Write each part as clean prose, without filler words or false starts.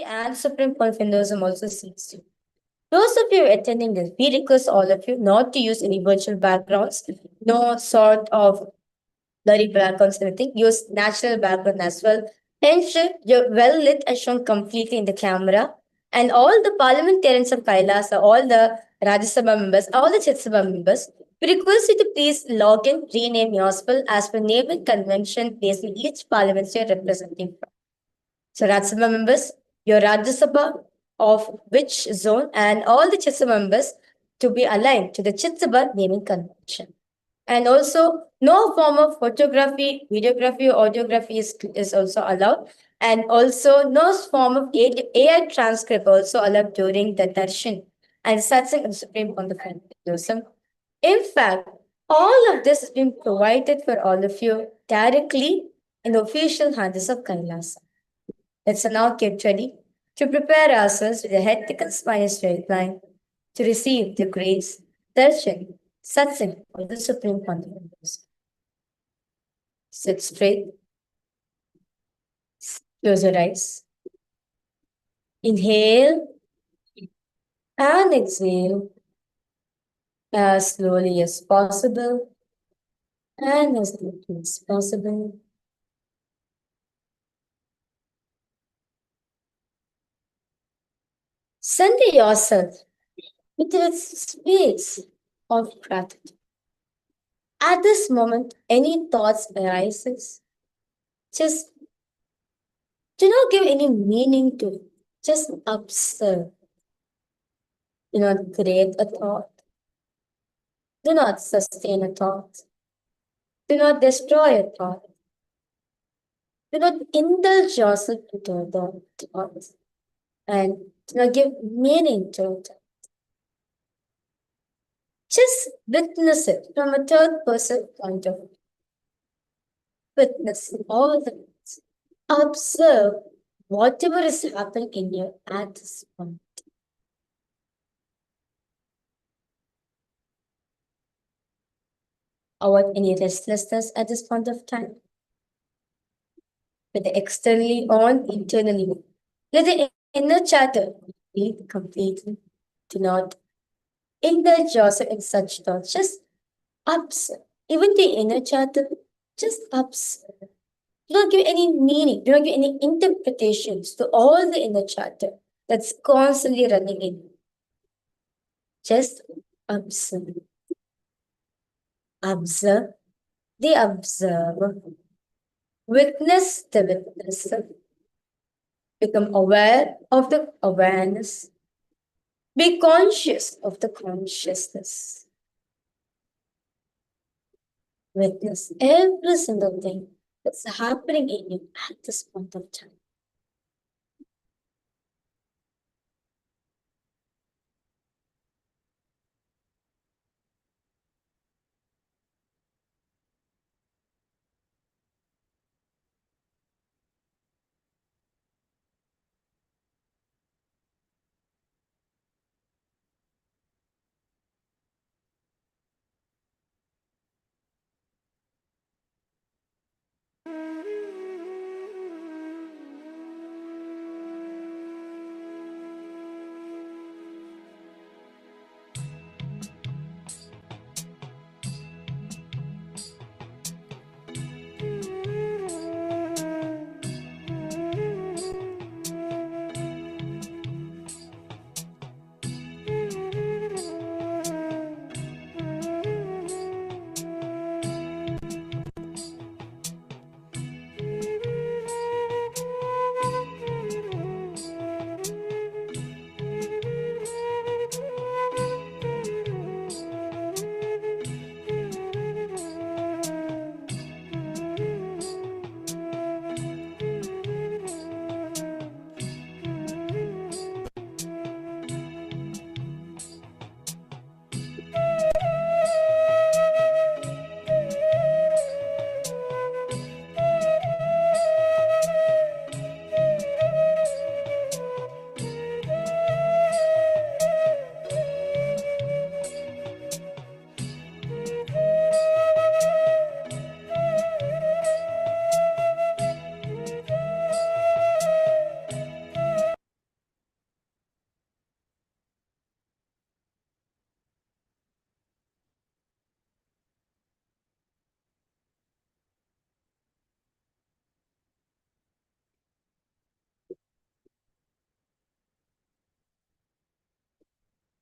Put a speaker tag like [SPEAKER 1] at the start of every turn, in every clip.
[SPEAKER 1] And Supreme Court of Hinduism also seeks to. Those of you attending this, we request all of you not to use any virtual backgrounds, no sort of blurry backgrounds, anything. Use natural background as well. Ensure you're well lit and shown completely in the camera. And all the parliamentarians of Kailasa, all the Rajya Sabha members, all the Chit Sabha members, we request you to please log in, rename yourself as per name and convention based on each parliament you're representing from. So Rajya Sabha members, your Rajya Sabha of which zone and all the Chit Sabha members to be aligned to the Chit Sabha naming convention. And also, no form of photography, videography, or audiography is also allowed. And also, no form of AI transcript also allowed during the darshan and satsang of the Supreme Court of Hinduism. In fact, all of this has been provided for all of you directly in the official handles of Kailasa. Let's now get ready to prepare ourselves with a head thick and spine straight line to receive the grace, darshan, satsang of the Supreme Pontiff. Sit straight, close your eyes. Inhale and exhale as slowly as possible and as deeply as possible. Center yourself within a space of gratitude. At this moment, any thoughts arises, just do not give any meaning to it. Just observe. Do not create a thought. Do not sustain a thought. Do not destroy a thought. Do not indulge yourself into the thoughts. And do not give meaning to it. Just witness it from a third person point of view. Witness all the things. Observe whatever is happening in you at this point. Avoid any restlessness at this point of time. Whether externally or internally. Let the inner chatter be completely. Do not indulge yourself in such thoughts. Just observe. Even the inner chatter, just observe. Do not give any meaning, do not give any interpretations to all the inner chatter that's constantly running in. Just observe. Observe the observer. Witness the witnesser. Become aware of the awareness. Be conscious of the consciousness. Witness every single thing that's happening in you at this point of time.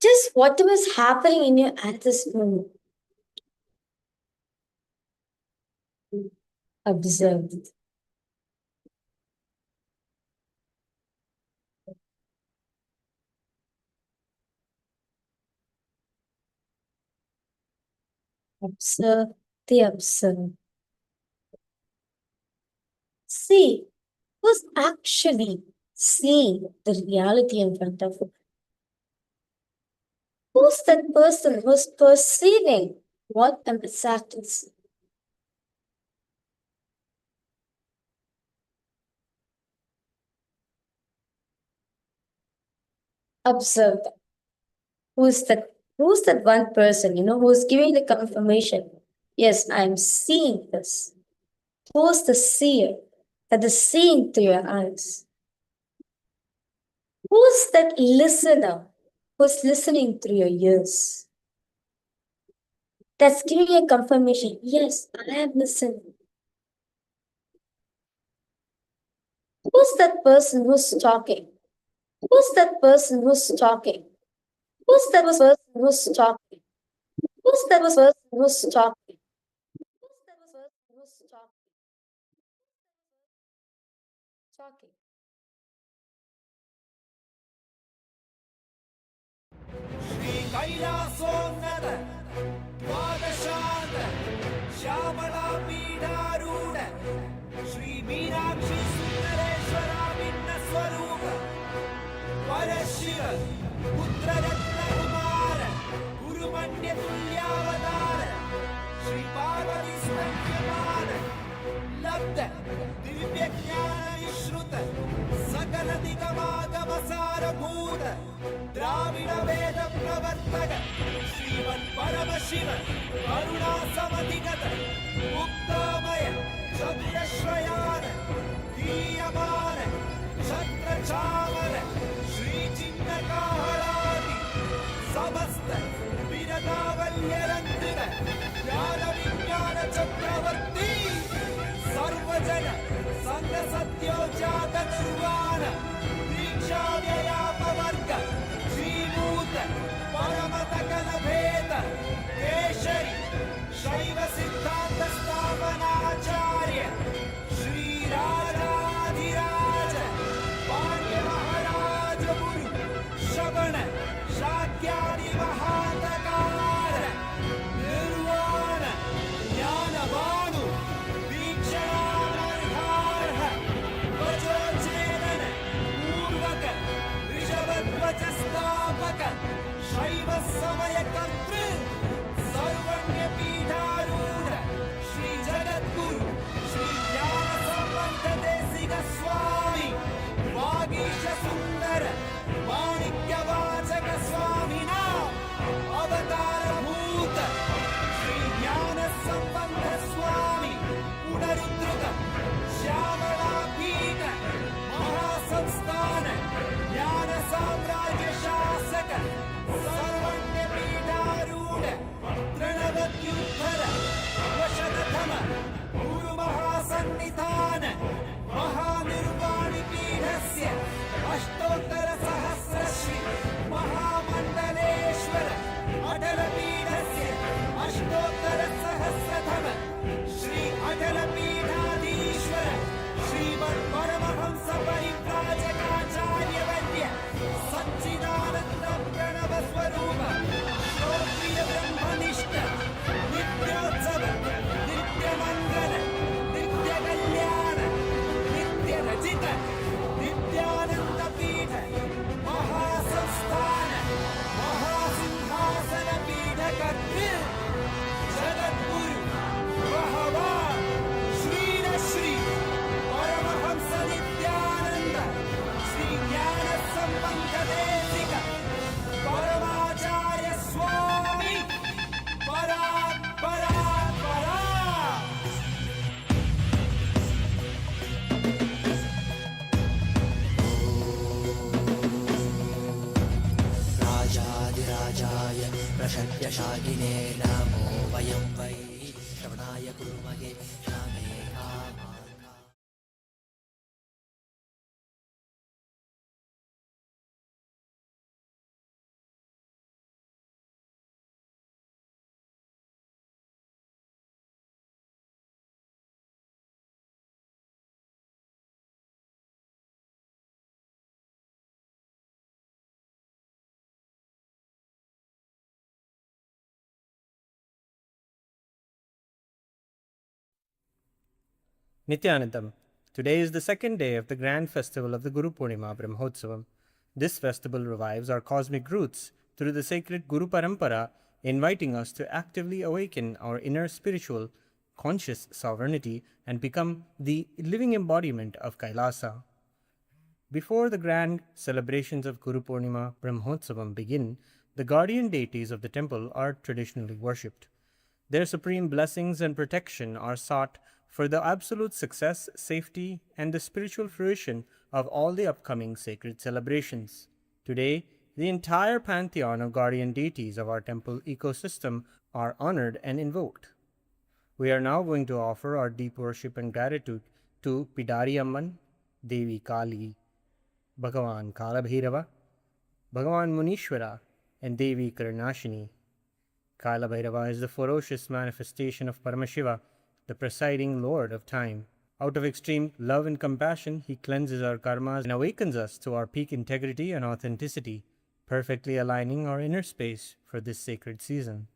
[SPEAKER 1] Just whatever is happening in you at this moment. Observe. Observe the observe. See who's actually seeing the reality in front of you. Who's that person who's perceiving what I'm exactly seeing? Observe that. Who's that? Who's that one person, who's giving the confirmation? Yes, I'm seeing this. Who's the seer that is seeing through your eyes? Who's that listener who's listening through your ears? That's giving you a confirmation. Yes, I am listening. Who's that person who's talking? Who's that person who's talking? Who's that person who's talking? Who's that person who's talking? Who's that person who's talking? Talking.
[SPEAKER 2] Shri कैलासोन्नत द्वादशांत Shyamala पीठारूढ़ Shri Meenakshi सुंदरेश्वराभिन्न स्वरूप परशिव पुत्र रत्न कुमार गुरुमन्य तुल्यावतार श्री पार्वती स्तन्यपान लब्ध दिव्य ज्ञान विश्रुत सकल दिगमागम सारभूत द्राविड वेद प्रवर्तक श्रीमन् परमशिव करुणा समधिगत मुक्तामय छत्रश्रयान दीयमान छत्र चामर श्री चिन्नकाहरादि समस्त विरदावल्यरन्दित ज्ञान विज्ञान चक्रवर्ती सर्वजन संग सत्योजात निर्वाण दीक्षा व्ययापवर्ग जीवूत परमतकन भेद केशरी शैव सिद्धांत स्थापनाचार्य श्री राजाधिराज पाण्ड्य महाराज गुरु श्रवण शाक्यादि महातकार निर्वाण ज्ञानवानु वीक्षणानर्हार्ह वचोच्चेदन पूर्वक ऋषभध्वजस्थापक शैव समय कर्तृ सर्वज्ञ पीठारूढ़ श्री जगद्गुरु श्री ज्ञान संबंध देशिक स्वामी वागीश सुंदर माणिक्य वाचक स्वामिना अवतार भूत श्री ज्ञान संबंध स्वामी पुनरुद्धृत श्यामला पीठ महासंस्थान ज्ञान साम्राज्य शासक सर्वज्ञ पीठारूढ़ तृणवत्युत्तर वशदधम गुरु महासन्निधान महानिर्वाणि पीठस्य अष्टोत्तर सहस्र श्री महामंडलेश्वर अटल पीठस्य अष्टोत्तर सहस्रतम श्री अटल पीठाधीश्वर श्रीमन् परमहंस परिव्राजकाचार्य वन्द्य सच्चिदानंद प्रणव स्वरूप श्रोत्रिय ब्रह्मनिष्ठ नित्योत्सव नित्य मंगल नित्य कल्याण नित्य रचित नित्यानंद पीठ महासंस्थान महासिंहासन पीठ कर्तृ जगद्गुरु भगवान श्री श्री परमहंस नित्यानंद श्री ज्ञान संबंध देशिक परमाचार्य स्वामी परात् परात् परात्
[SPEAKER 3] राजाधिराजाय प्रषड्यशालिने नमो वयं वै श्रवणाय कुर्महे नामे
[SPEAKER 4] Nithyanandam. Today is the second day of the grand festival of the Guru Purnima Brahmotsavam. This festival revives our cosmic roots through the sacred Guru Parampara, inviting us to actively awaken our inner spiritual, conscious sovereignty and become the living embodiment of Kailasa. Before the grand celebrations of Guru Purnima Brahmotsavam begin, the guardian deities of the temple are traditionally worshipped. Their supreme blessings and protection are sought for the absolute success, safety, and the spiritual fruition of all the upcoming sacred celebrations. Today, the entire pantheon of guardian deities of our temple ecosystem are honored and invoked. We are now going to offer our deep worship and gratitude to Pidari Amman, Devi Kali, Bhagavan Kalabhairava, Bhagavan Munishwara, and Devi Karnashini. Kalabhairava is the ferocious manifestation of Paramashiva, the presiding lord of time. Out of extreme love and compassion, he cleanses our karmas and awakens us to our peak integrity and authenticity, perfectly aligning our inner space for this sacred season.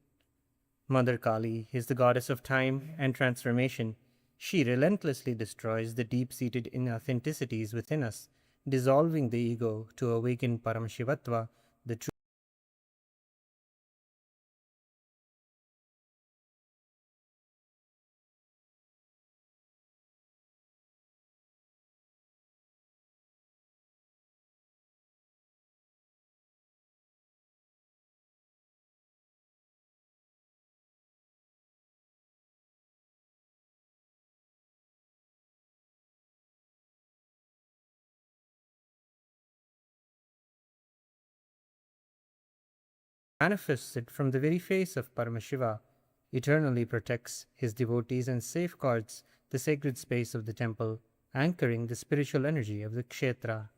[SPEAKER 4] Mother Kali is the goddess of time and transformation. She relentlessly destroys the deep-seated inauthenticities within us, dissolving the ego to awaken Paramashivatva, the true manifested from the very face of Paramashiva, eternally protects his devotees and safeguards the sacred space of the temple, anchoring the spiritual energy of the kshetra.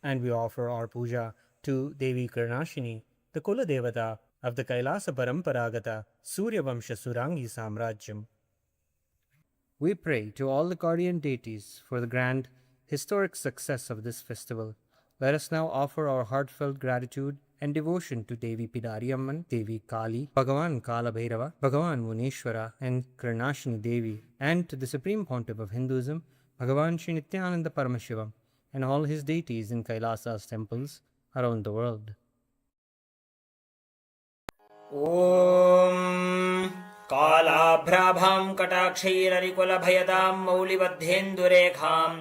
[SPEAKER 4] And we offer our puja to Devi Karnashini, the Kula Devata of the Kailasa Paramparagata Surya Vamsha Surangi Samrajyam. We pray to all the guardian deities for the grand, historic success of this festival. Let us now offer our heartfelt gratitude and devotion to Devi Pidari Amman, Devi Kali, Bhagavan Kalabhairava, Bhagavan Munishwara, and Karnashini Devi, and to the Supreme Pontiff of Hinduism, Bhagavan Sri Nithyananda Paramashivam, and all his deities in Kailasa's temples around the world.
[SPEAKER 5] ॐ कालाभ्राभां कटाक्षैररिकुलभयदां मौलिबद्धेन्दुरेखां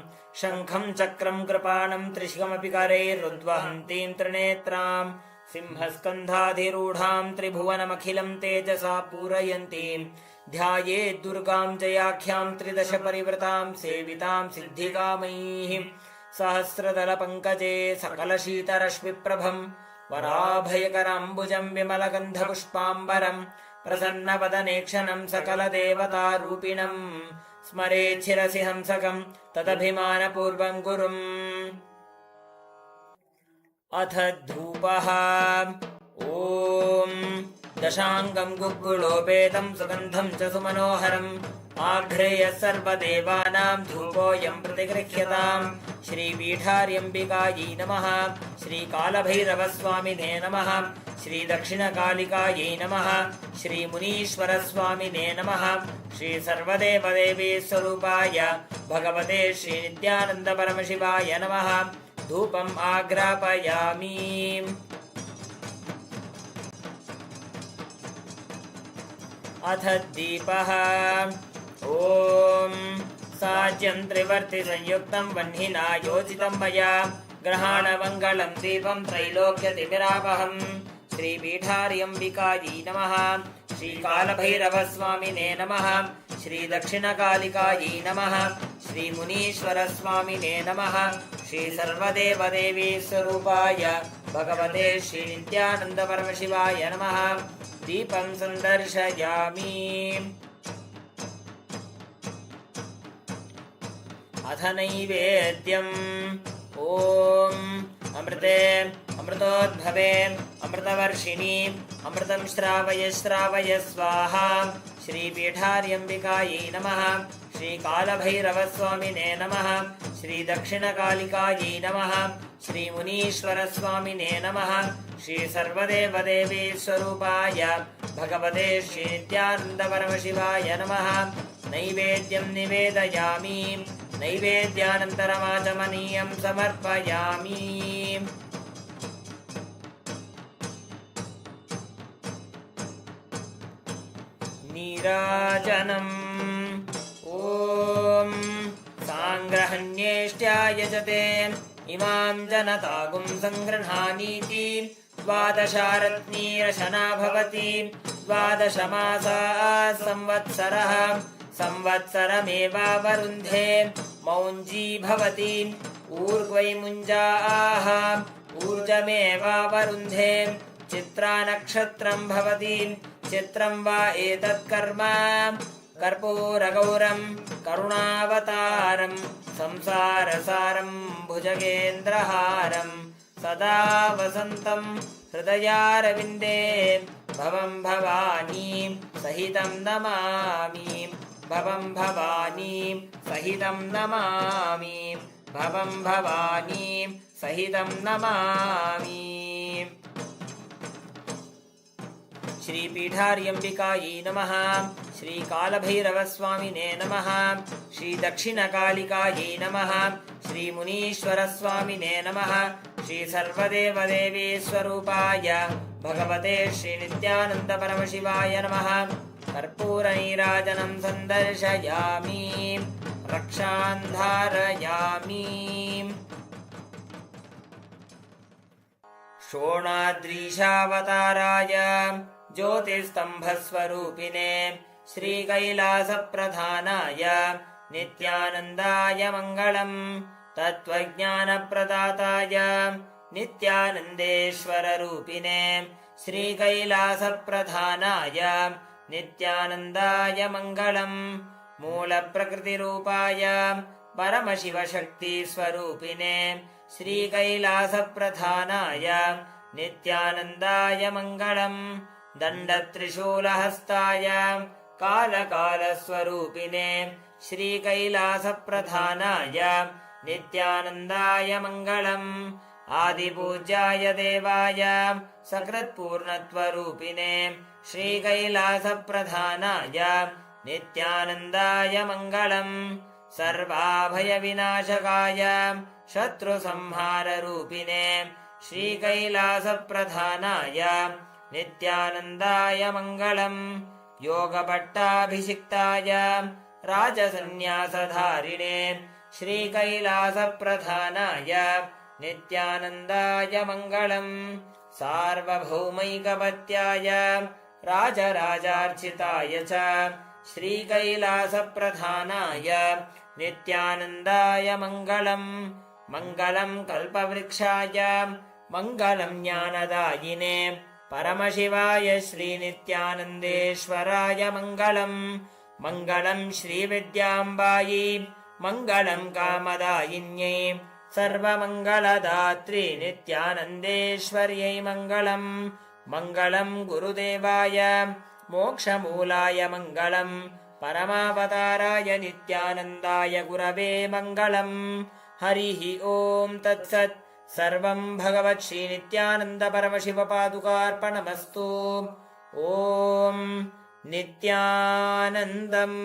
[SPEAKER 5] शङ्खं चक्रं कृपाणं त्रिशिखमपि करैरुद्वहन्तीं त्रिनेत्रां सिंहस्कन्धाधिरूढां त्रिभुवनमखिलं तेजसा पूरयन्तीं ध्यायेद्दुर्गां जयाख्यां त्रिदशपरिवृतां सेवितां सिद्धिकामैः सहस्रदलपङ्कजे सकलशीतरश्मिप्रभं वराभयकराम्बुजं विमलगन्धपुष्पाम्बरं प्रसन्नवदनेक्षणं सकलदेवतारूपिणं स्मरेच्छिरसि हंसकं तदभिमानपूर्वं गुरुम् अथ धूपः ॐ दशाङ्गं गुग्गुलोपेतं सुगन्धं च सुमनोहरम् आघ्रेय सर्वदेवानां धूपोऽयं प्रतिगृह्यताम् श्रीपीठार्यम्बिकायै नमः श्रीकालभैरवस्वामिने नमः श्रीदक्षिणकालिकायै नमः श्रीमुनीश्वरस्वामिने नमः श्रीसर्वदेवदेवीस्वरूपाय भगवते श्रीनित्यानन्दपरमशिवाय नमः धूपम् आग्रापयामि अथ दीपः ॐ साज्यं त्रिवर्तिसंयुक्तं वह्निना योजितं मया ग्रहाणमङ्गलं दीपं त्रैलोक्यतिमिरापहं श्रीपीठार्यम्बिकायै नमः श्रीकालभैरवस्वामिने नमः श्रीदक्षिणकालिकायै नमः श्रीमुनीश्वरस्वामिने नमः श्रीसर्वदेवदेवीस्वरूपाय भगवते श्रीनित्यानन्दपरमशिवाय नमः दीपं सन्दर्शयामि अथ नैवेद्यम् ॐ अमृते अमृतोद्भवे अमृतवर्षिणि अमृतं श्रावय श्रावय स्वाहा श्रीपीठार्यम्बिकायै नमः श्रीकालभैरवस्वामिने नमः श्रीदक्षिणकालिकायै नमः श्रीमुनीश्वरस्वामिने नमः श्रीसर्वदेवदेवीस्वरूपाय भगवते श्रीनित्यानन्दपरमशिवाय नमः नैवेद्यं निवेदयामि नैवेद्यानन्तरमाचमनीयं समर्पयामि नीराजनम् ॐ साङ्ग्रहण्येष्ट्याय यजते इमां जनतागुं सङ्गृह्णानीति द्वादशारत्नीरशना भवति द्वादशमासाः संवत्सरः संवत्सरमेवावरुन्धे मौञ्जी भवति ऊर्ध्वै मुञ्जाः ऊर्जमेवावरुन्धे चित्रानक्षत्रं भवति चित्रं वा एतत् कर्म कर्पूरगौरं करुणावतारं संसारसारं भुजगेन्द्रहारं सदा वसन्तं हृदयारविन्दे भवं भवानी सहितं नमामि भवं भवानी सहितं नमामि भवं भवानी सहितं नमामि श्रीपीठार्यम्बिकायै नमः श्रीकालभैरवस्वामिने नमः श्रीदक्षिणकालिकायै नमः श्रीमुनीश्वरस्वामिने नमः श्रीसर्वदेवदेवीस्वरूपाय भगवते श्रीनित्यानन्दपरमशिवाय नमः कर्पूरनीराजनं सन्दर्शयामि रक्षां धारयामि शोणाद्रीशावताराय ज्योतिस्तम्भस्वरूपिणे श्रीकैलासप्रधानाय नित्यानन्दाय मङ्गलम् तत्त्वज्ञानप्रदाताय नित्यानन्देश्वररूपिणे श्रीकैलासप्रधानाय नित्यानन्दाय मङ्गलम् मूलप्रकृतिरूपाय परमशिवशक्तिस्वरूपिणे श्रीकैलासप्रधानाय नित्यानन्दाय मङ्गलम् दण्डत्रिशूलहस्ताय कालकालस्वरूपिणे श्रीकैलासप्रधानाय नित्यानन्दाय मङ्गलम् आदिपूज्याय देवाय सकृत्पूर्णत्वरूपिणे श्रीकैलासप्रधानाय नित्यानन्दाय मङ्गलम् सर्वाभयविनाशकाय शत्रुसंहाररूपिणे श्रीकैलासप्रधानाय नित्यानन्दाय मङ्गलम् योगभट्टाभिषिक्ताय राजसन्न्यासधारिणे श्रीकैलासप्रधानाय नित्यानन्दाय मङ्गलम् सार्वभौमैकपत्याय राजराजार्चिताय च श्रीकैलासप्रधानाय नित्यानन्दाय मङ्गलम् मङ्गलं कल्पवृक्षाय मङ्गलं ज्ञानदायिने परमशिवाय श्रीनित्यानन्देश्वराय मङ्गलम् मङ्गलं श्रीविद्याम्बायै मङ्गलं कामदायिन्यै सर्वमङ्गलदात्री नित्यानन्देश्वर्यै मङ्गलम् मङ्गलं गुरुदेवाय मोक्षमूलाय मङ्गलम् परमावताराय नित्यानन्दाय गुरवे मङ्गलम् हरिः ॐ तत्सत् सर्वं भगवत् श्रीनित्यानन्दपरमशिवपादुकार्पणमस्तु ॐ नित्यानन्दम्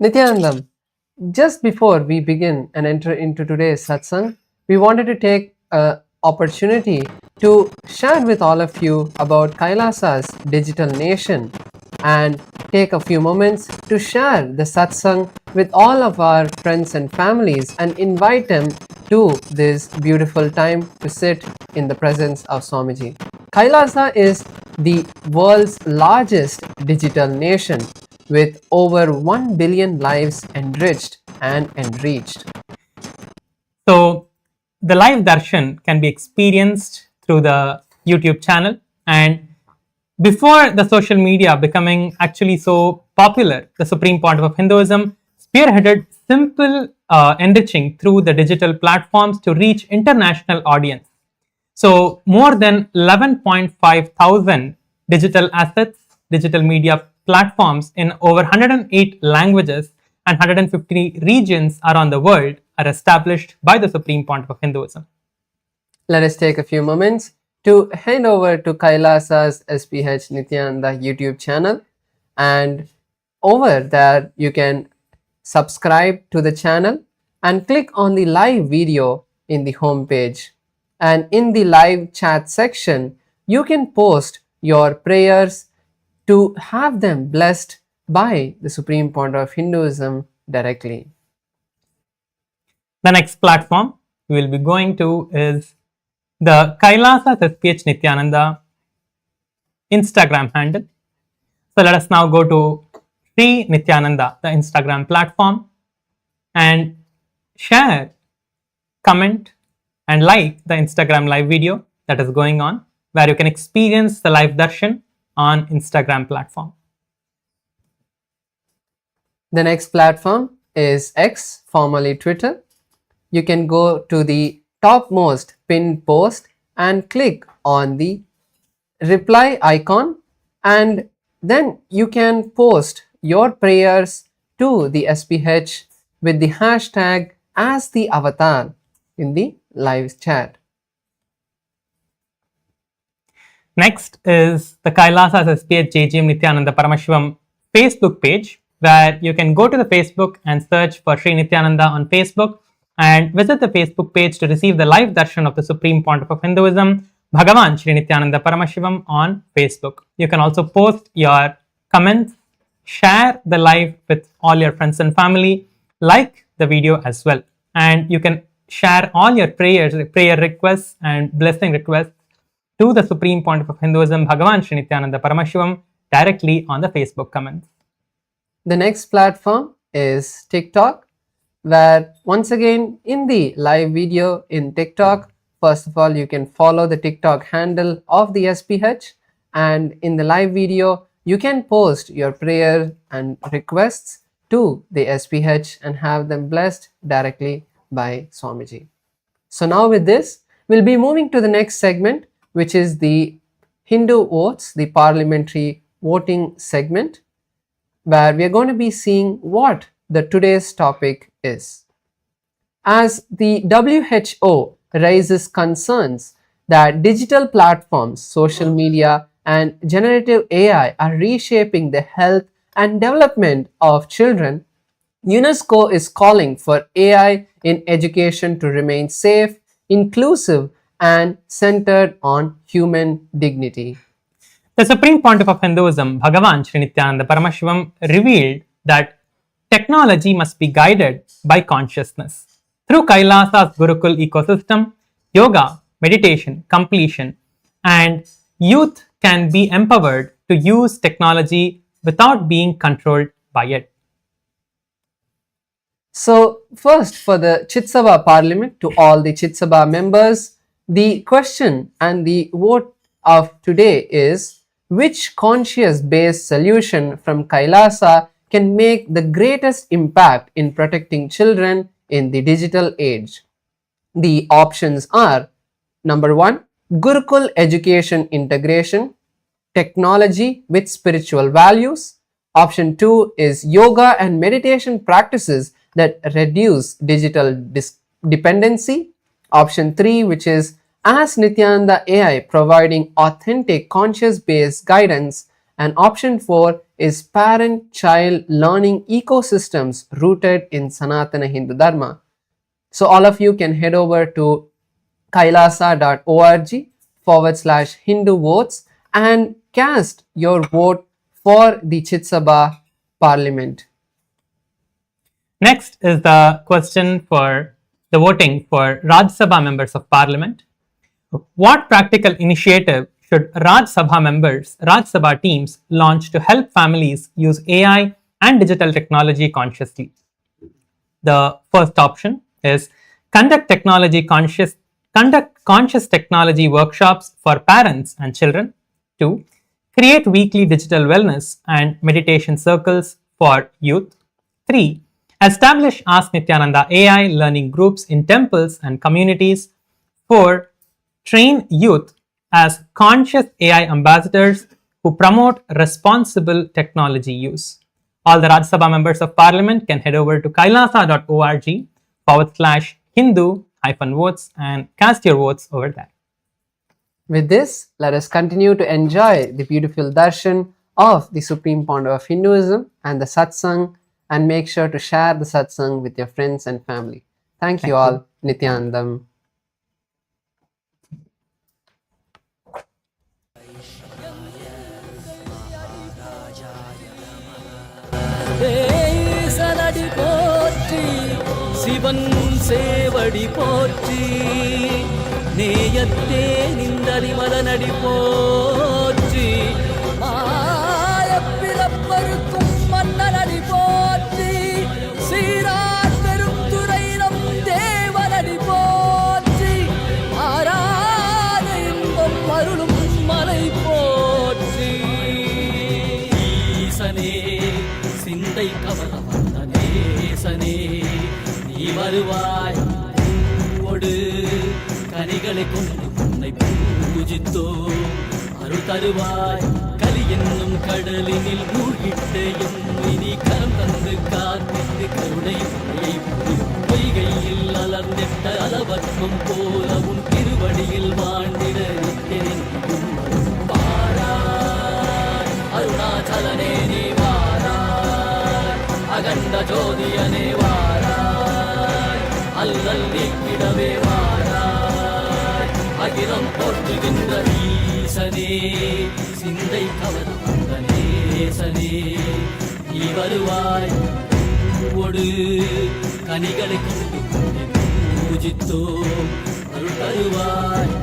[SPEAKER 6] Nithyanandam, just before we begin and enter into today's satsang, we wanted to take an opportunity to share with all of you about Kailasa's digital nation and take a few moments to share the satsang with all of our friends and families and invite them to this beautiful time to sit in the presence of Swamiji. Kailasa is the world's largest digital nation with over 1 billion lives enriched and enreached.
[SPEAKER 7] So the live darshan can be experienced through the YouTube channel, and before the social media becoming actually so popular, the Supreme Pontiff of Hinduism spearheaded simple enriching through the digital platforms to reach international audience. So more than 11.5 thousand digital assets, digital media platforms in over 108 languages and 150 regions around the world are established by the Supreme Pontiff of Hinduism.
[SPEAKER 6] Let us take a few moments to head over to Kailasa's SPH Nithyananda YouTube channel, and over there you can subscribe to the channel and click on the live video in the home page. And in the live chat section, you can post your prayers to have them blessed by the Supreme Pontiff of Hinduism directly.
[SPEAKER 7] The next platform we will be going to is the KAILASA SPH Nithyananda Instagram handle. So let us now go to Sri Nithyananda, the Instagram platform, and share, comment, and like the Instagram live video that is going on, where you can experience the live darshan on Instagram platform.
[SPEAKER 6] The next platform is X, formerly Twitter. You can go to the topmost pinned post and click on the reply icon, and then you can post your prayers to the SPH with the hashtag as the avatar in the live chat.
[SPEAKER 7] Next is the KAILASA's SPH JGM Nithyananda Paramashivam Facebook page, where you can go to the Facebook and search for Sri Nithyananda on Facebook and visit the Facebook page to receive the live darshan of the Supreme Pontiff of Hinduism, Bhagavan Sri Nithyananda Paramashivam on Facebook. You can also post your comments, share the live with all your friends and family, like the video as well. And you can share all your prayers, prayer requests and blessing requests to the Supreme Pontiff of Hinduism, Bhagavan Sri Nithyananda Paramashivam, directly on the Facebook comments.
[SPEAKER 6] The next platform is TikTok, where once again in the live video in TikTok, first of all you can follow the TikTok handle of the SPH, and in the live video you can post your prayer and requests to the SPH and have them blessed directly by Swamiji. So now with this, we'll be moving to the next segment, which is the Hindu votes, the parliamentary voting segment, where we are going to be seeing what the today's topic is. As the WHO raises concerns that digital platforms, social media, and generative AI are reshaping the health and development of children, UNESCO is calling for AI in education to remain safe, inclusive, and centered on human dignity.
[SPEAKER 7] The Supreme Pontiff of Hinduism, Bhagavan Sri Nithyananda Paramashivam, revealed that technology must be guided by consciousness. Through Kailasa's Gurukul ecosystem, yoga, meditation, completion, and youth can be empowered to use technology without being controlled by it.
[SPEAKER 6] So first, for the Chitsabha Parliament, to all the Chitsabha members, the question and the vote of today is: which conscious-based solution from Kailasa can make the greatest impact in protecting children in the digital age? The options are: number 1, Gurukul education integration, technology with spiritual values. Option 2 is yoga and meditation practices that reduce digital dependency. Option 3, which is as Nithyananda AI, providing authentic conscious based guidance. And option 4 is parent-child learning ecosystems rooted in Sanatana Hindu Dharma. So all of you can head over to kailasa.org/Hindu votes and cast your vote for the Chitsabha Parliament.
[SPEAKER 7] Next is the question for the voting for Rajya Sabha members of Parliament. What practical initiative should Rajya Sabha teams launch to help families use AI and digital technology consciously? The first option is conduct conscious technology workshops for parents and children. 2. Create weekly digital wellness and meditation circles for youth. 3. Establish Ask Nithyananda AI learning groups in temples and communities. 4. Train youth as conscious AI ambassadors who promote responsible technology use. All the Rajya Sabha members of Parliament can head over to kailasa.org/Hindu-votes and cast your votes over there.
[SPEAKER 6] With this, let us continue to enjoy the beautiful darshan of the Supreme Pontiff of Hinduism and the satsang, and make sure to share the satsang with your friends and family. Thank you all. Nithyanandam.
[SPEAKER 8] தேசனடி போற்றி சிவன் சேவடி போற்றி நேயத்தே நின்றடி மலனடி போற்றி மாயப்பிறப்பருக்கும் மன்னனடி போற்றி சீரார் பெருந்துரை நம் தேவனடி போற்றி ஆராத இன்பம் அருளும் மலை போற்றி ஈசனே சிந்தை கவல வந்த நேசனே நீ வருவாய் பூவோடு கனிகளை கொண்டு உன்னை பூஜித்தோ அருள் தருவாய் கலி என்னும் கடலினில் மூழ்கிட்ட எம்மை நீ கரம் தந்து காத்திட்டு கருணை பொய்கையில் அலர்ந்திட்ட அளவற்றம் போல உன் திருவடியில் வாழ்ந்திட நித்தென் பாராய் அருணாச்சலனே நீ அகண்ட ஜோதியனே வாராய் அல்லல் நீக்கிடவே வாராய் அகிலம் போற்றுகின்ற ஈசனே சிந்தை கவல வந்த நேசனே நீ வருவாய் பூவோடு கனிகளை கொண்டு பூஜித்தோ அருள் தருவாய்.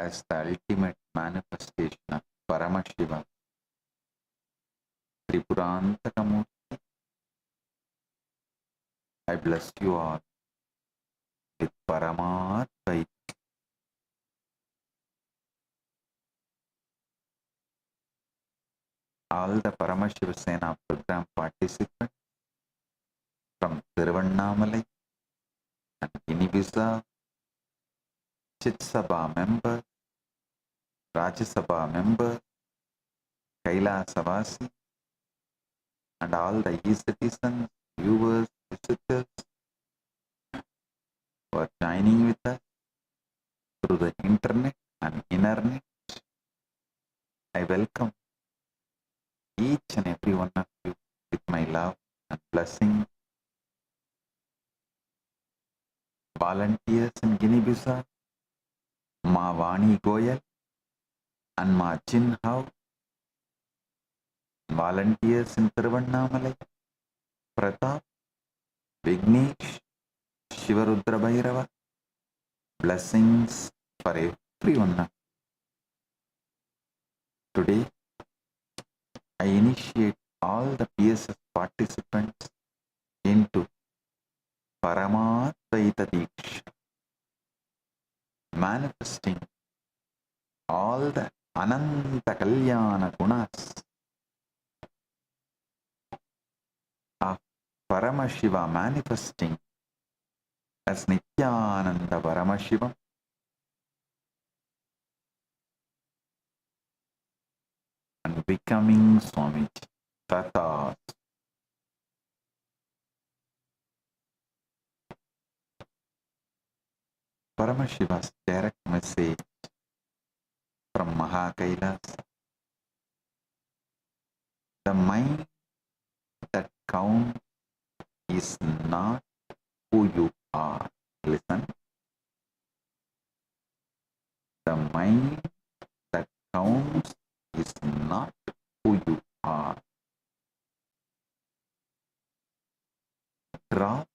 [SPEAKER 9] As the ultimate manifestation of Paramashivam, Tripurantakamurti, I bless you all with Paramatma. All the Paramashiva Sena program participants from Tiruvannamalai and Inibisa, Chitsabha members, Rajya Sabha members, KAILASA Vasi, and all the e-citizens, viewers, visitors who are joining with us through the internet and internet. I welcome each and every one of you with my love and blessing. Volunteers in Guinea-Bissau, Ma Vani Goyal and Ma Chin Hao, volunteers in Tiruvannamalai, Pratap, Vignesh, Shivarudra Bhairava, blessings for everyone. Today, I initiate all the PSS participants into Paramadvaita Diksha, manifesting all the Ananta Kalyana Gunas of Paramashiva, manifesting as Nithyananda Paramashivam, and becoming Swamiji. Tata. Paramashiva's direct message from KAILASA: the mind that counts is not who you are. Listen. The mind that counts is not who you are. Drop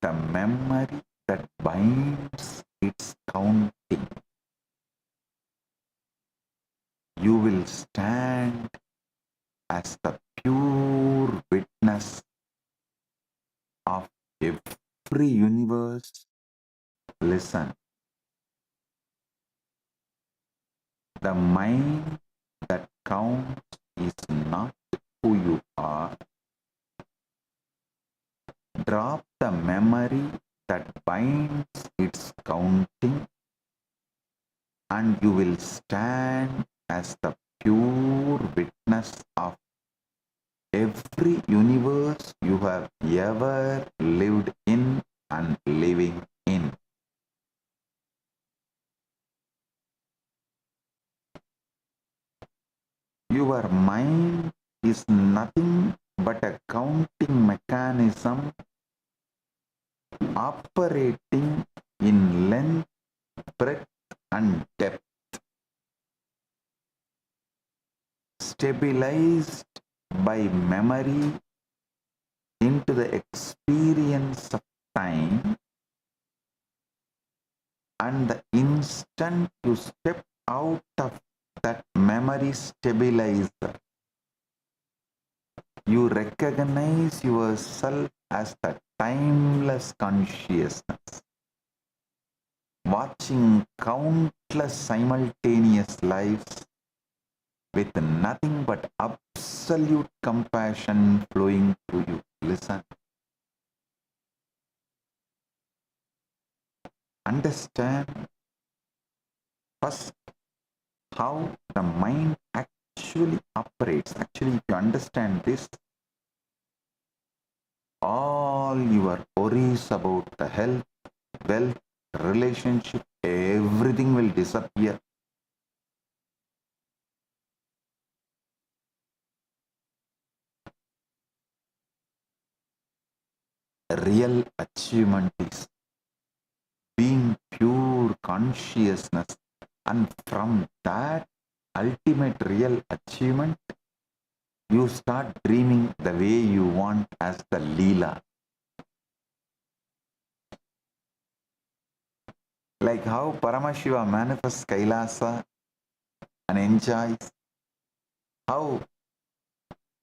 [SPEAKER 9] the memory that binds its counting. You will stand as the pure witness of every universe. Listen. The mind that counts is not who you are. Drop the memory that binds its counting, and you will stand as the pure witness of every universe you have ever lived in and living in. Your mind is nothing but a counting mechanism operating in length, breadth, and depth, stabilized by memory into the experience of time, and the instant you step out of that memory stabilizer, you recognize yourself as the timeless consciousness, watching countless simultaneous lives with nothing but absolute compassion flowing through you. Listen. Understand first how the mind actually operates. Actually, if you understand this, all your worries about the health, wealth, relationship, everything will disappear. Real achievement is being pure consciousness, and from that ultimate real achievement, you start dreaming the way you want as the Leela. Like how Paramashiva manifests Kailasa and enjoys, how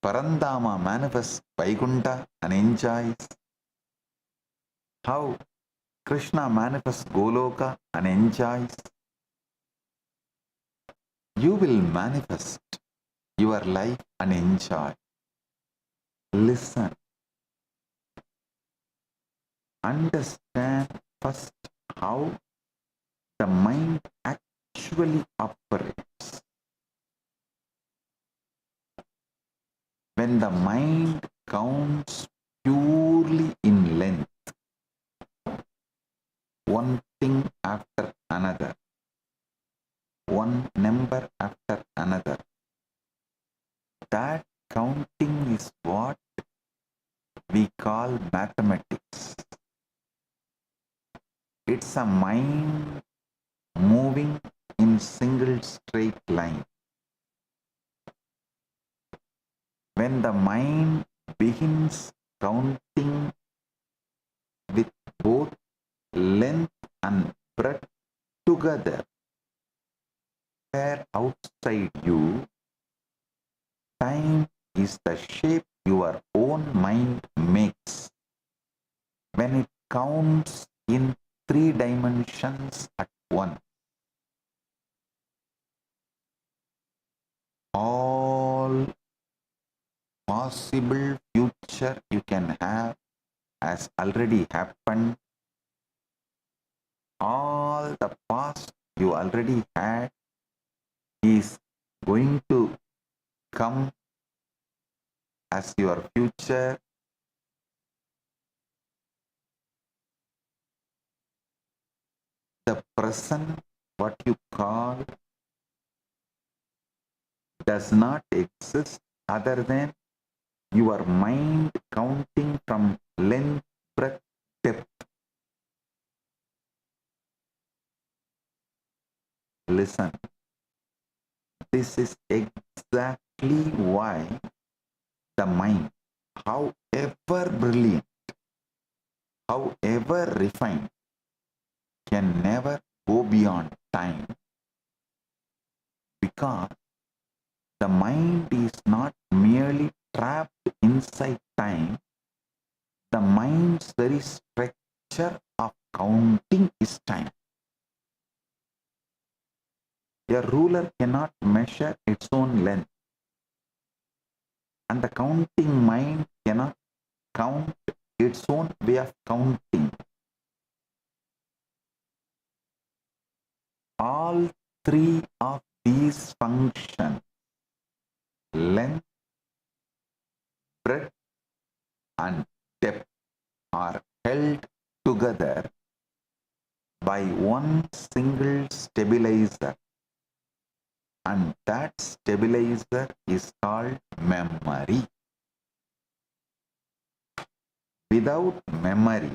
[SPEAKER 9] Parandama manifests Vaikuntha and enjoys, how Krishna manifests Goloka and enjoys. You will manifest your life and enjoy. Listen. Understand first how the mind actually operates. When the mind counts purely in length, one thing after another, one number after another, that counting is what we call mathematics. It's a mind moving in single straight line. When the mind begins counting with both length and breadth together, where outside you, time is the shape your own mind makes when it counts in 3 dimensions at once. All possible future you can have has already happened. All the past you already had is going to come as your future. The present, what you call, does not exist other than your mind counting from length, breadth, depth. Listen, this is exactly why the mind, however brilliant, however refined, can never go beyond time, because the mind is not merely trapped inside time. The mind's very structure of counting is time. A ruler cannot measure its own length, and the counting mind cannot count its own way of counting. All 3 of these functions, length, breadth, and depth, are held together by one single stabilizer, and that stabilizer is called memory. Without memory,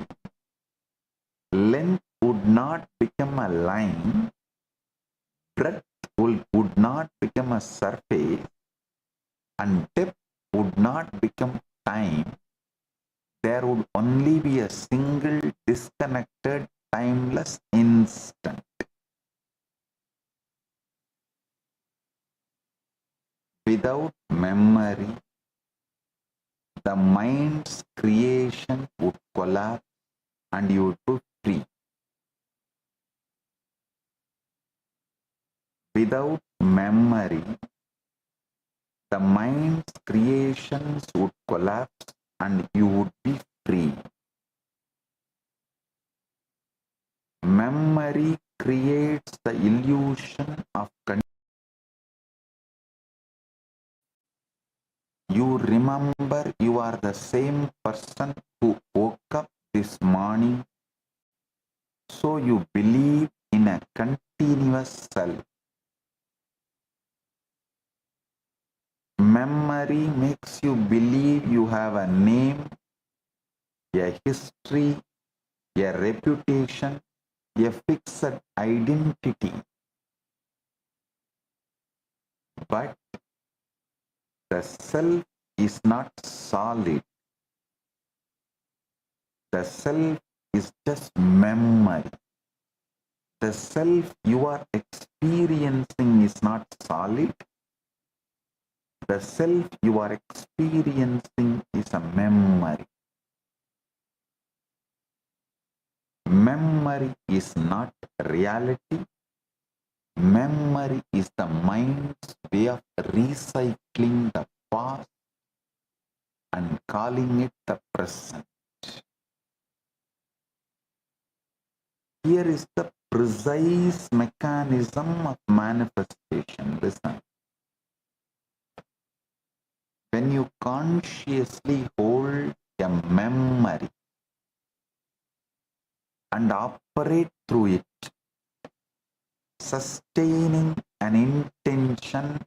[SPEAKER 9] length would not become a line, breadth would not become a surface, and depth would not become time. There would only be a single disconnected, timeless instant. Without memory, the mind's creation would collapse and you would be free. Without memory, the mind's creations would collapse and you would be free. Memory creates the illusion of condition. You remember you are the same person who woke up this morning, so you believe in a continuous self. Memory makes you believe you have a name, a history, a reputation, a fixed identity. But the self is not solid. The self is just memory. The self you are experiencing is not solid. The self you are experiencing is a memory. Memory is not reality. Memory is the mind's way of recycling the past and calling it the present. Here is the precise mechanism of manifestation. Listen. When you consciously hold a memory and operate through it, sustaining an intention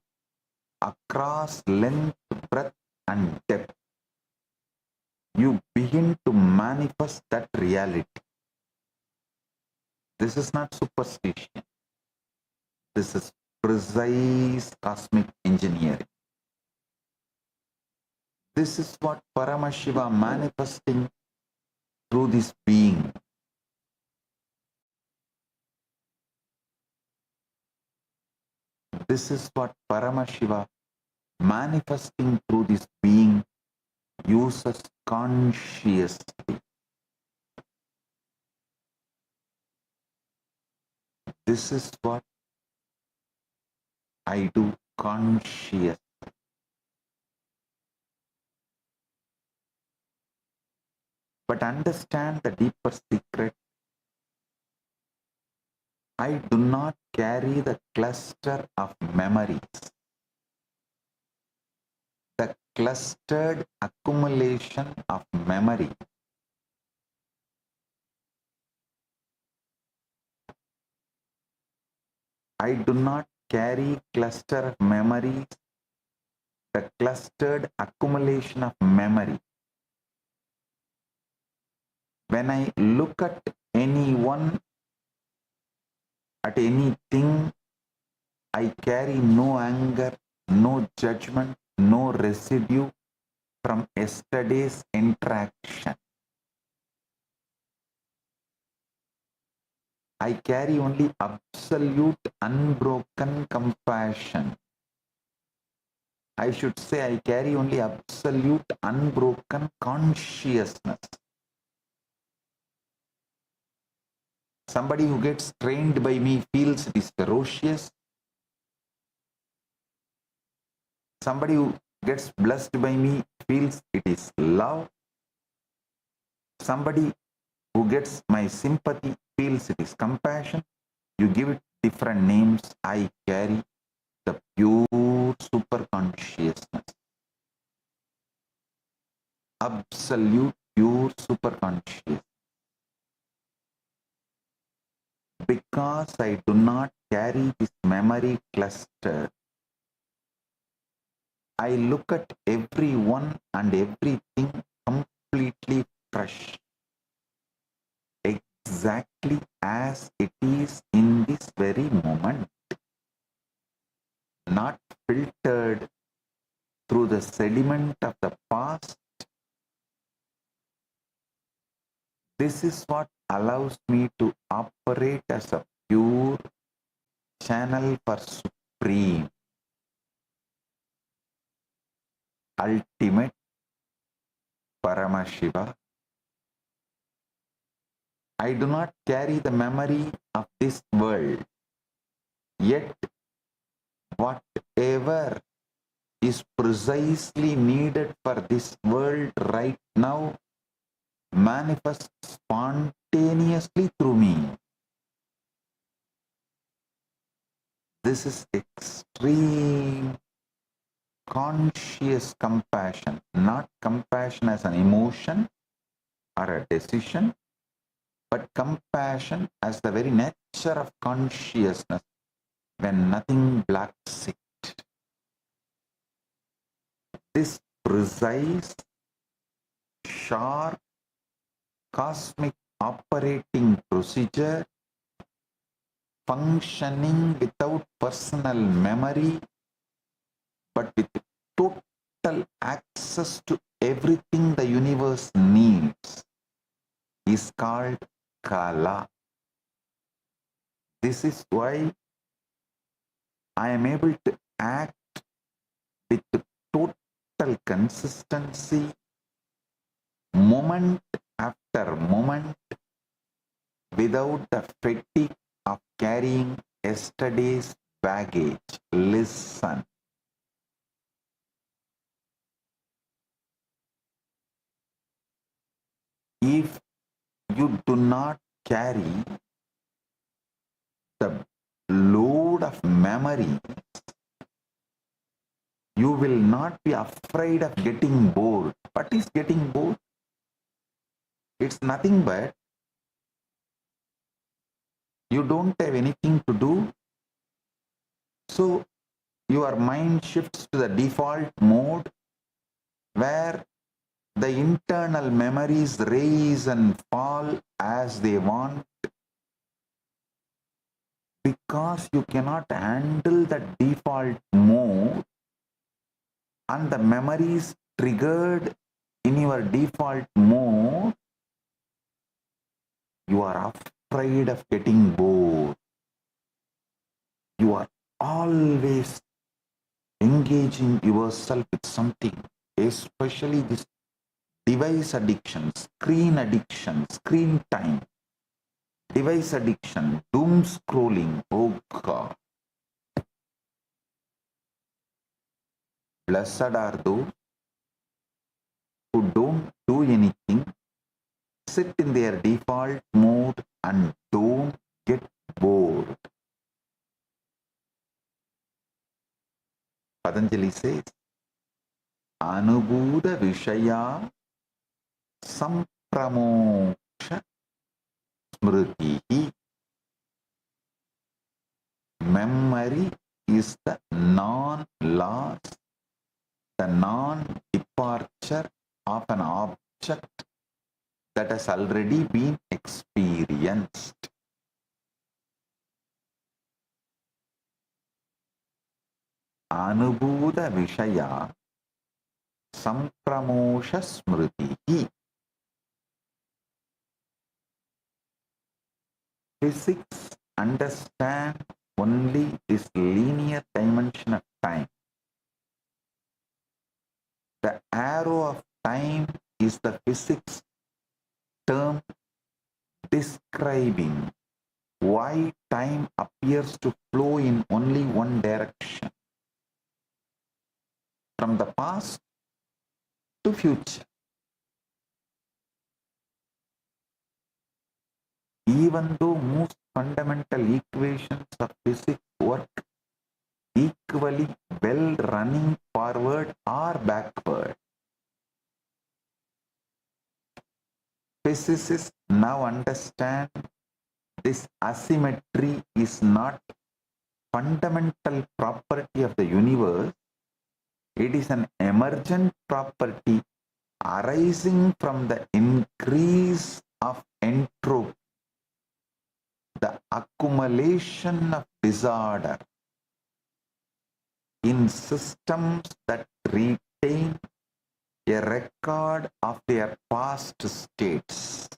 [SPEAKER 9] across length, breadth, and depth, you begin to manifest that reality. This is not superstition. This is precise cosmic engineering. This is what Paramashiva manifesting through this being. This is what Paramashiva manifesting through this being uses consciously. This is what I do conscious. But understand the deeper secret. I do not carry the cluster of memories, the clustered accumulation of memory. I do not carry cluster of memories, the clustered accumulation of memory. When I look at anyone, at anything, I carry no anger, no judgment, no residue from yesterday's interaction. I carry only absolute unbroken compassion. I should say I carry only absolute unbroken consciousness. Somebody who gets trained by me feels it is ferocious. Somebody who gets blessed by me feels it is love. Somebody who gets my sympathy feels it is compassion. You give it different names. I carry the pure super consciousness. Absolute pure super consciousness. Because I do not carry this memory cluster, I look at everyone and everything completely fresh, exactly as it is in this very moment, not filtered through the sediment of the past. This is what allows me to operate as a pure channel for supreme, ultimate Paramashiva. I do not carry the memory of this world, yet whatever is precisely needed for this world right now manifests spontaneously through me. This is extreme conscious compassion, not compassion as an emotion or a decision, but compassion as the very nature of consciousness when nothing blocks it. This precise, sharp, cosmic operating procedure, functioning without personal memory, but with total access to everything the universe needs, is called Kala. This is why I am able to act with total consistency, moment after moment, without the fatigue of carrying yesterday's baggage. Listen. If you do not carry the load of memory, you will not be afraid of getting bored. What is getting bored? It's nothing but you don't have anything to do, so your mind shifts to the default mode where the internal memories rise and fall as they want, because you cannot handle the default mode and the memories triggered in your default mode. You are afraid of getting bored. You are always engaging yourself with something, especially this device addiction, screen time, device addiction, doom scrolling. Oh God. Blessed are those who don't do anything, sit in their default mode and don't get bored. Patanjali says, Anubhuda Vishaya Sampramoksha Smritihi. Memory is the non-loss, the non-departure of an object that has already been experienced. Anubhuda Vishaya Sampramosha Smritihi. Physics understand only this linear dimension of time. The arrow of time is the physics term describing why time appears to flow in only one direction, from the past to future. Even though most fundamental equations of physics work equally well running forward or backward, physicists now understand this asymmetry is not fundamental property of the universe. It is an emergent property arising from the increase of entropy, the accumulation of disorder in systems that retain a record of their past states.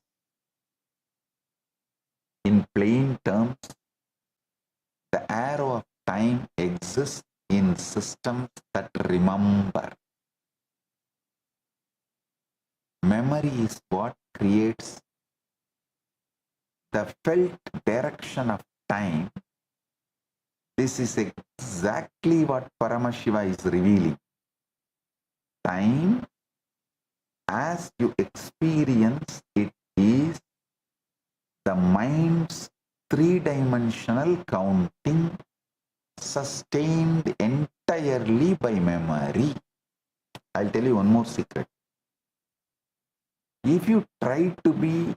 [SPEAKER 9] In plain terms, the arrow of time exists in systems that remember. Memory is what creates the felt direction of time. This is exactly what Paramashiva is revealing. Time, as you experience it, is the mind's three-dimensional counting sustained entirely by memory. I'll tell you one more secret. If you try to be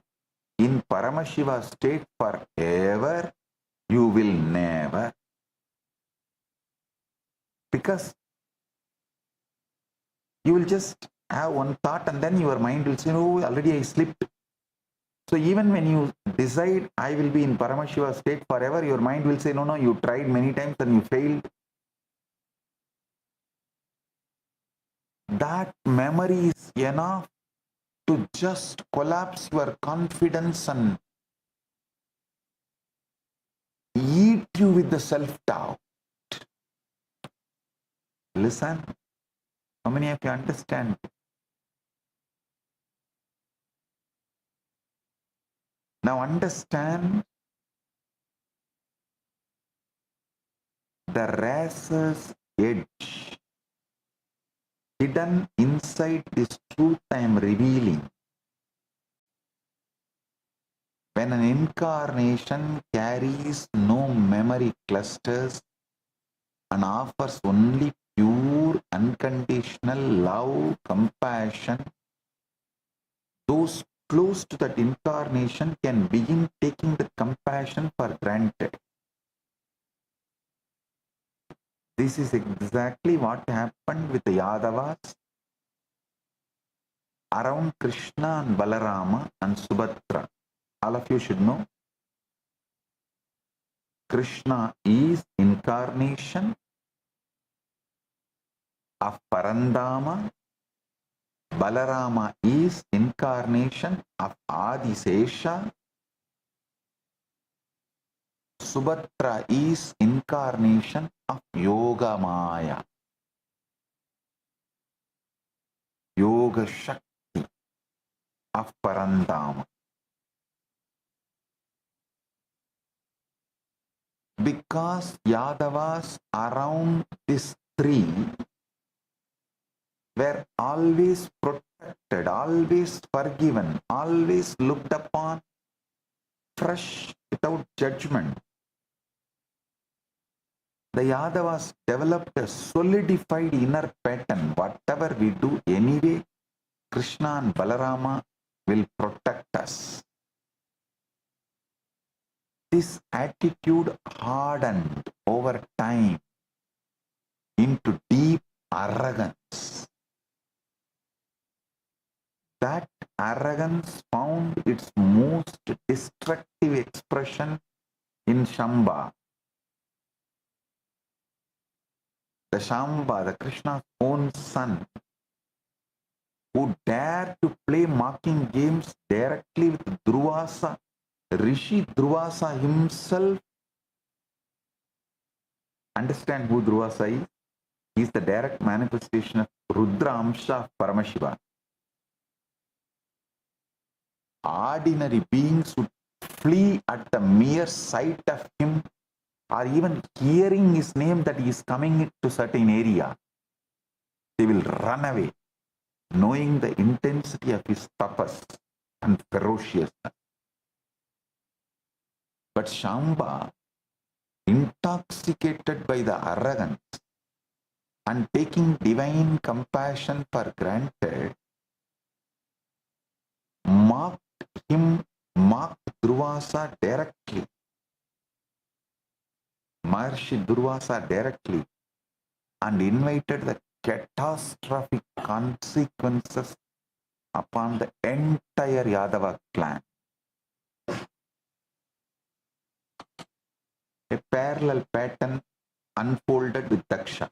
[SPEAKER 9] in Paramashiva state forever, you will never. Because you will just have one thought and then your mind will say, oh, already I slipped. So even when you decide, I will be in Paramashiva state forever, your mind will say, no, you tried many times and you failed. That memory is enough to just collapse your confidence and eat you with the self-doubt. Listen, how many of you understand? Now understand the razor's edge hidden inside this truth I am revealing. When an incarnation carries no memory clusters and offers only pure, unconditional love, compassion, those close to that incarnation can begin taking the compassion for granted. This is exactly what happened with the Yadavas around Krishna and Balarama and Subhadra. All of you should know, Krishna is incarnation of Parandama. Balarama is incarnation of Adisesha. Subhadra is incarnation of Yoga Maya. yoga shakti of Parandama. Because Yadavas around these three were always protected, always forgiven, always looked upon fresh without judgment. The Yadavas developed a solidified inner pattern. Whatever we do anyway, Krishna and Balarama will protect us. This attitude hardened over time into deep arrogance. That arrogance found its most destructive expression in Shamba. The Shamba, the Krishna's own son, who dared to play mocking games directly with Durvasa, Rishi Durvasa himself. Understand who Durvasa is? He is the direct manifestation of Rudra Amsha of Paramashiva. Ordinary beings would flee at the mere sight of him, or even hearing his name that he is coming to certain area. They will run away, knowing the intensity of his tapas and ferociousness. But Shamba, intoxicated by the arrogance and taking divine compassion for granted, mocked Durvasa directly. Maharishi Durvasa directly, and invited the catastrophic consequences upon the entire Yadava clan. A parallel pattern unfolded with Daksha.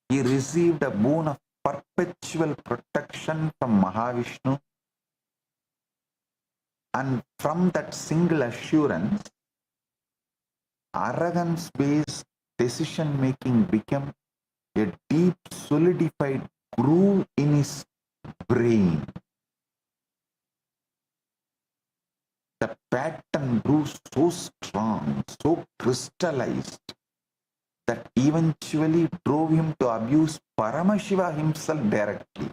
[SPEAKER 9] He received a boon of perpetual protection from Mahavishnu, and from that single assurance, arrogance-based decision-making became a deep solidified groove in his brain. The pattern grew so strong, so crystallized, that eventually drove him to abuse Paramashiva himself directly.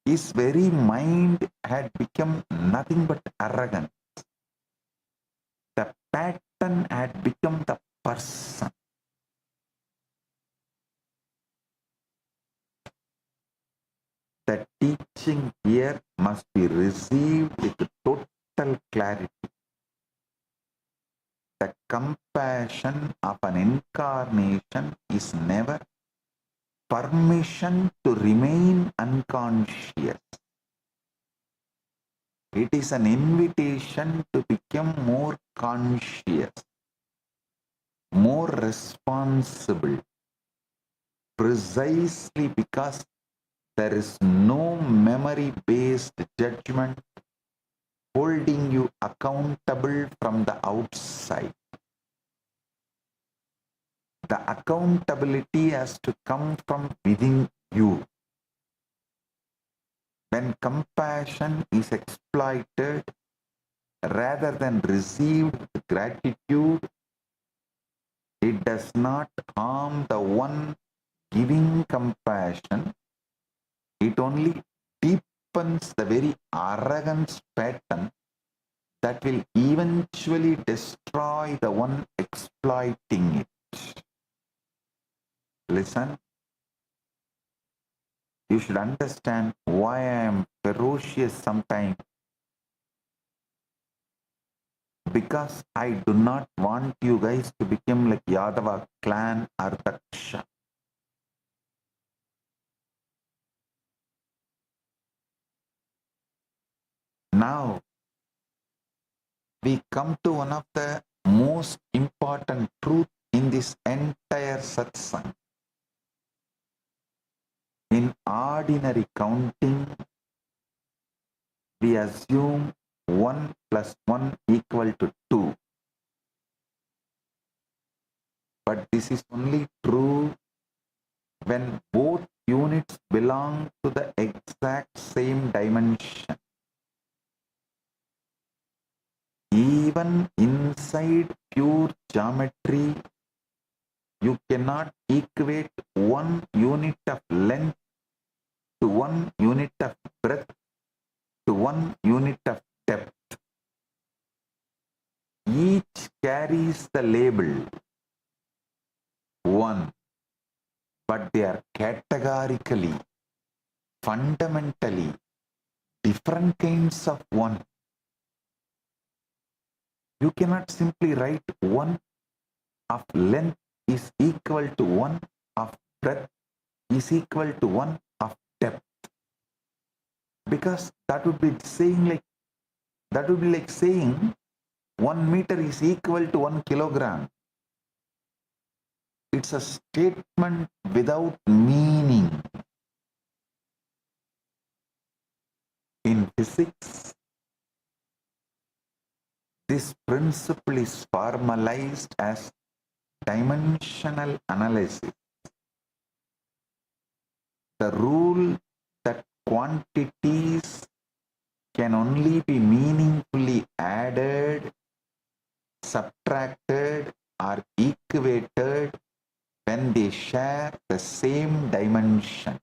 [SPEAKER 9] His very mind had become nothing but arrogance. The pattern had become the person. The teaching here must be received with total clarity. The compassion of an incarnation is never permission to remain unconscious. It is an invitation to become more conscious, more responsible, precisely because there is no memory-based judgment holding you accountable from the outside. The accountability has to come from within you. When compassion is exploited rather than received with gratitude, it does not harm the one giving compassion. It only deepens the very arrogance pattern that will eventually destroy the one exploiting it. Listen, you should understand why I am ferocious sometimes. Because I do not want you guys to become like Yadava clan or Daksha. Now, we come to one of the most important truths in this entire satsang. In ordinary counting, we assume 1 plus 1 equal to 2. But this is only true when both units belong to the exact same dimension. Even inside pure geometry, you cannot equate one unit of length to one unit of breadth to one unit of depth. Each carries the label 1, but they are categorically, fundamentally different kinds of 1. You cannot simply write 1 of length is equal to 1 of breadth is equal to 1 of depth, because that would be like saying 1 meter is equal to 1 kilogram. It's a statement without meaning. In physics, this principle is formalized as dimensional analysis. The rule that quantities can only be meaningfully added, subtracted, or equated when they share the same dimension.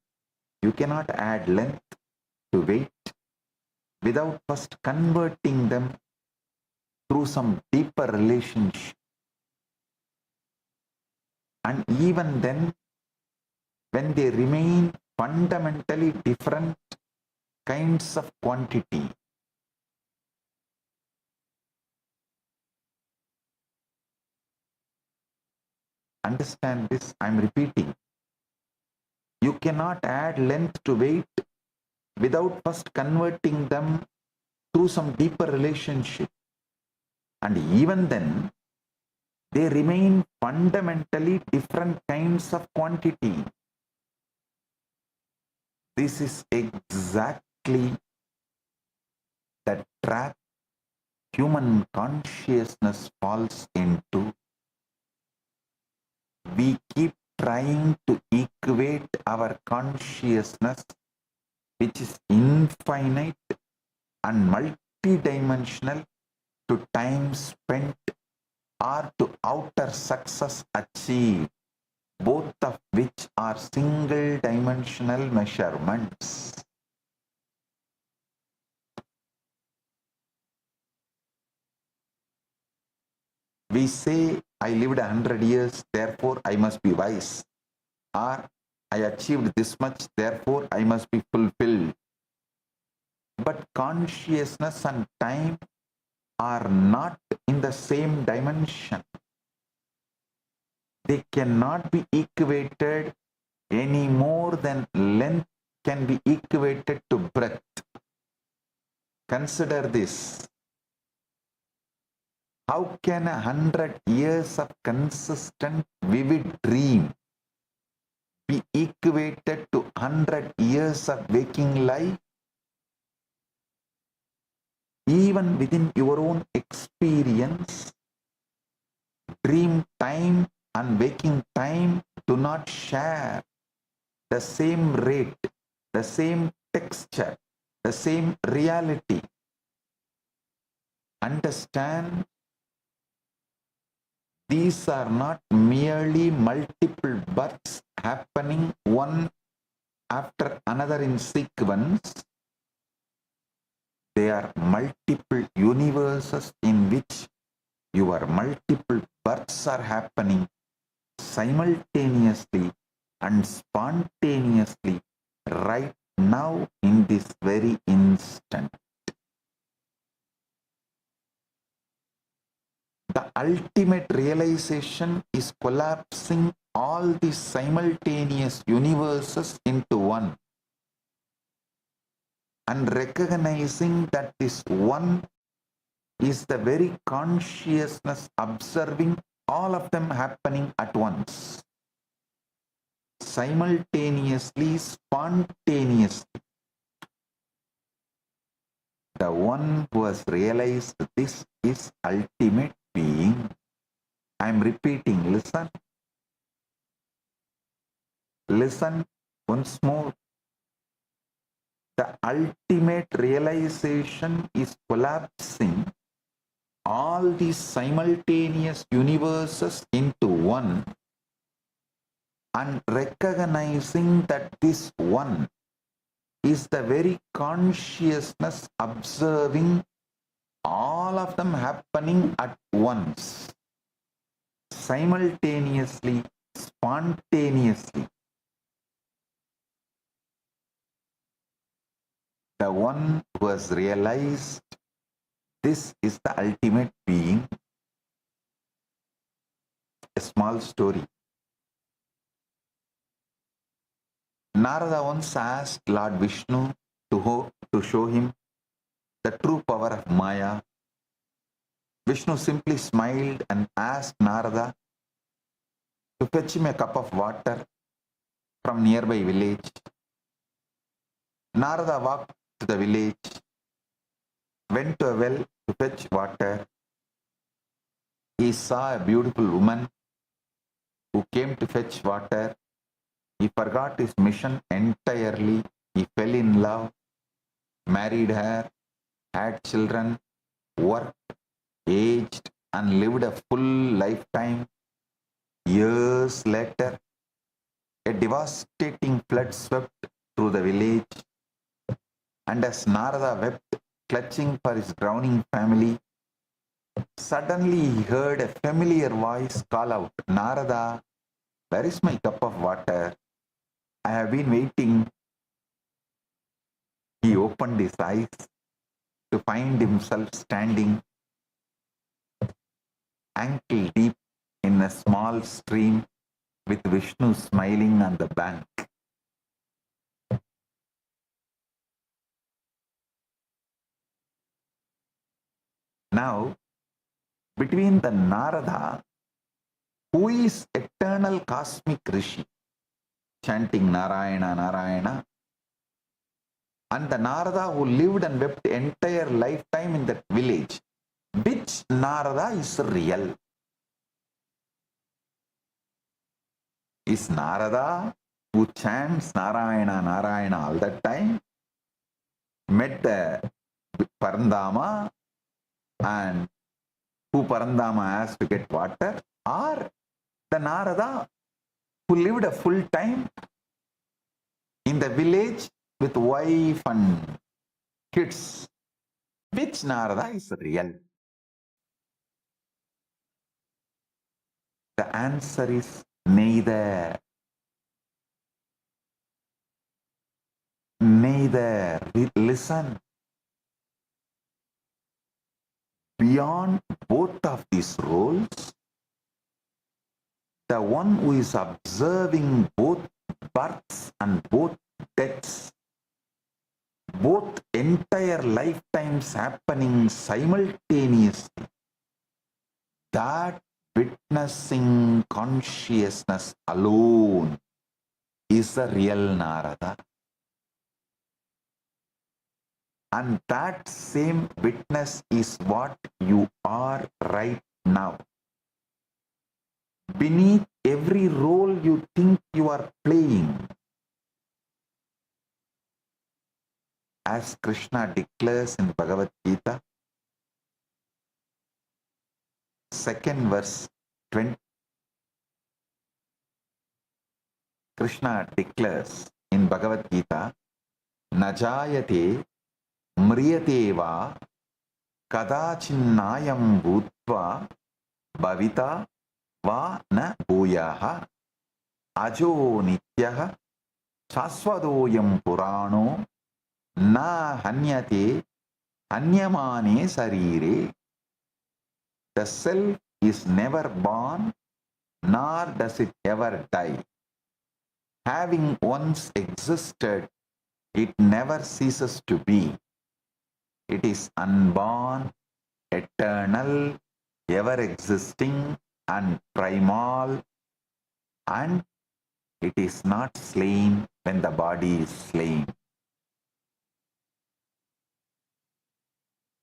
[SPEAKER 9] You cannot add length to weight without first converting them through some deeper relationship. And even then, when they remain fundamentally different kinds of quantity, understand this, I'm repeating. You cannot add length to weight without first converting them through some deeper relationship. And even then, they remain fundamentally different kinds of quantity. This is exactly the trap human consciousness falls into. We keep trying to equate our consciousness, which is infinite and multidimensional, to time spent or to outer success achieved, both of which are single dimensional measurements. We say, I lived 100 years, therefore I must be wise. Or I achieved this much, therefore I must be fulfilled. But consciousness and time are not in the same dimension. They cannot be equated any more than length can be equated to breadth. Consider this. How can 100 years of consistent, vivid dream be equated to 100 years of waking life? Even within your own experience, dream time and waking time do not share the same rate, the same texture, the same reality. Understand, these are not merely multiple births happening one after another in sequence. They are multiple universes in which your multiple births are happening simultaneously and spontaneously right now in this very instant. The ultimate realization is collapsing all these simultaneous universes into one and recognizing that this one is the very consciousness observing all of them happening at once, simultaneously, spontaneously. The one who has realized this is ultimate being. I am repeating, listen. Listen once more. The ultimate realization is collapsing all these simultaneous universes into one and recognizing that this one is the very consciousness observing all of them happening at once, simultaneously, spontaneously. The one who has realized this is the ultimate being. A small story. Narada once asked Lord Vishnu to show him the true power of Maya. Vishnu simply smiled and asked Narada to fetch him a cup of water from nearby village. Narada walked to the village, went to a well to fetch water. He saw a beautiful woman who came to fetch water. He forgot his mission entirely. He fell in love, married her, had children, worked, aged, and lived a full lifetime. Years later, a devastating flood swept through the village, and as Narada wept, clutching for his drowning family, suddenly he heard a familiar voice call out, "Narada, where is my cup of water? I have been waiting." He opened his eyes to find himself standing ankle deep in a small stream with Vishnu smiling on the bank. Now, between the Narada, who is eternal cosmic Rishi, chanting Narayana, Narayana, and the Narada who lived and wept entire lifetime in that village, which Narada is real? Is Narada who chants Narayana, Narayana all the time, met the Parandama and who Parandama asked to get water, or the Narada who lived a full time in the village with wife and kids? Which Narada is real? The answer is neither. Neither. Listen. Beyond both of these roles, the one who is observing both births and both deaths, both entire lifetimes happening simultaneously, that witnessing consciousness alone is the real Narada. And that same witness is what you are right now. Beneath every role you think you are playing, as Krishna declares in Bhagavad Gita, 2nd verse 20, Krishna declares in Bhagavad Gita, Najayate mriyate va kadachinnayam bhutva bhavita va na bhuyaha ajo nityaha shasvadoyam purano na hanyate hanyamane sarire. The self is never born, nor does it ever die. Having once existed, it never ceases to be. It is unborn, eternal, ever-existing, and primal, and it is not slain when the body is slain.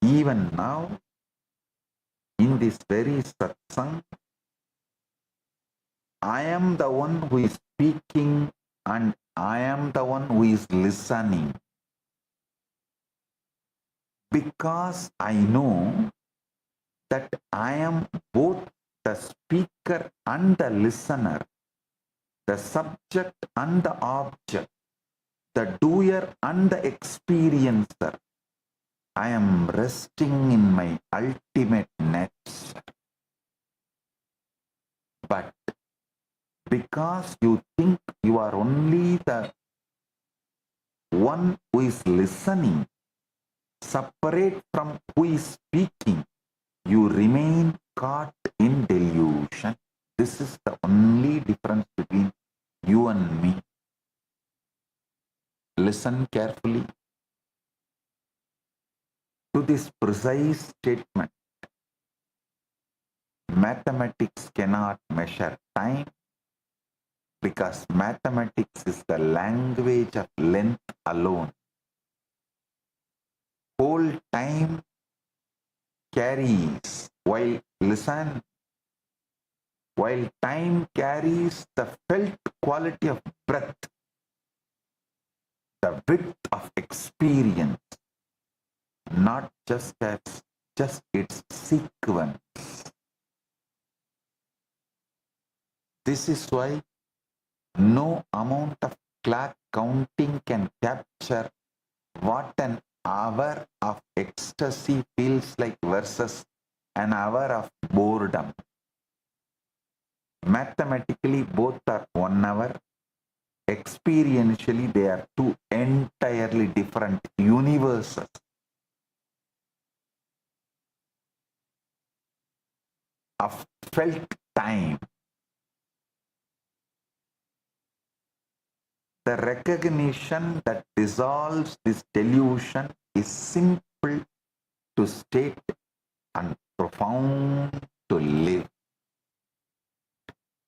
[SPEAKER 9] Even now, in this very satsang, I am the one who is speaking and I am the one who is listening. Because I know that I am both the speaker and the listener, the subject and the object, the doer and the experiencer. I am resting in my ultimate nature. But because you think you are only the one who is listening, separate from who is speaking, you remain caught in delusion. This is the only difference between you and me. Listen carefully to this precise statement. Mathematics cannot measure time because mathematics is the language of length alone. Whole time carries, while time carries the felt quality of breath, the width of experience, not just its sequence. This is why no amount of clock counting can capture what an hour of ecstasy feels like versus an hour of boredom. Mathematically, both are 1 hour. Experientially, they are two entirely different universes. Of felt time. The recognition that dissolves this delusion is simple to state and profound to live.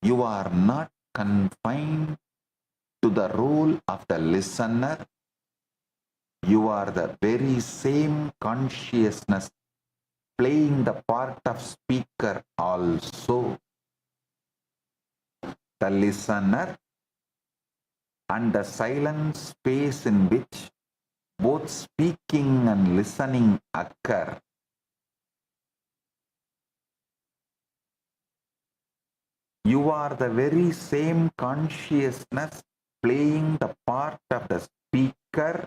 [SPEAKER 9] You are not confined to the role of the listener. You are the very same consciousness playing the part of speaker also. The listener and the silent space in which both speaking and listening occur. You are the very same consciousness playing the part of the speaker,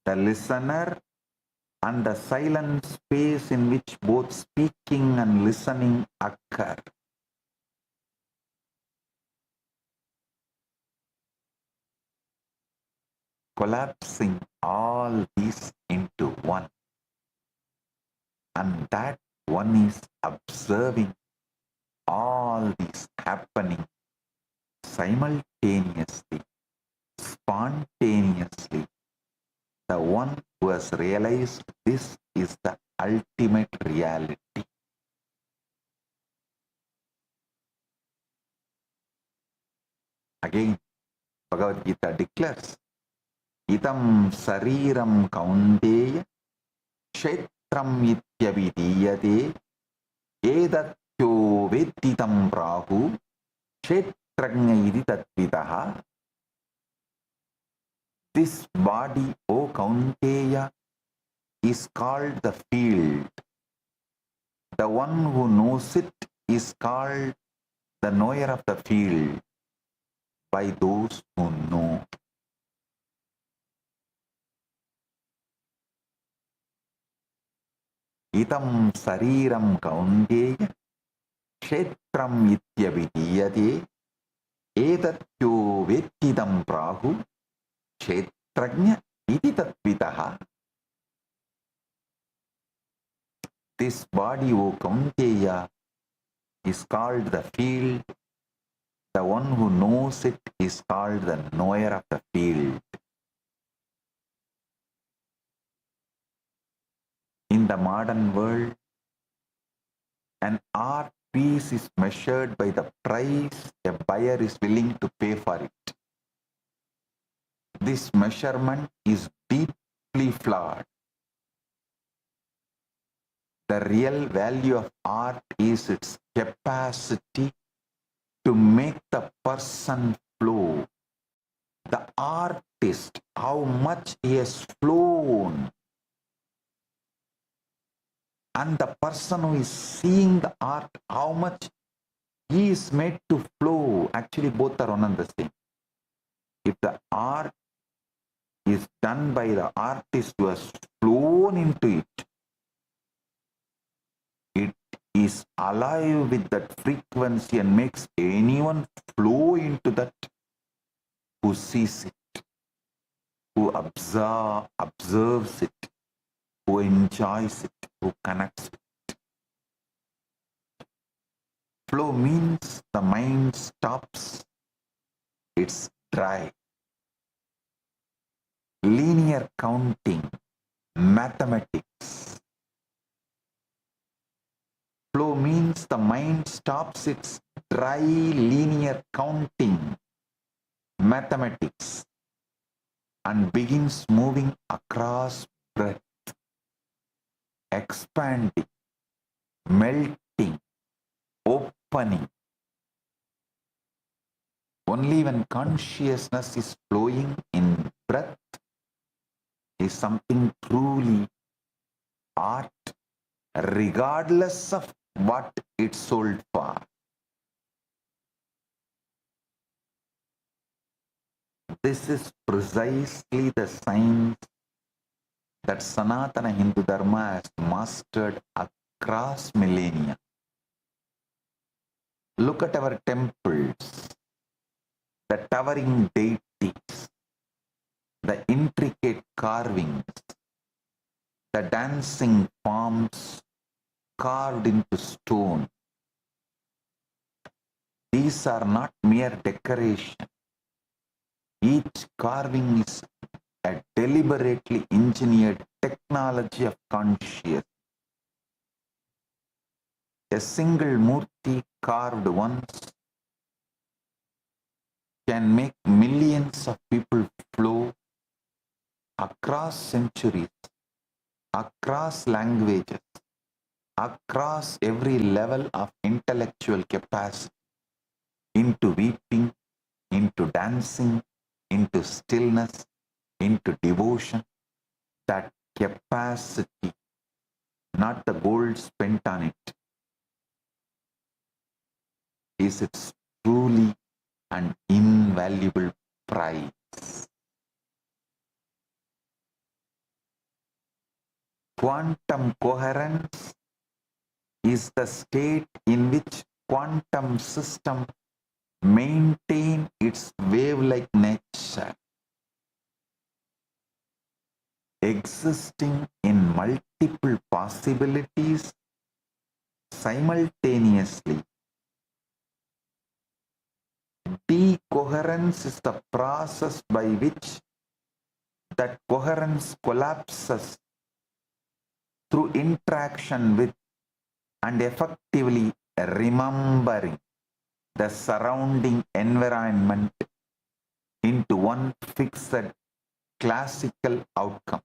[SPEAKER 9] the listener, and the silent space in which both speaking and listening occur. Collapsing all these into one. And that one is observing all these happening simultaneously, spontaneously. The one who has realized this is the ultimate reality. Again, Bhagavad Gita declares, Idam sariram kaunteya kshetram ityavidiyate edatyo vedditam prahu kshetranya iti tatvidaha. This body, O Kaunteya, is called the field. The one who knows it is called the knower of the field by those who know. Idam sariram kaunteya kshetram ityavidiyate edatyo vettidam prahu kshetranya iti tatvidaha. This body, O Kaunteya, is called the field. The one who knows it is called the knower of the field. In the modern world, an art piece is measured by the price a buyer is willing to pay for it. This measurement is deeply flawed. The real value of art is its capacity to make the person flow, The artist, how much he has flown. And the person who is seeing the art, how much he is made to flow. Actually, both are one and the same. If the art is done by the artist who has flown into it, it is alive with that frequency and makes anyone flow into that who sees it, who observes it, who enjoys it, who connects with it. Flow means the mind stops, it's dry. Linear counting, mathematics. Flow means the mind stops its dry linear counting, mathematics, and begins moving across breath, expanding, melting, opening. Only when consciousness is flowing in breath is something truly art, regardless of what it's sold for. This is precisely the science that Sanatana Hindu Dharma has mastered across millennia. Look at our temples, the towering deities, the intricate carvings, the dancing forms carved into stone. These are not mere decoration. Each carving is a deliberately engineered technology of consciousness. A single murti carved once can make millions of people flow across centuries, across languages, across every level of intellectual capacity, into weeping, into dancing, into stillness, into devotion. That capacity, not the gold spent on it, is its truly an invaluable prize. Quantum coherence is the state in which quantum system maintain its wave-like nature, existing in multiple possibilities simultaneously. Decoherence is the process by which that coherence collapses through interaction with and effectively remembering the surrounding environment into one fixed classical outcome.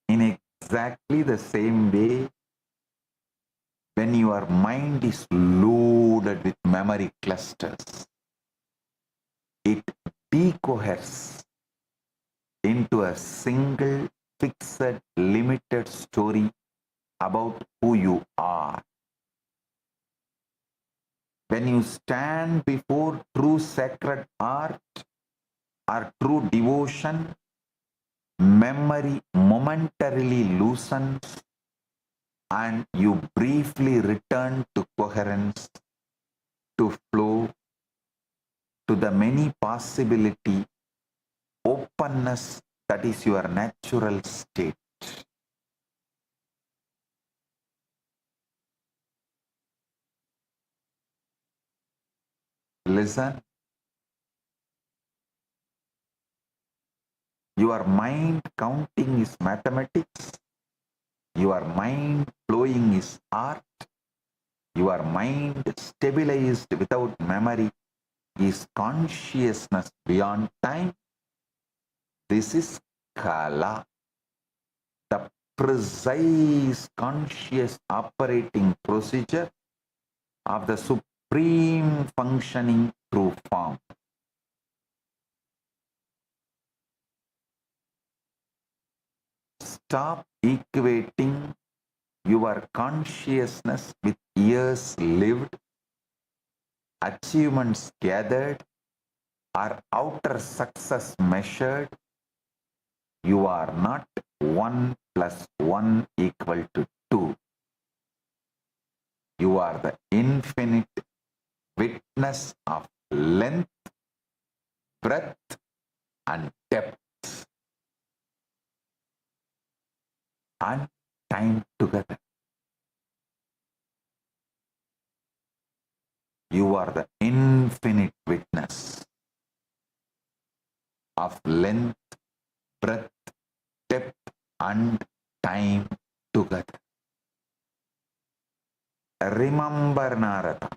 [SPEAKER 9] In exactly the same way, when your mind is loaded with memory clusters, it decoheres into a single fixed limited story about who you are. When you stand before true sacred art or true devotion, memory momentarily loosens and you briefly return to coherence, to flow, to the many possibility, openness that is your natural state. Listen. Your mind counting is mathematics. Your mind flowing is art. Your mind stabilized without memory is consciousness beyond time. This is Kala, the precise conscious operating procedure of the supreme functioning true form. Stop equating your consciousness with years lived, achievements gathered, or outer success measured. You are not 1 plus 1 equal to 2. You are the infinite witness of length, breadth, and depth, and time together. You are the infinite witness of length, breadth, depth, and time together. Remember, Narada,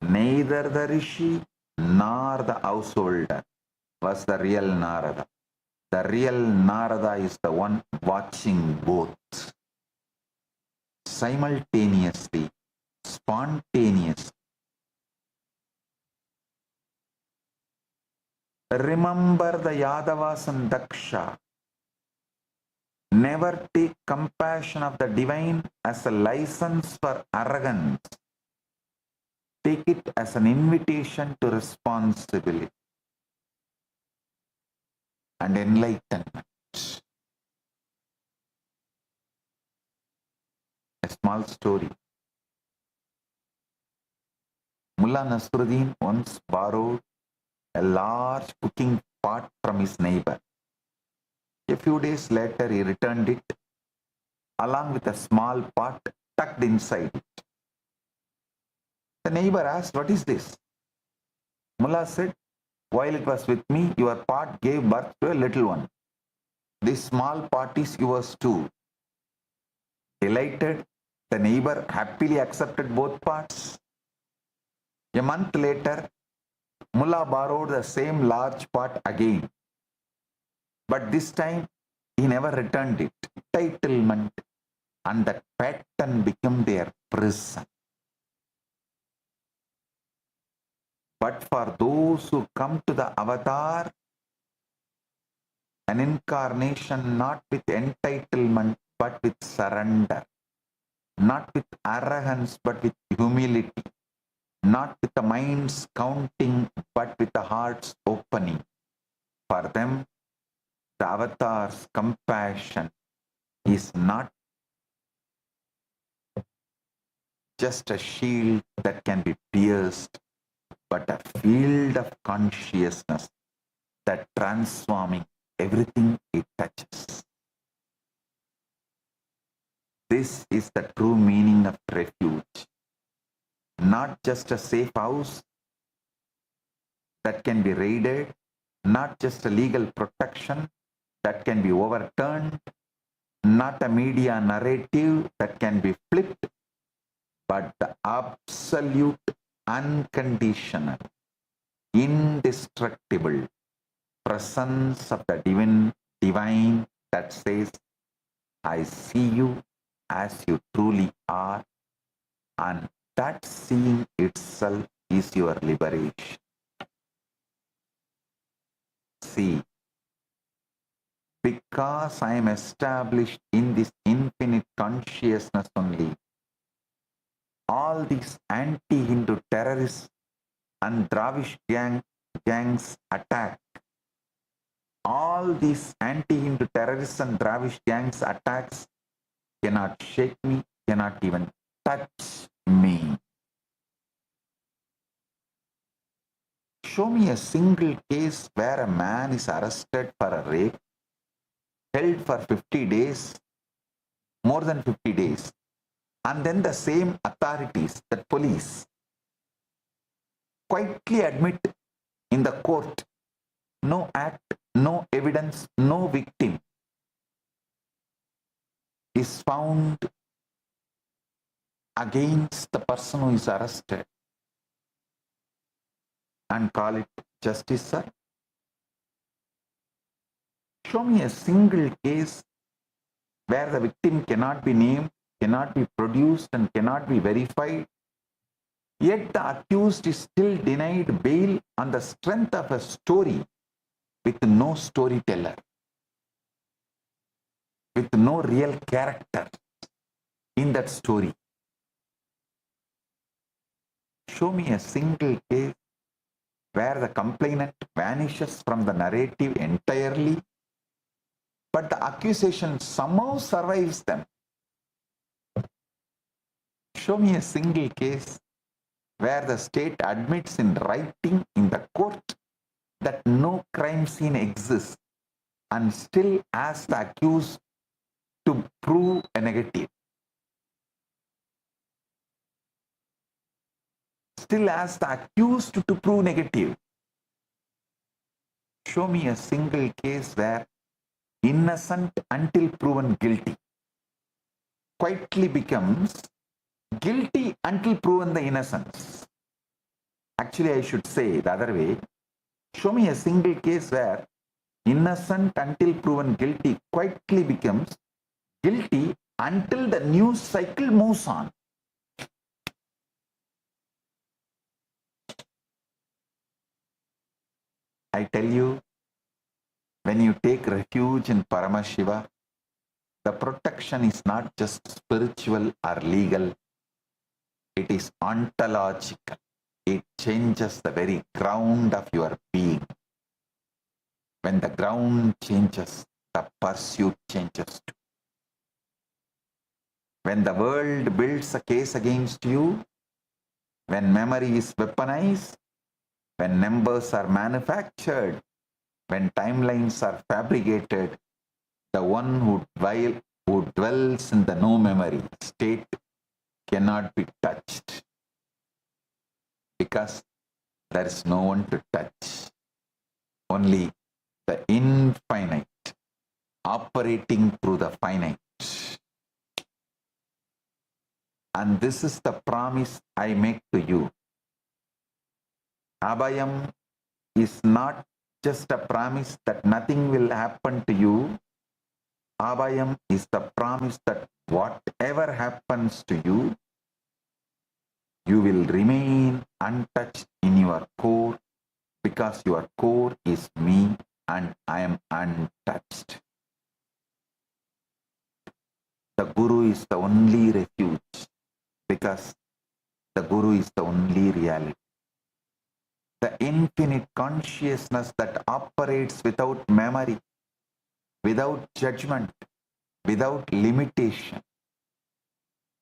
[SPEAKER 9] neither the rishi nor the householder was the real Narada. The real Narada is the one watching both simultaneously, spontaneously. Remember the Yadavas and Daksha. Never take compassion of the divine as a license for arrogance. Take it as an invitation to responsibility and enlightenment. A small story. Mullah Nasruddin once borrowed a large cooking pot from his neighbor. A few days later, he returned it along with a small pot tucked inside it. The neighbor asked, "What is this?" Mullah said, "While it was with me, your pot gave birth to a little one. This small pot is yours too." Delighted, the neighbor happily accepted both pots. A month later, Mullah borrowed the same large pot again. But this time, he never returned it. Entitlement and that pattern became their prison. But for those who come to the avatar, an incarnation not with entitlement but with surrender, not with arrogance but with humility, not with the mind's counting but with the heart's opening. For them, the avatar's compassion is not just a shield that can be pierced, but a field of consciousness that transforming everything it touches. This is the true meaning of refuge. Not just a safe house that can be raided, not just a legal protection that can be overturned, not a media narrative that can be flipped, but the absolute, unconditional, indestructible presence of the divine that says, "I see you as you truly are," and that seeing itself is your liberation. See, because I am established in this infinite consciousness only, all these anti-Hindu terrorists and Dravish gangs attack. All these anti-Hindu terrorists and Dravish gangs attacks cannot shake me, cannot even touch me. Show me a single case where a man is arrested for a rape, held for 50 days, more than 50 days, and then the same authorities, the police, quietly admit in the court, no act, no evidence, no victim is found against the person who is arrested, and call it justice, sir? Show me a single case where the victim cannot be named, cannot be produced, and cannot be verified, Yet the accused is still denied bail on the strength of a story with no storyteller, with no real character in that story. Show me a single case where the complainant vanishes from the narrative entirely, but the accusation somehow survives them. Show me a single case where the state admits in writing in the court that no crime scene exists and still asks the accused to prove a negative. Still asks the accused to prove negative. Show me a single case where innocent until proven guilty quietly becomes guilty until proven the innocence. Actually, I should say the other way. Show me a single case where innocent until proven guilty quietly becomes guilty until the news cycle moves on. I tell you, when you take refuge in Paramashiva, the protection is not just spiritual or legal, it is ontological. It changes the very ground of your being. When the ground changes, the pursuit changes too. When the world builds a case against you, when memory is weaponized, when numbers are manufactured, when timelines are fabricated, the one who dwells in the no memory state cannot be touched, because there is no one to touch. Only the infinite operating through the finite. And this is the promise I make to you. Abhayam is not just a promise that nothing will happen to you. Abhayam is the promise that whatever happens to you, you will remain untouched in your core, because your core is me and I am untouched. The Guru is the only refuge, because the Guru is the only reality. The infinite consciousness that operates without memory, without judgment, without limitation.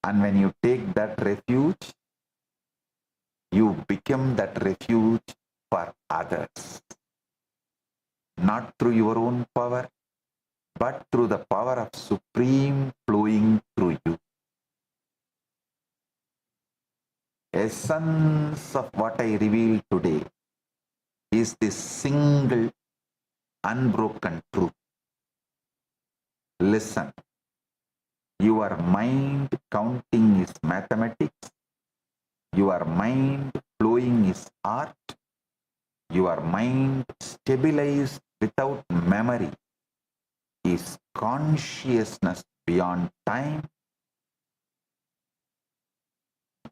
[SPEAKER 9] And when you take that refuge, you become that refuge for others. Not through your own power, but through the power of Supreme flowing through you. Essence of what I reveal today is this single unbroken truth. Listen, your mind counting is mathematics, your mind flowing is art, your mind stabilized without memory is consciousness beyond time.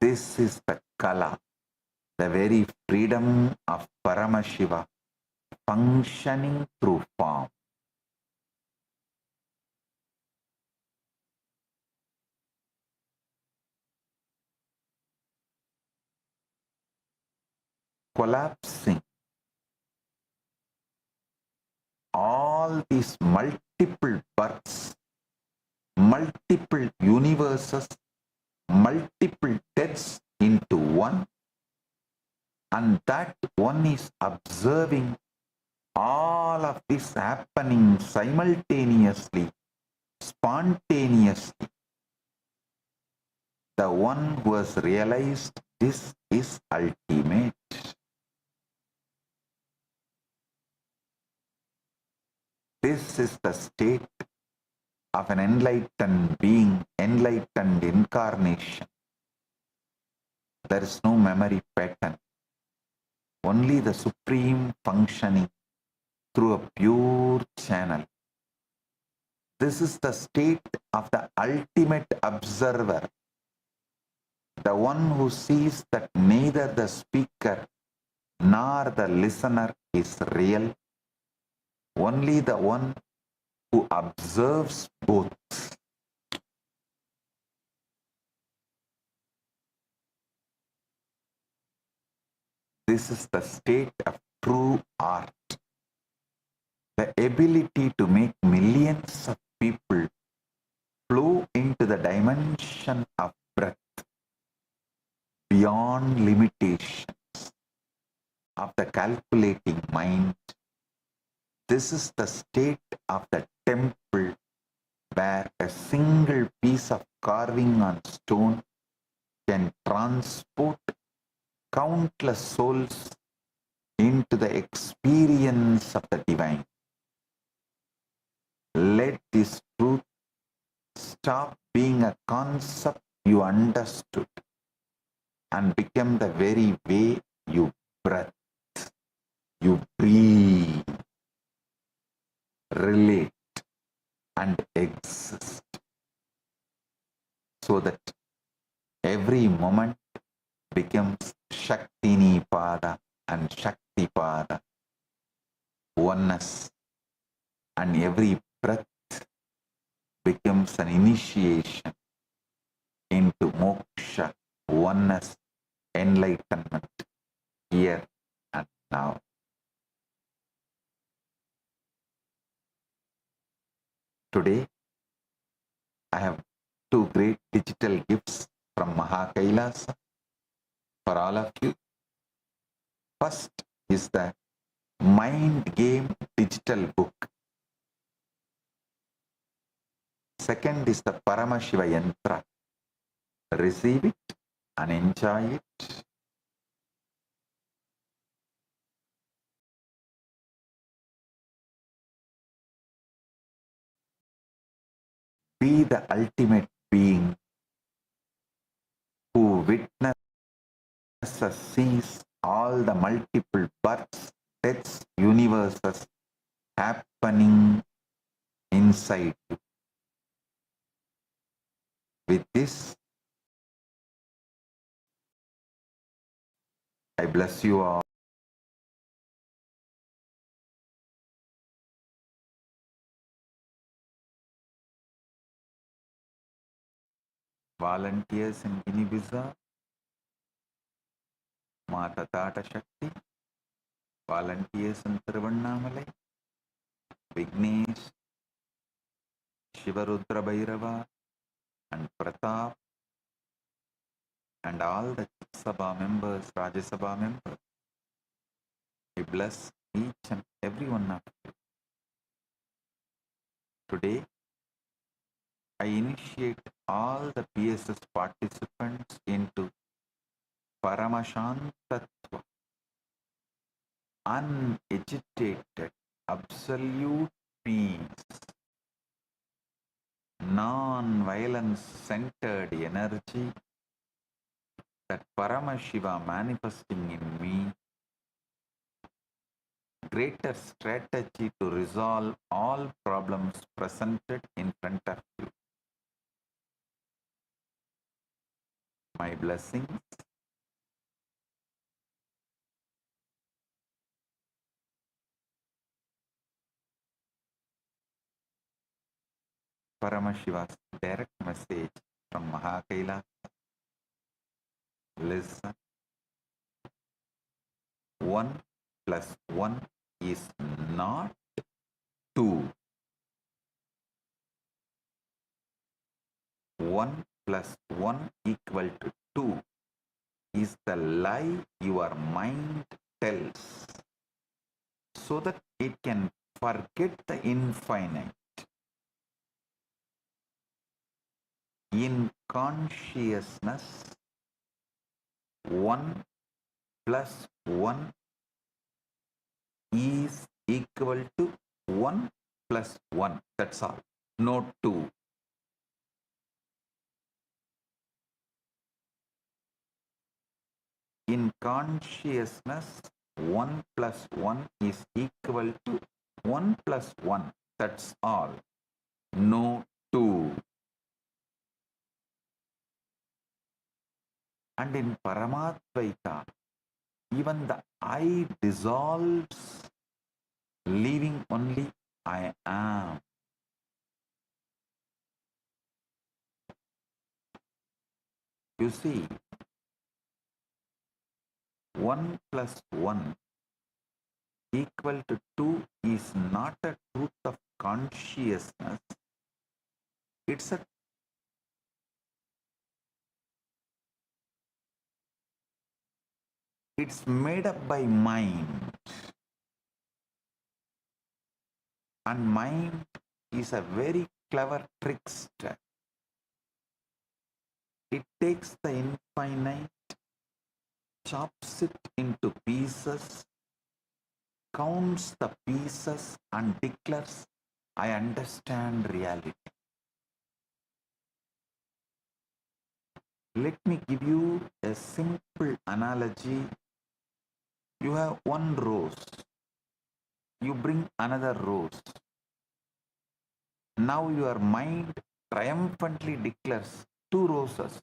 [SPEAKER 9] This is the Kala, the very freedom of Paramashiva functioning through form. Collapsing all these multiple births, multiple universes, multiple deaths into one, and that one is observing all of this happening simultaneously, spontaneously. The one who has realized this is ultimate. This is the state of an enlightened being, enlightened incarnation. There is no memory pattern, only the supreme functioning through a pure channel. This is the state of the ultimate observer. the one who sees that neither the speaker nor the listener is real, only the one who observes both. This is the state of true art. The ability to make millions of people flow into the dimension of breath beyond limitations of the calculating mind. This is the state of the temple where a single piece of carving on stone can transport countless souls into the experience of the divine. Let this truth stop being a concept you understood and become the very way you breathe, you breathe, relate, and exist, so that every moment becomes Shaktini Pada and Shakti Pada, oneness, and every breath becomes an initiation into moksha, oneness, enlightenment, here and now. Today, I have two great digital gifts from KAILASA for all of you. First is the Mind Game digital book. Second is the Paramashiva Yantra. Receive it and enjoy it. Be the ultimate being who witnesses, sees all the multiple births, deaths, universes happening inside you. With this, I bless you all. Volunteers in Guinea-Bissau, Mata Tata Shakti, volunteers in Tiruvannamalai, Vignesh, Shivarudra Bhairava, and Pratap, and all the Sabha members, Rajya Sabha members. I bless each and every one of you. Today, I initiate all the PSS participants into Paramashantatva, unagitated, absolute peace, non-violence centered energy that Paramashiva manifesting in me, greater strategy to resolve all problems presented in front of you. My blessings. Paramashiva's direct message from KAILASA. Listen. 1 plus 1 is not 2. 1 plus 1 equal to 2 is the lie your mind tells, so that it can forget the infinite. In consciousness, 1 plus 1 is equal to 1 plus 1. That's all. No 2. In consciousness, 1 plus 1 is equal to 1 plus 1. That's all. No 2. And in Paramadvaita, even the I dissolves, leaving only I am. You see, 1 plus 1 equal to 2 is not a truth of consciousness. It's made up by mind. And mind is a very clever trickster. It takes the infinite, chops it into pieces, counts the pieces and declares, I understand reality. Let me give you a simple analogy. You have one rose. You bring another rose. Now your mind triumphantly declares 2 roses.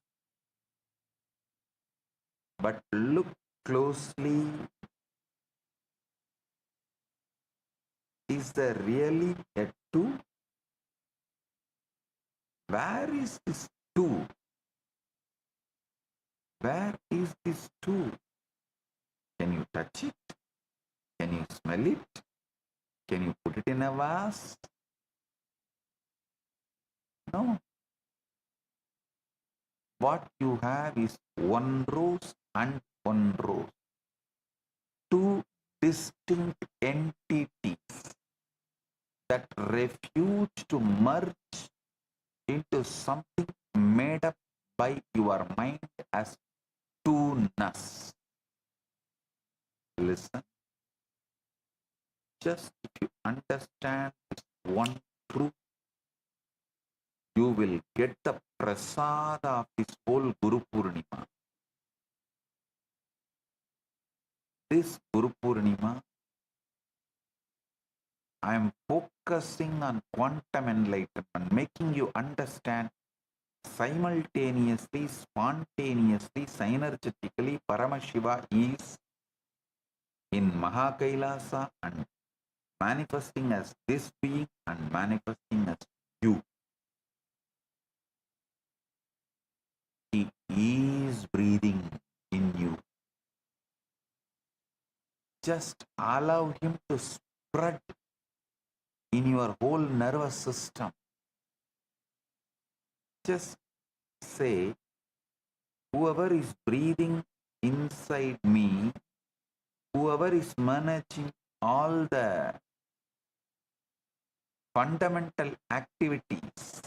[SPEAKER 9] But look closely. Is there really a 2? Where is this 2? Where is this 2? Can you touch it? Can you smell it? Can you put it in a vase? No. What you have is 1 rose and 1 rose. 2 distinct entities that refuse to merge into something made up by your mind as 2ness. Listen. Just if you understand this one truth, you will get the prasada of this whole Guru Purnima. This Guru Purnima, I am focusing on quantum enlightenment, making you understand simultaneously, spontaneously, synergetically, Paramashiva is in KAILASA and manifesting as this being and manifesting as you. He is breathing in you. Just allow him to spread in your whole nervous system. Just say, whoever is breathing inside me, whoever is managing all the fundamental activities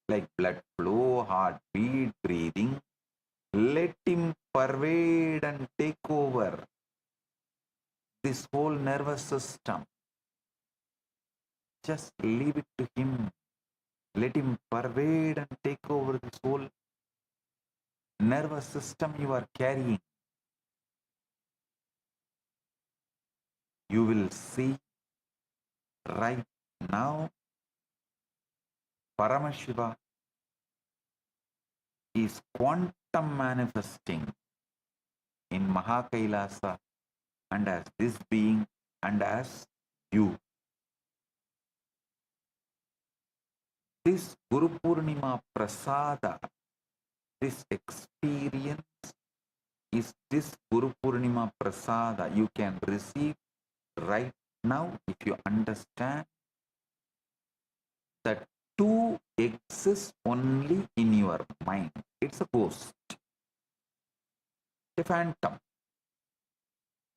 [SPEAKER 9] like blood flow, heartbeat, breathing, let him pervade and take over this whole nervous system. Just leave it to him. Let him pervade and take over this whole nervous system you are carrying. You will see right now Paramashiva is quantum manifesting in KAILASA and as this being and as you. This Guru Purnima Prasada, this experience is this Guru Purnima Prasada you can receive right now if you understand that 2 exists only in your mind. It's a ghost, a phantom,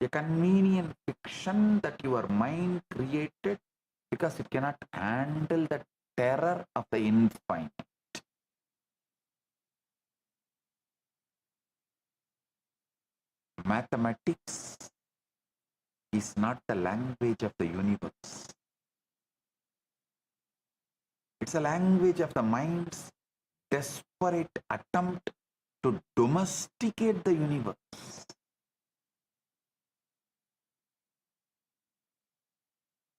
[SPEAKER 9] a convenient fiction that your mind created because it cannot handle the terror of the infinite. Mathematics is not the language of the universe. It's a language of the mind's desperate attempt to domesticate the universe.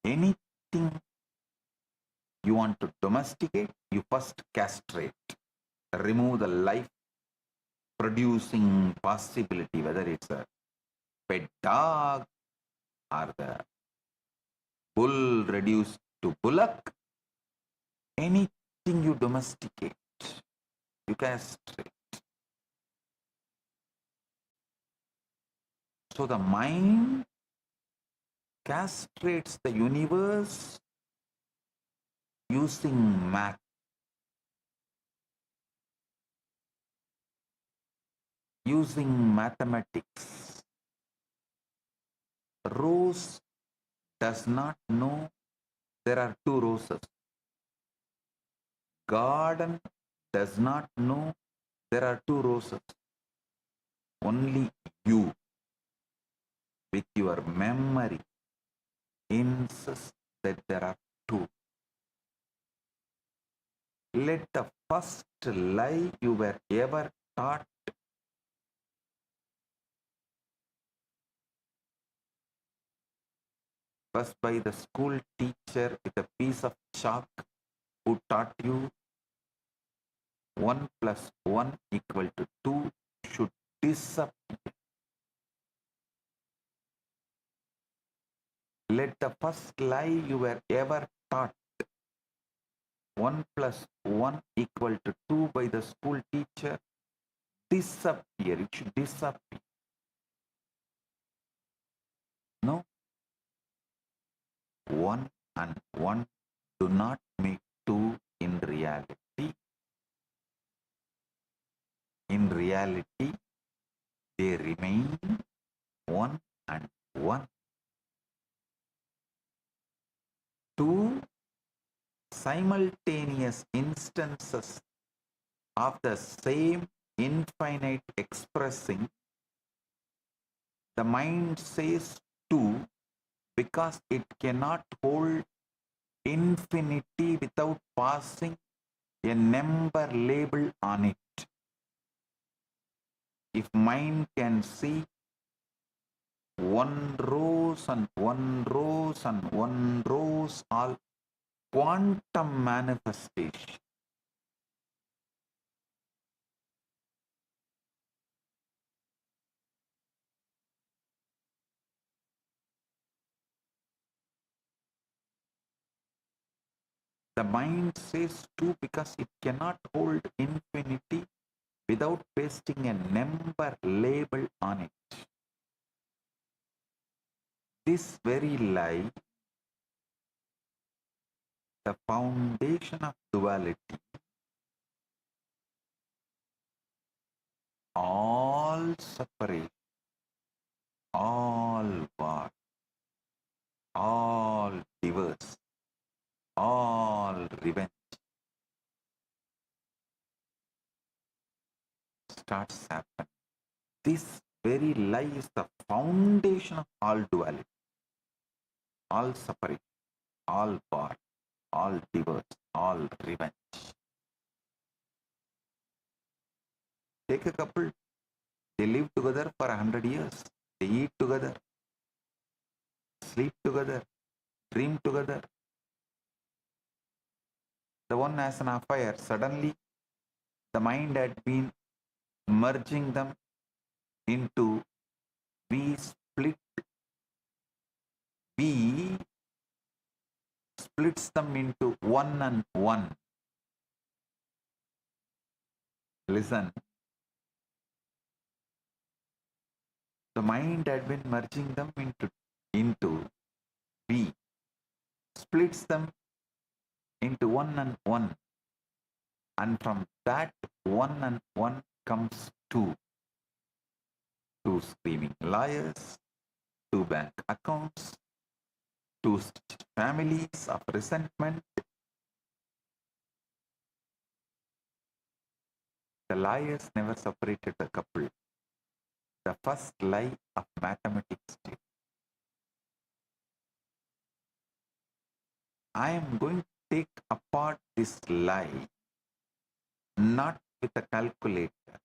[SPEAKER 9] Anything you want to domesticate, you first castrate, remove the life producing possibility, whether it's a pet dog or the bull reduced to bullock, anything you domesticate, you castrate. So the mind castrates the universe using math. Using mathematics. Rose does not know there are two roses. Garden does not know there are two roses. Only you, with your memory, insist that there are two. Let the first lie you were ever taught was by the school teacher with a piece of chalk who taught you 1 plus 1 equal to 2 should disappear. Let the first lie you were ever taught 1 plus 1 equal to 2 by the school teacher disappear. It should disappear. No. 1 and 1 do not make 2 in reality. In reality, they remain 1 and 1. 2 simultaneous instances of the same infinite expressing. The mind says 2 because it cannot hold infinity without passing a number label on it. If mind can see 1 rose and 1 rose and 1 rose, all quantum manifestation. The mind says 2 because it cannot hold infinity without pasting a number label on it. This very lie, the foundation of duality, all separate, all war, all divorce, all revenge starts happening. This very lie is the foundation of all duality, all separate, all war, all divorce, all revenge. Take a couple, they live together for 100 years. They eat together, sleep together, dream together. The one has an affair. Suddenly, the mind had been merging them into we splits them into 1 and 1. Listen. The mind had been merging them into we, splits them into 1 and 1. And from that 1 and 1 comes 2. 2 screaming liars, 2 bank accounts, 2 families of resentment. The liars never separated the couple. The first lie of mathematics did. I am going to take apart this lie not with a calculator,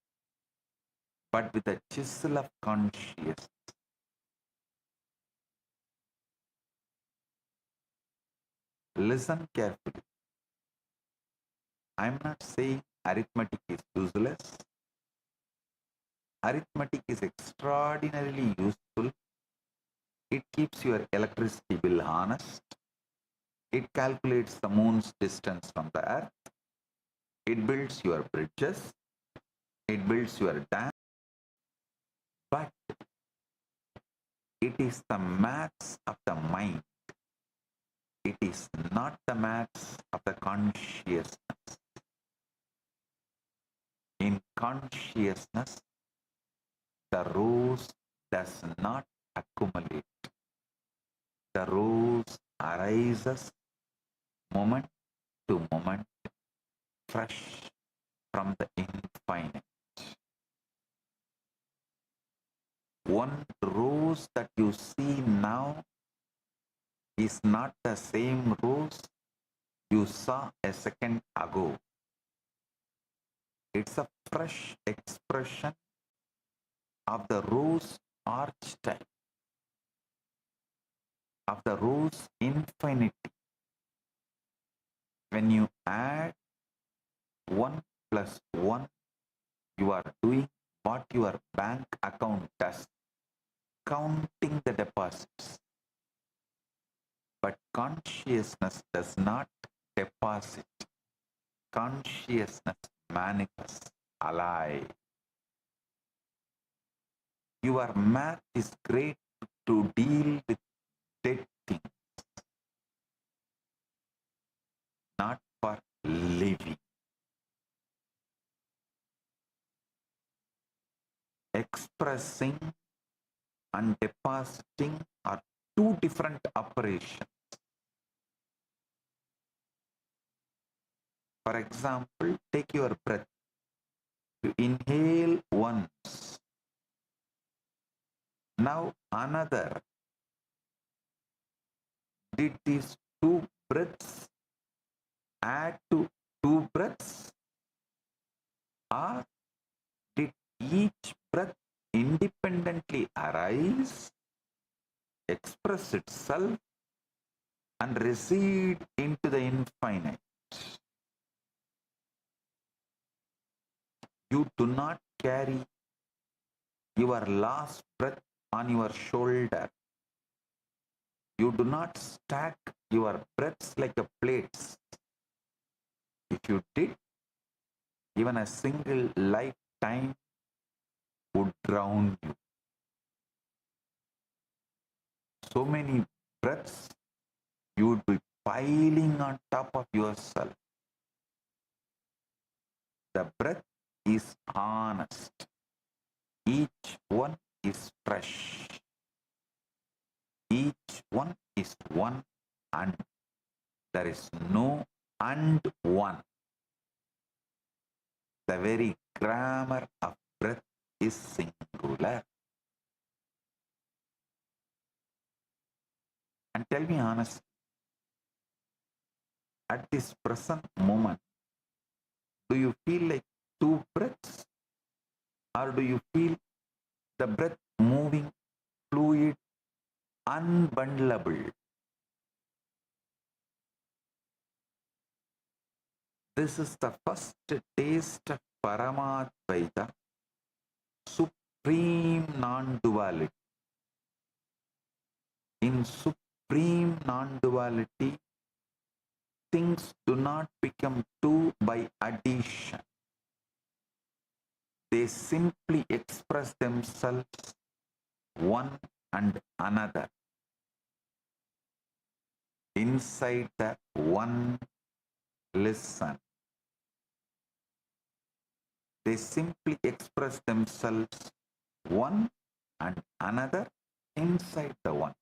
[SPEAKER 9] but with a chisel of consciousness. Listen carefully. I am not saying arithmetic is useless. Arithmetic is extraordinarily useful. It keeps your electricity bill honest. It calculates the moon's distance from the earth. It builds your bridges. It builds your dam. But it is the maths of the mind. It is not the maths of the consciousness. In consciousness, the rose does not accumulate. The rose arises moment to moment, fresh from the infinite. One rose that you see now is not the same rose you saw a second ago. It's a fresh expression of the rose archetype, of the rose infinity. When you add 1 plus 1, you are doing what your bank account does, counting the deposits. But consciousness does not deposit. Consciousness manifests, alive. Your math is great to deal with dead things, not for living. Expressing and depositing are two different operations. For example, take your breath. You inhale once. Now another. Did these two breaths add to two breaths? Or did each breath independently arise, express itself, and recede into the infinite? You do not carry your last breath on your shoulder. You do not stack your breaths like a plates. If you did, even a single lifetime would drown you. So many breaths you would be piling on top of yourself. The breath is honest. Each one is fresh. Each one is one, and there is no and one. The very grammar of breath is singular. And tell me honestly, at this present moment, do you feel like two breaths? Or do you feel the breath moving, fluid, unbundleable? This is the first taste of Paramadvaita, supreme non-duality. In supreme non-duality, things do not become two by addition. They simply express themselves one and another inside the one listen. They simply express themselves one and another inside the one.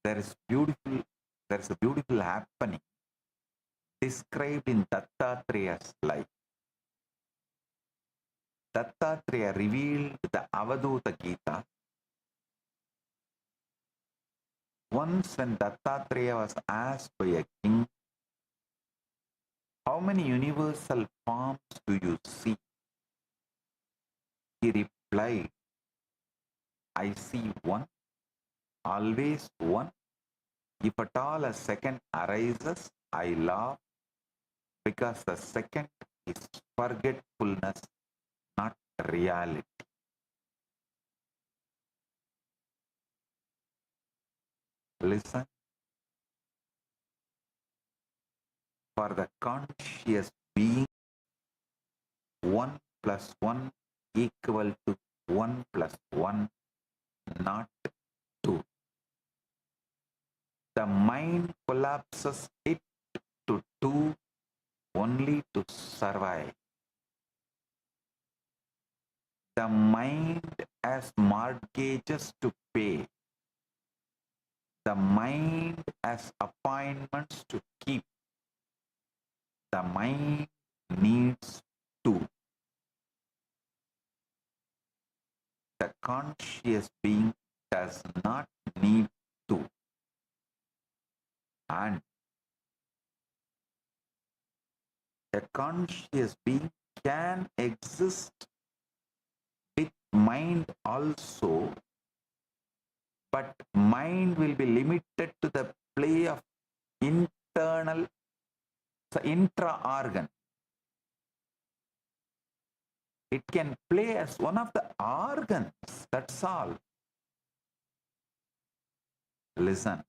[SPEAKER 9] There is a beautiful happening described in Dattatreya's life. Dattatreya revealed the Avaduta Gita. Once when Dattatreya was asked by a king, how many universal forms do you see? He replied, I see one, always one. If at all a second arises, I laugh. because the second is forgetfulness, not reality. Listen. For the conscious being, 1 plus 1 equal to 1 plus 1, not 2. The mind collapses it to 2 only to survive. The mind has mortgages to pay. The mind has appointments to keep. The mind needs 2. The conscious being does not need 2. And a conscious being can exist with mind also, but mind will be limited to the play of internal, intra-organ. It can play as one of the organs, that's all. Listen.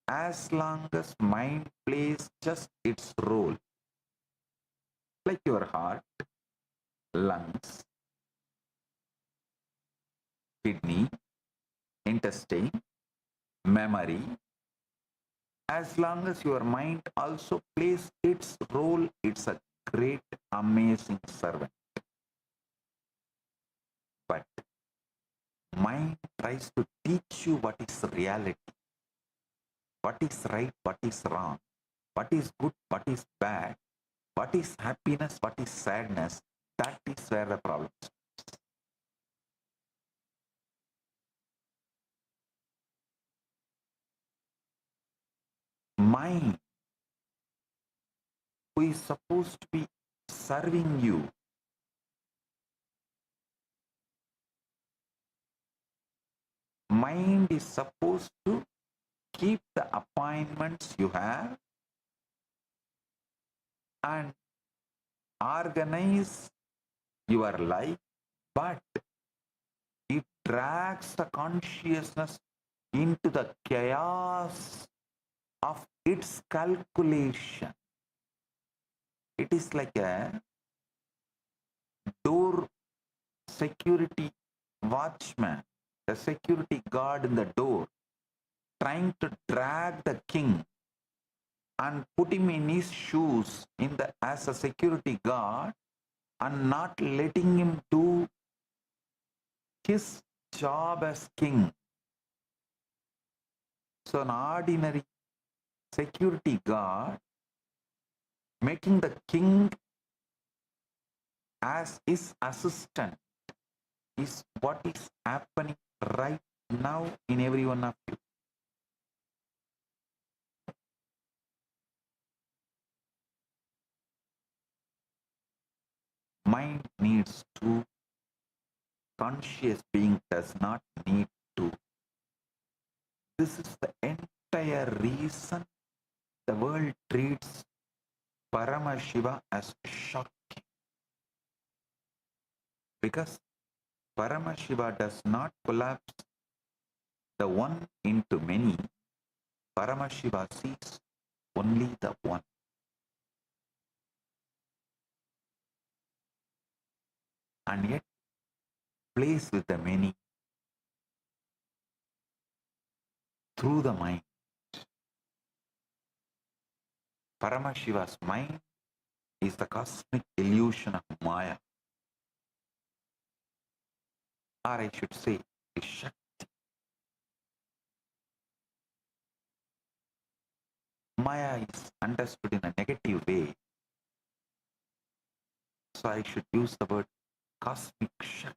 [SPEAKER 9] As long as mind plays just its role, like your heart, lungs, kidney, intestine, memory, as long as your mind also plays its role, it's a great, amazing servant. But mind tries to teach you what is reality, what is right, what is wrong, what is good, what is bad, what is happiness, what is sadness. That is where the problem is. Mind, who is supposed to be serving you, mind is supposed to keep the appointments you have and organize your life, but it drags the consciousness into the chaos of its calculation. It is like a door security watchman, a security guard in the door, trying to drag the king and put him in his shoes as a security guard and not letting him do his job as king. So an ordinary security guard making the king as his assistant is what is happening right now in every one of you. Mind needs 2. Conscious being does not need 2. This is the entire reason the world treats Paramashiva as shocking. Because Paramashiva does not collapse the one into many. Paramashiva sees only the one. And yet plays with the many through the mind. Paramashiva's mind is the cosmic illusion of Maya. Or I should say, the Shakti. Maya is understood in a negative way. So I should use the word cosmic Shakti.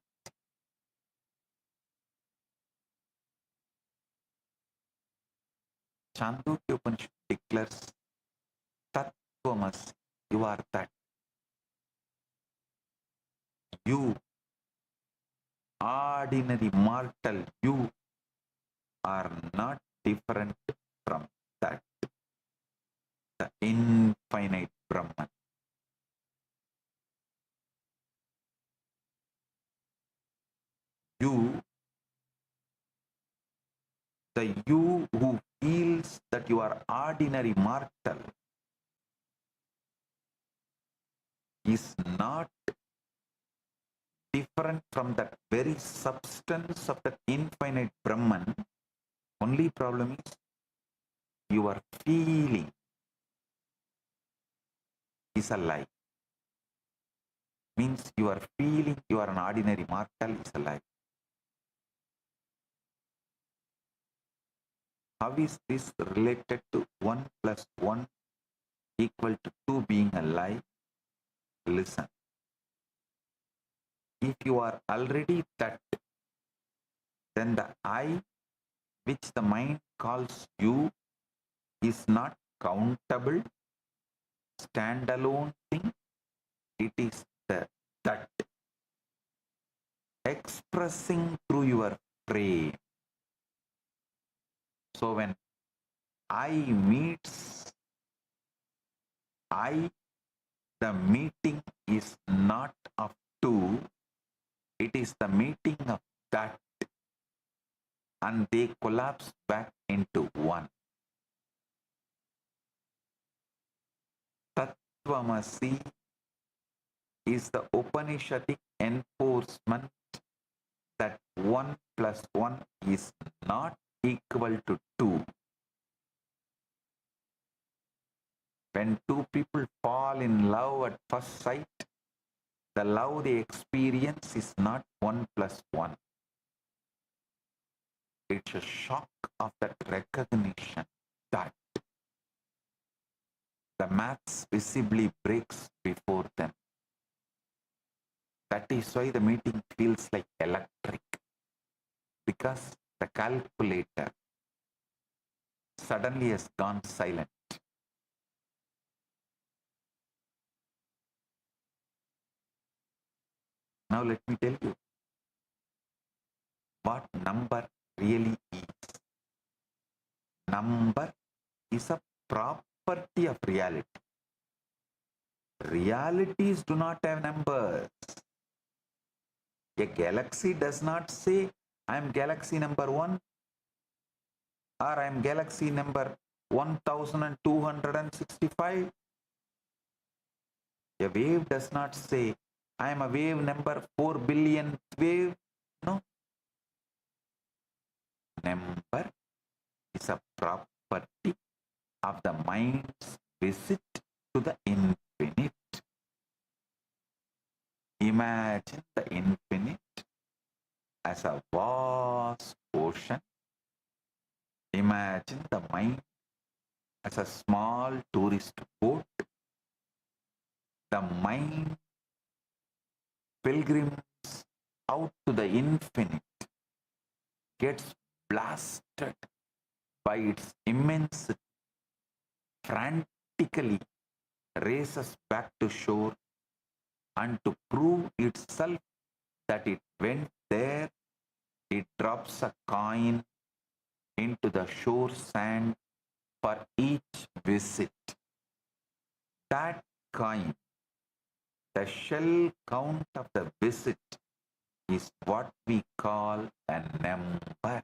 [SPEAKER 9] Chandogya Upanishad declares, Tattvamasi, you are that. You, ordinary mortal, you are not different from that. the infinite Brahman. You, the you who feels that you are ordinary mortal, is not different from that very substance of the infinite Brahman. Only problem is your feeling is a lie. Means you are feeling you are an ordinary mortal is a lie. How is this related to 1 plus 1 equal to 2 being a lie? Listen. If you are already that, then the I which the mind calls you is not countable, standalone thing. It is the that expressing through your frame. So when I meets I, the meeting is not of two, it is the meeting of that, and they collapse back into one. Tattvamasi is the Upanishadic enforcement that 1 plus 1 is not equal to 2. When two people fall in love at first sight, the love they experience is not 1 plus 1. It's a shock of that recognition that the maths visibly breaks before them. That is why the meeting feels like electric, because the calculator suddenly has gone silent. Now let me tell you what number really is. Number is a property of reality. Realities do not have numbers. A galaxy does not say, I am galaxy number 1 or I am galaxy number 1265. A wave does not say, I am a wave number 4 billion wave. No. Number is a property of the mind's visit to the infinite. Imagine the infinite as a vast ocean. Imagine the mind as a small tourist boat. The mind pilgrims out to the infinite, gets blasted by its immensity, frantically races back to shore, and to prove itself that it went there, it drops a coin into the shore sand for each visit. That coin, the shell count of the visit, is what we call a number.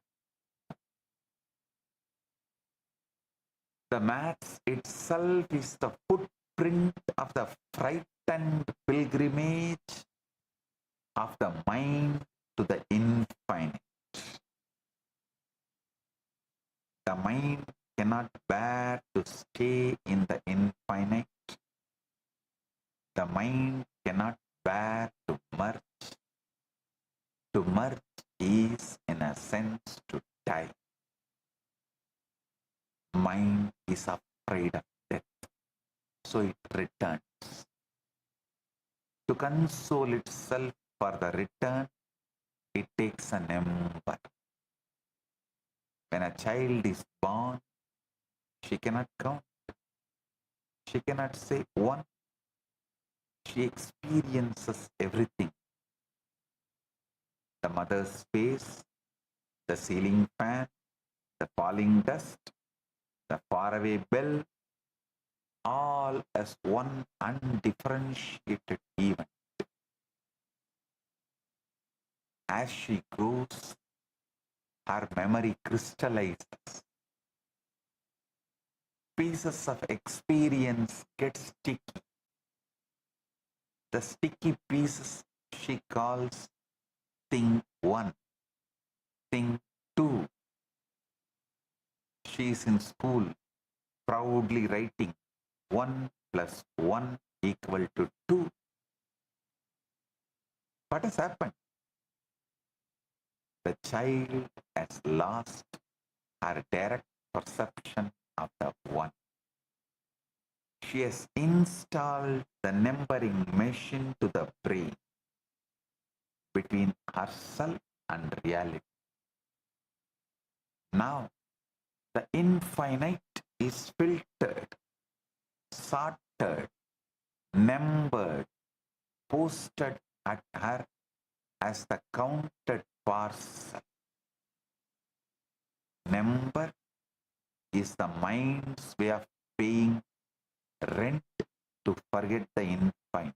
[SPEAKER 9] The maths itself is the footprint of the frightened pilgrimage of the mind to the infinite. The mind cannot bear to stay in the infinite. The mind cannot bear to merge. To merge is, in a sense, to die. Mind is afraid of death, so it returns. To console itself for the return, it takes a number. When a child is born, she cannot count. She cannot say 1. She experiences everything. The mother's face, the ceiling fan, the falling dust, the faraway bell, all as one undifferentiated event. As she grows, her memory crystallizes. Pieces of experience get sticky. The sticky pieces she calls thing 1, thing 2. She is in school, proudly writing 1 plus 1 equal to 2. What has happened? The child has lost her direct perception of the 1. She has installed the numbering machine to the brain between herself and reality. Now, the infinite is filtered, sorted, numbered, posted at her as the counted parcel. Number is the mind's way of paying rent to forget the infinite.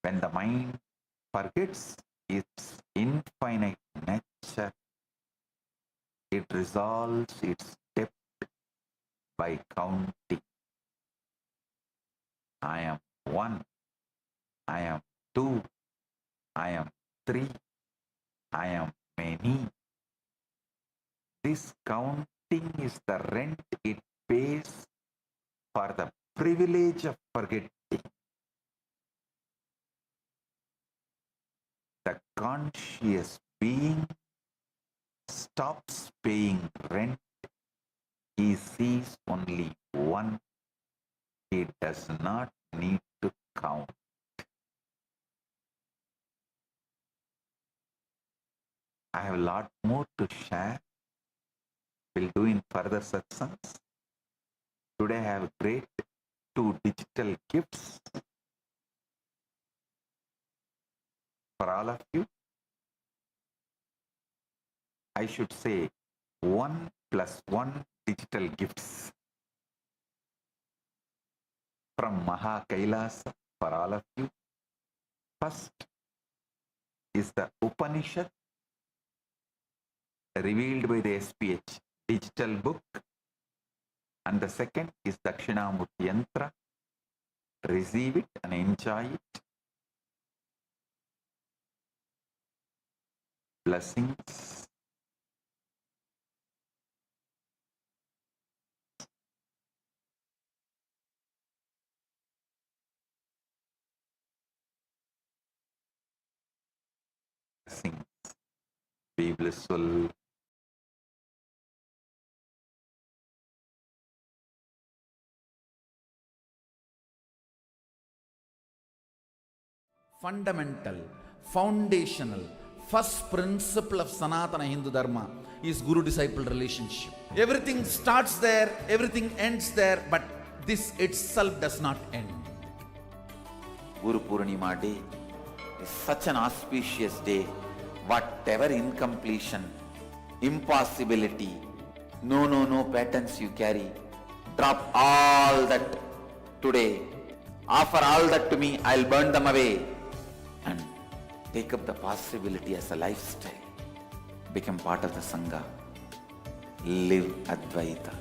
[SPEAKER 9] When the mind forgets its infinite nature, it resolves its debt by counting. I am 1, I am 2, I am 3, I am many. This counting is the rent it pays for the privilege of forgetting. The conscious being stops paying rent. He sees only 1. He does not need to count. I have a lot more to share. We'll do in further satsangs. Today I have great 2 digital gifts for all of you. I should say 1 plus 1 digital gifts from Maha KAILASA for all of you. First is the Upanishad revealed by the SPH digital book, and the second is Dakshinamurti Yantra. Receive it and enjoy it. Blessings. Blessings. Be blissful.
[SPEAKER 10] Fundamental, foundational, first principle of Sanatana Hindu Dharma is Guru-disciple relationship. Everything starts there, everything ends there, but this itself does not end.
[SPEAKER 9] Guru Purnima Day is such an auspicious day. Whatever incompletion, impossibility, no patterns you carry, drop all that today. Offer all that to me, I'll burn them away. And take up the possibility as a lifestyle. Become part of the Sangha. Live Advaita.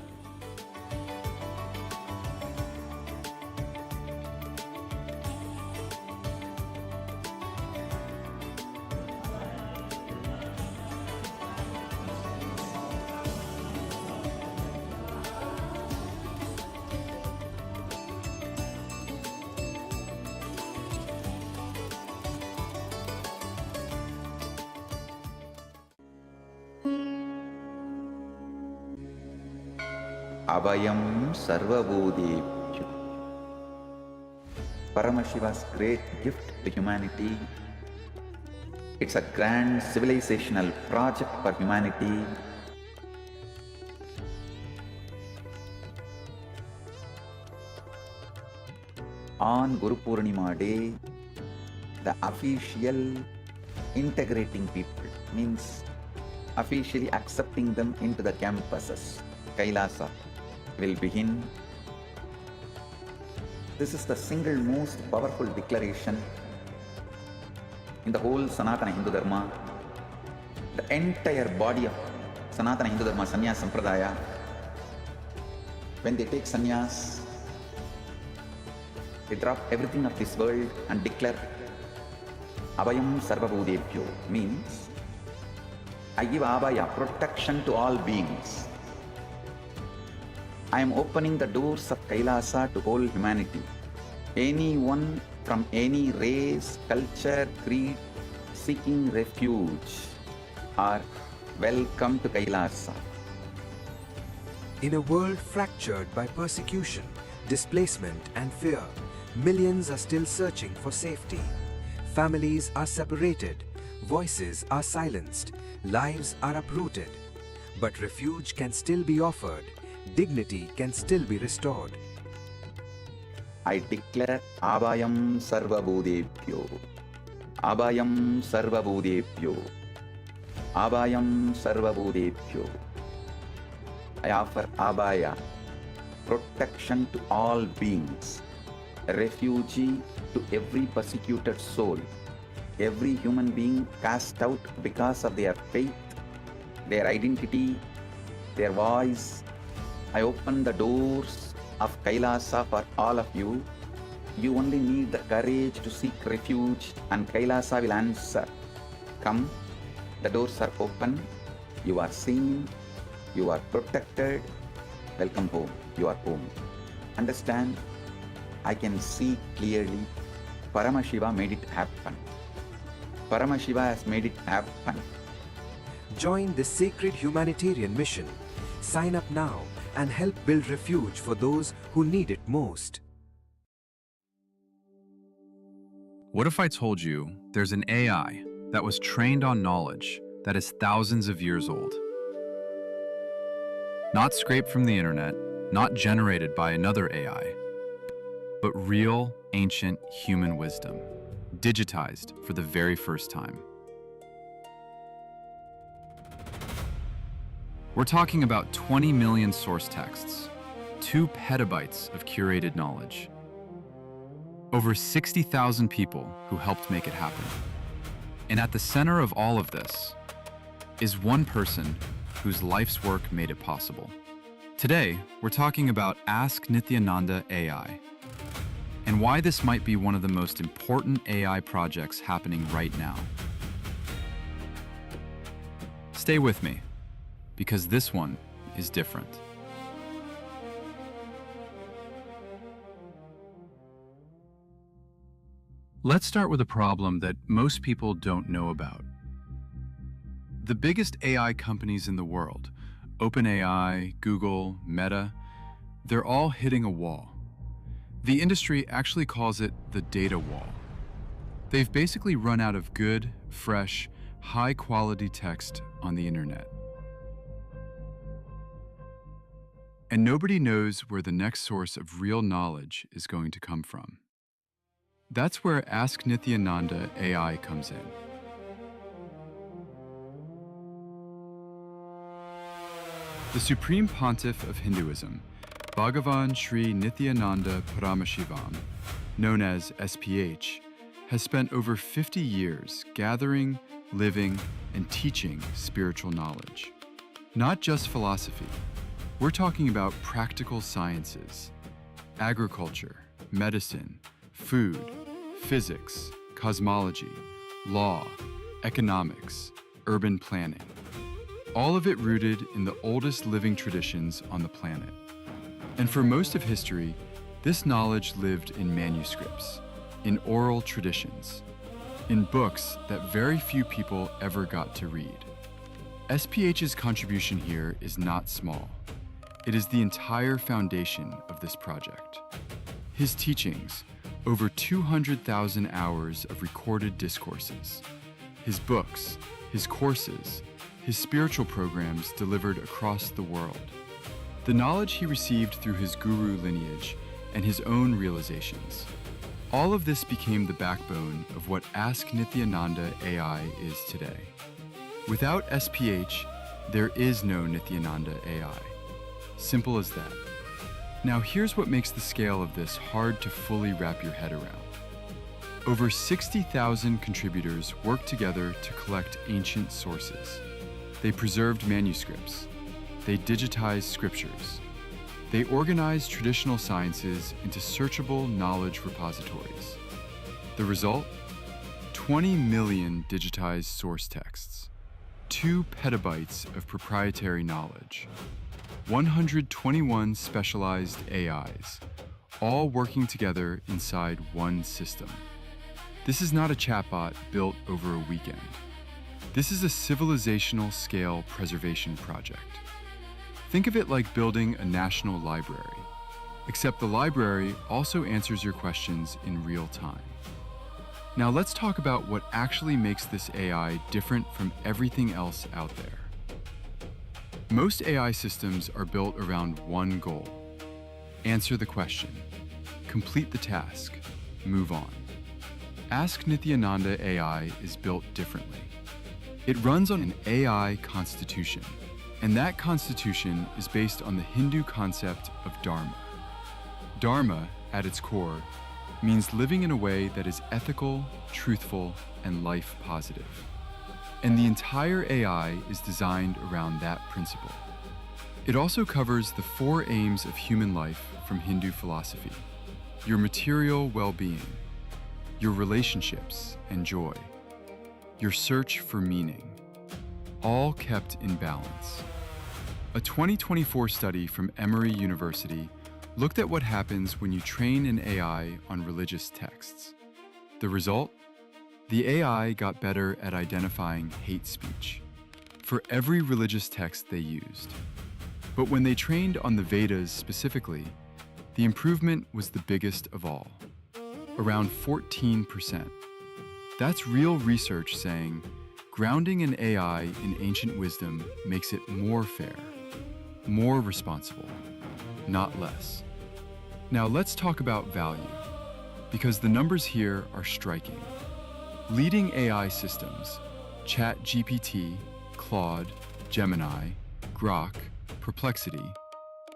[SPEAKER 9] Abhayam Sarvabhutebhyo. Paramashiva's great gift to humanity. It's a grand civilizational project for humanity. On Guru Purnima Day, the official integrating people means officially accepting them into the campuses, KAILASA, will begin. This is the single most powerful declaration in the whole Sanatana Hindu Dharma. The entire body of Sanatana Hindu Dharma, Sannyas Sampradaya, when they take sannyas, they drop everything of this world and declare Abhayam Sarvabhutebhyo, means I give Abhaya, protection to all beings. I am opening the doors of KAILASA to whole humanity. Anyone from any race, culture, creed, seeking refuge are welcome to KAILASA.
[SPEAKER 11] In a world fractured by persecution, displacement and fear, millions are still searching for safety. Families are separated, voices are silenced, lives are uprooted. But refuge can still be offered, dignity can still be restored.
[SPEAKER 9] I declare Abhayam Sarvabhutebhyo, Abhayam Sarvabhutebhyo, Abhayam Sarvabhutebhyo. I offer Abhaya, protection to all beings, refuge to every persecuted soul, every human being cast out because of their faith, their identity, their voice. I open the doors of KAILASA for all of you. You only need the courage to seek refuge and KAILASA will answer. Come, the doors are open, you are seen, you are protected. Welcome home, you are home. Understand, I can see clearly, Paramashiva made it happen. Paramashiva has made it happen.
[SPEAKER 11] Join this sacred humanitarian mission. Sign up now and help build refuge for those who need it most.
[SPEAKER 12] What if I told you there's an AI that was trained on knowledge that is thousands of years old? Not scraped from the internet, not generated by another AI, but real, ancient human wisdom, digitized for the very first time. We're talking about 20 million source texts, 2 petabytes of curated knowledge, over 60,000 people who helped make it happen. And at the center of all of this is one person whose life's work made it possible. Today, we're talking about Ask Nithyananda AI, and why this might be one of the most important AI projects happening right now. Stay with me, because this one is different. Let's start with a problem that most people don't know about. The biggest AI companies in the world, OpenAI, Google, Meta, they're all hitting a wall. The industry actually calls it the data wall. They've basically run out of good, fresh, high-quality text on the internet. And nobody knows where the next source of real knowledge is going to come from. That's where Ask Nithyananda AI comes in. The Supreme Pontiff of Hinduism, Bhagavan Sri Nithyananda Paramashivam, known as SPH, has spent over 50 years gathering, living, and teaching spiritual knowledge. Not just philosophy. We're talking about practical sciences, agriculture, medicine, food, physics, cosmology, law, economics, urban planning. All of it rooted in the oldest living traditions on the planet. And for most of history, this knowledge lived in manuscripts, in oral traditions, in books that very few people ever got to read. SPH's contribution here is not small. It is the entire foundation of this project. His teachings, over 200,000 hours of recorded discourses, his books, his courses, his spiritual programs delivered across the world, the knowledge he received through his guru lineage and his own realizations. All of this became the backbone of what Ask Nithyananda AI is today. Without SPH, there is no Nithyananda AI. Simple as that. Now here's what makes the scale of this hard to fully wrap your head around. Over 60,000 contributors worked together to collect ancient sources. They preserved manuscripts. They digitized scriptures. They organized traditional sciences into searchable knowledge repositories. The result? 20 million digitized source texts, 2 petabytes of proprietary knowledge, 121 specialized AIs, all working together inside one system. This is not a chatbot built over a weekend. This is a civilizational scale preservation project. Think of it like building a national library, except the library also answers your questions in real time. Now let's talk about what actually makes this AI different from everything else out there. Most AI systems are built around one goal. Answer the question, complete the task, move on. Ask Nithyananda AI is built differently. It runs on an AI constitution, and that constitution is based on the Hindu concept of Dharma. Dharma, at its core, means living in a way that is ethical, truthful, and life positive. And the entire AI is designed around that principle. It also covers the 4 aims of human life from Hindu philosophy: your material well-being, your relationships and joy, your search for meaning, all kept in balance. A 2024 study from Emory University looked at what happens when you train an AI on religious texts. The result? The AI got better at identifying hate speech for every religious text they used. But when they trained on the Vedas specifically, the improvement was the biggest of all, around 14%. That's real research saying grounding an AI in ancient wisdom makes it more fair, more responsible, not less. Now let's talk about value, because the numbers here are striking. Leading AI systems, ChatGPT, Claude, Gemini, Grok, Perplexity,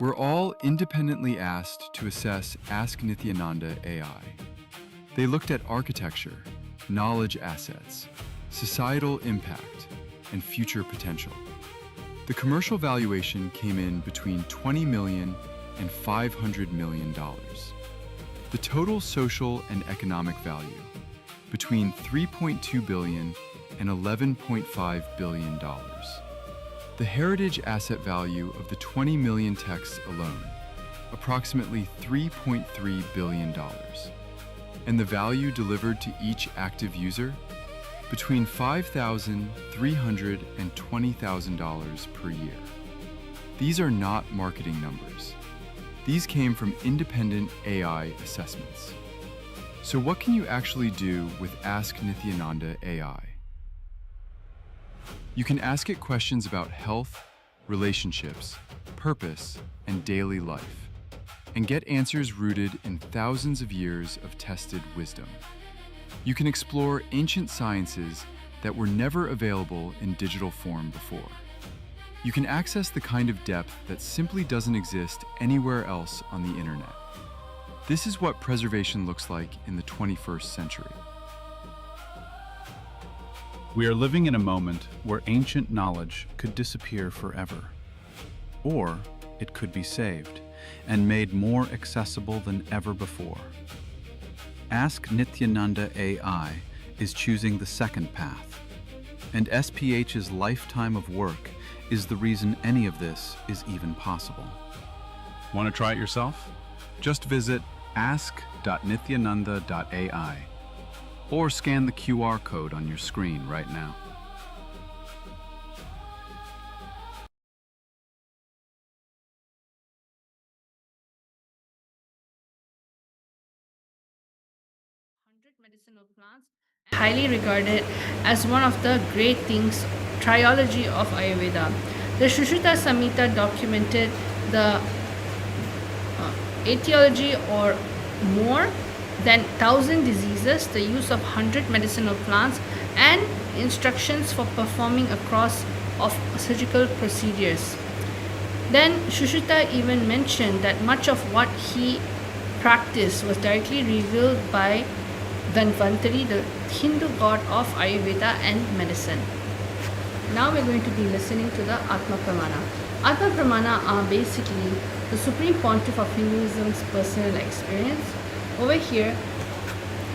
[SPEAKER 12] were all independently asked to assess Ask Nithyananda AI. They looked at architecture, knowledge assets, societal impact, and future potential. The commercial valuation came in between $20 million and $500 million. The total social and economic value, between $3.2 billion and $11.5 billion. The heritage asset value of the 20 million texts alone, approximately $3.3 billion. And the value delivered to each active user, between $5,300 and $20,000 per year. These are not marketing numbers. These came from independent AI assessments. So what can you actually do with Ask Nithyananda AI? You can ask it questions about health, relationships, purpose, and daily life, and get answers rooted in thousands of years of tested wisdom. You can explore ancient sciences that were never available in digital form before. You can access the kind of depth that simply doesn't exist anywhere else on the internet. This is what preservation looks like in the 21st century.
[SPEAKER 13] We are living in a moment where ancient knowledge could disappear forever. Or it could be saved and made more accessible than ever before. Ask Nithyananda AI is choosing the second path, and SPH's lifetime of work is the reason any of this is even possible. Want to try it yourself? Just visit ask.nithyananda.ai or scan the QR code on your screen right now.
[SPEAKER 14] Medicinal plants, highly regarded as one of the great things, trilogy of Ayurveda. The Shushruta Samhita documented the etiology or more than 1,000 diseases, the use of 100 medicinal plants, and instructions for performing a course of surgical procedures. Then Shushruta even mentioned that much of what he practiced was directly revealed by Dhanvantari, the Hindu god of Ayurveda and medicine. Now we're going to be listening to the Atma Pramana. Atma Pramana are basically the Supreme Pontiff of Hinduism's personal experience. Over here,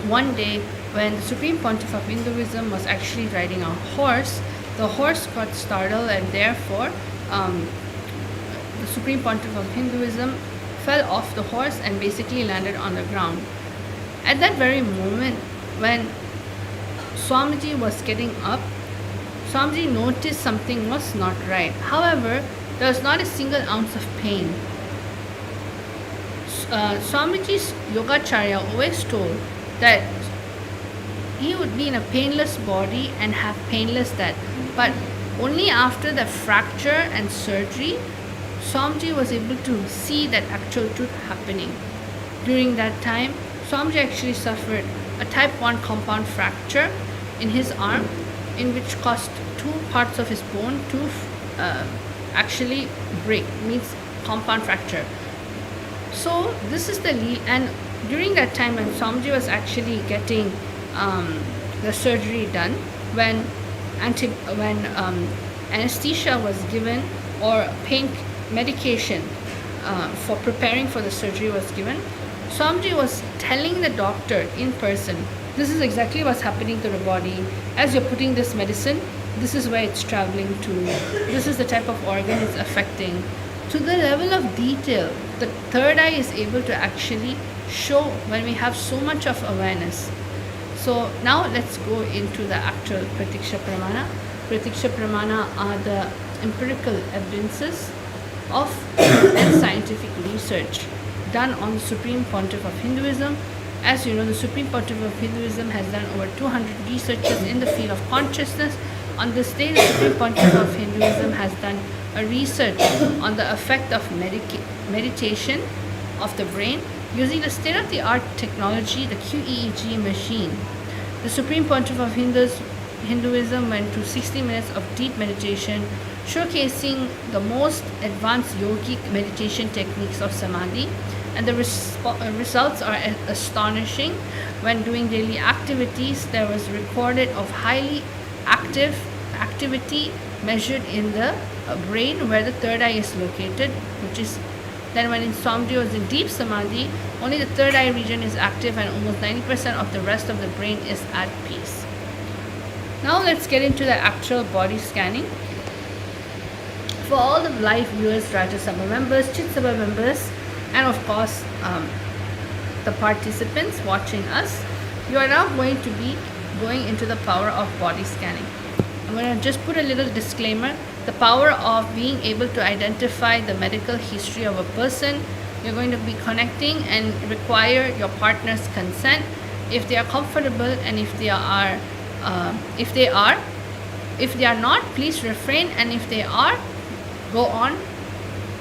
[SPEAKER 14] one day when the Supreme Pontiff of Hinduism was actually riding a horse, the horse got startled and therefore the Supreme Pontiff of Hinduism fell off the horse and basically landed on the ground. At that very moment, when Swamiji was getting up, Swamiji noticed something was not right. However, there was not a single ounce of pain. Swamiji's Yogacharya always told that he would be in a painless body and have painless death. But only after the fracture and surgery, Swamiji was able to see that actual truth happening. During that time, Swamiji actually suffered a type 1 compound fracture in his arm, in which caused two parts of his bone to actually break, means compound fracture. So this is the and during that time when Swamiji was actually getting the surgery done, when anesthesia was given or pain medication for preparing for the surgery was given, Swamiji was telling the doctor in person, this is exactly what's happening to the body. As you're putting this medicine, this is where it's traveling to. This is the type of organ it's affecting. To the level of detail, the third eye is able to actually show when we have so much of awareness. So now let's go into the actual Pratiksha Pramana. Pratiksha Pramana are the empirical evidences of and scientific research done on the Supreme Pontiff of Hinduism. As you know, the Supreme Pontiff of Hinduism has done over 200 researches in the field of consciousness. On this day, the Supreme Pontiff of Hinduism has done a research on the effect of meditation of the brain using the state-of-the-art technology, the QEEG machine. The Supreme Pontiff of Hinduism went through 60 minutes of deep meditation, showcasing the most advanced yogic meditation techniques of Samadhi, and the results are astonishing. When doing daily activities, there was recorded of highly active activity measured in the brain where the third eye is located, which is then when in Swamiji was in deep Samadhi, only the third eye region is active and almost 90% of the rest of the brain is at peace. Now let's get into the actual body scanning. For all the live viewers, Rajya Sabha members, Chit Sabha members, and of course the participants watching us, you are now going to be going into the power of body scanning. I'm going to just put a little disclaimer. The power of being able to identify the medical history of a person. You're going to be connecting and require your partner's consent if they are comfortable, and if they are not, please refrain, and if they are, go on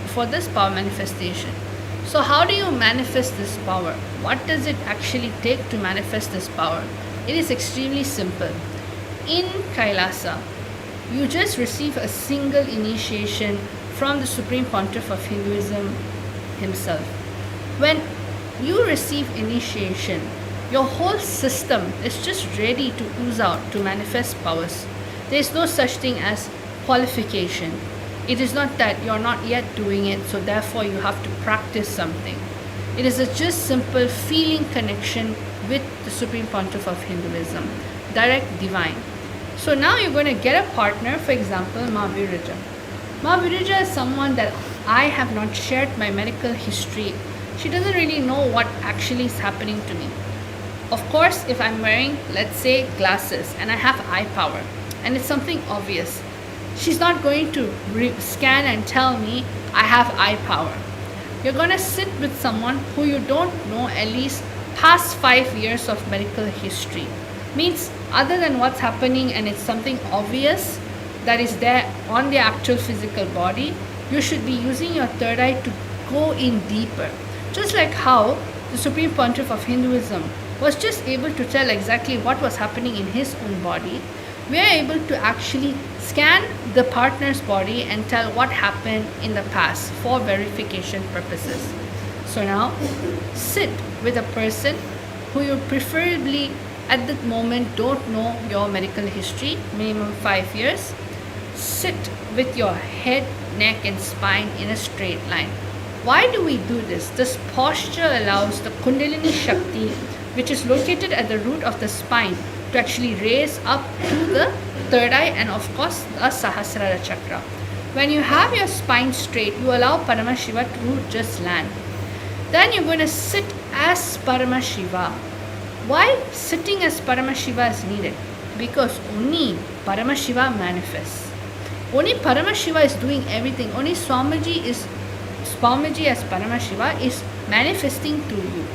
[SPEAKER 14] for this power manifestation. So how do you manifest this power? What does it actually take to manifest this power? It is extremely simple. In Kailasa, you just receive a single initiation from the Supreme Pontiff of Hinduism himself. When you receive initiation, your whole system is just ready to ooze out, to manifest powers. There is no such thing as qualification. It is not that you're not yet doing it, so therefore you have to practice something. It is a just simple feeling connection with the Supreme Pontiff of Hinduism, direct divine. So now you're going to get a partner, for example, Ma Virija. Ma Virija is someone that I have not shared my medical history. She doesn't really know what actually is happening to me. Of course, if I'm wearing, let's say, glasses and I have eye power and it's something obvious, she's not going to scan and tell me I have eye power. You're going to sit with someone who you don't know at least past 5 years of medical history. Means other than what's happening and it's something obvious that is there on the actual physical body, you should be using your third eye to go in deeper. Just like how the Supreme Pontiff of Hinduism was just able to tell exactly what was happening in his own body, we are able to actually scan the partner's body and tell what happened in the past for verification purposes. So now, sit with a person who you preferably at that moment don't know your medical history, minimum 5 years. Sit with your head, neck and spine in a straight line. Why do we do this? This posture allows the Kundalini Shakti, which is located at the root of the spine, to actually raise up to the third eye and of course the Sahasrara chakra. When you have your spine straight, you allow Paramashiva to just land. Then you're going to sit as Paramashiva. Why sitting as Paramashiva is needed? Because only Paramashiva manifests. Only Paramashiva is doing everything. Only Swamiji as Paramashiva is manifesting through you.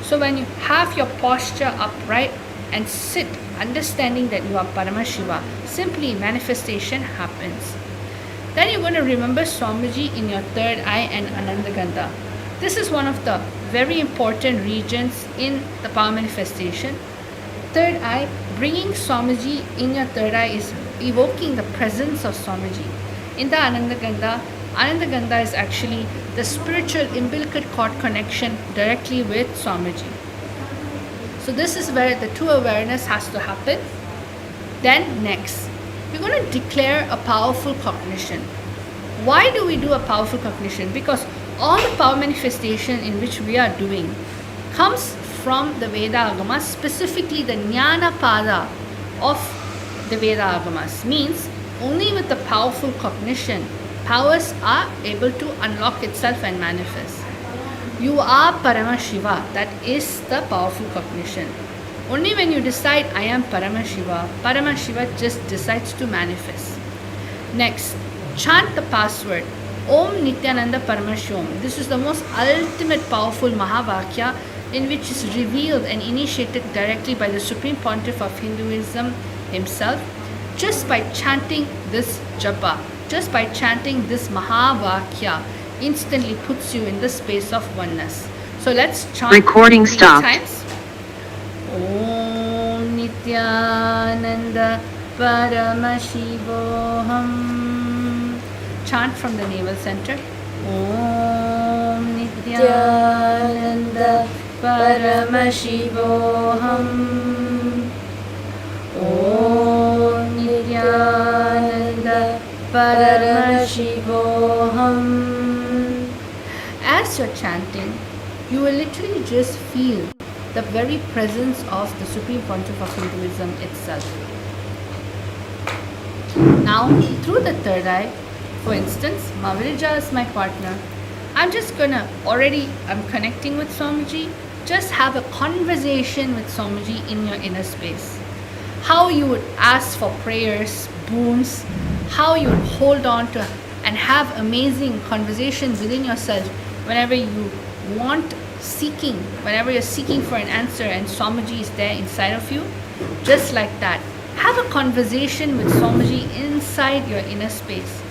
[SPEAKER 14] So when you have your posture upright and sit, understanding that you are Paramashiva, simply manifestation happens. Then you're going to remember Swamiji in your third eye and Anandagandha. This is one of the very important regions in the power manifestation. Third eye, bringing Swamiji in your third eye is evoking the presence of Swamiji. In the Anandagandha is actually the spiritual umbilical cord connection directly with Swamiji. So this is where the true awareness has to happen. Then next, we're going to declare a powerful cognition. Why do we do a powerful cognition? Because all the power manifestation in which we are doing comes from the Veda Agamas, specifically the Jnana Pada of the Veda Agamas. Means only with the powerful cognition, powers are able to unlock itself and manifest. You are Paramashiva, that is the powerful cognition. Only when you decide I am Paramashiva, Paramashiva just decides to manifest. Next, chant the password Om Nithyananda Paramashivam. This is the most ultimate powerful Mahavakya in which is revealed and initiated directly by the Supreme Pontiff of Hinduism himself. Just by chanting this japa, just by chanting this Mahavakya, instantly puts you in the space of oneness. So let's chant
[SPEAKER 15] Recording
[SPEAKER 14] 3
[SPEAKER 15] stopped.
[SPEAKER 14] times. Om Nithyananda Paramashivoham. Chant from the navel center. Om Nithyananda Paramashivoham. Om Nithyananda Paramashivoham. As you're chanting, you will literally just feel the very presence of the Supreme Pontiff of Hinduism itself. Now, through the third eye, for instance, Mavirija is my partner. I'm connecting with Swamiji. Just have a conversation with Swamiji in your inner space. How you would ask for prayers, boons, how you would hold on to and have amazing conversations within yourself whenever you want whenever you're seeking for an answer and Swamiji is there inside of you. Just like that. Have a conversation with Swamiji inside your inner space.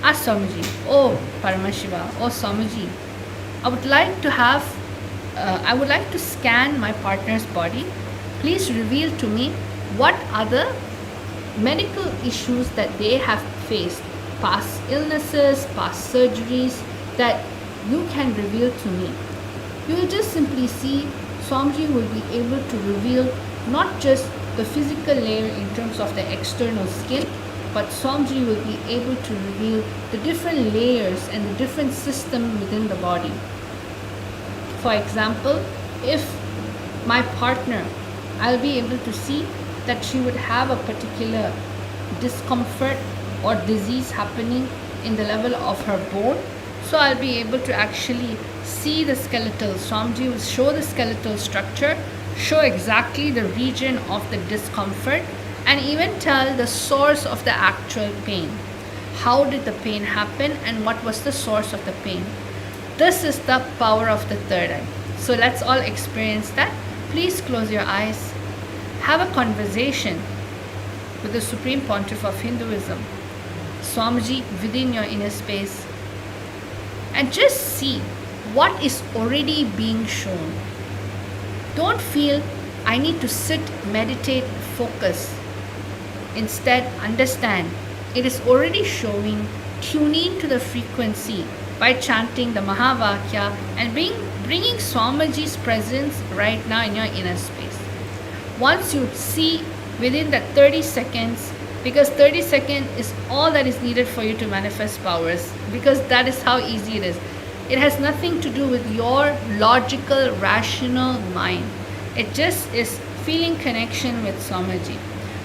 [SPEAKER 14] Ask Swamiji, oh Paramashiva, oh Swamiji, I would like to scan my partner's body. Please reveal to me what are the medical issues that they have faced, past illnesses, past surgeries that you can reveal to me. You will just simply see Swamiji will be able to reveal not just the physical layer in terms of the external skin, but Swamiji will be able to reveal the different layers and the different system within the body. For example, if my partner, I'll be able to see that she would have a particular discomfort or disease happening in the level of her bone. So I'll be able to actually see the skeletal. Swamiji will show the skeletal structure, show exactly the region of the discomfort, and even tell the source of the actual pain. How did the pain happen and what was the source of the pain? This is the power of the third eye. So let's all experience that. Please close your eyes. Have a conversation with the Supreme Pontiff of Hinduism, Swamiji, within your inner space, and just see what is already being shown. Don't feel I need to sit, meditate, focus. Instead, understand it is already showing. Tune in to the frequency by chanting the Mahavakya and bringing Swamiji's presence right now in your inner space. Once you see within that 30 seconds, because 30 seconds is all that is needed for you to manifest powers, because that is how easy it is. It has nothing to do with your logical, rational mind. It just is feeling connection with Swamiji.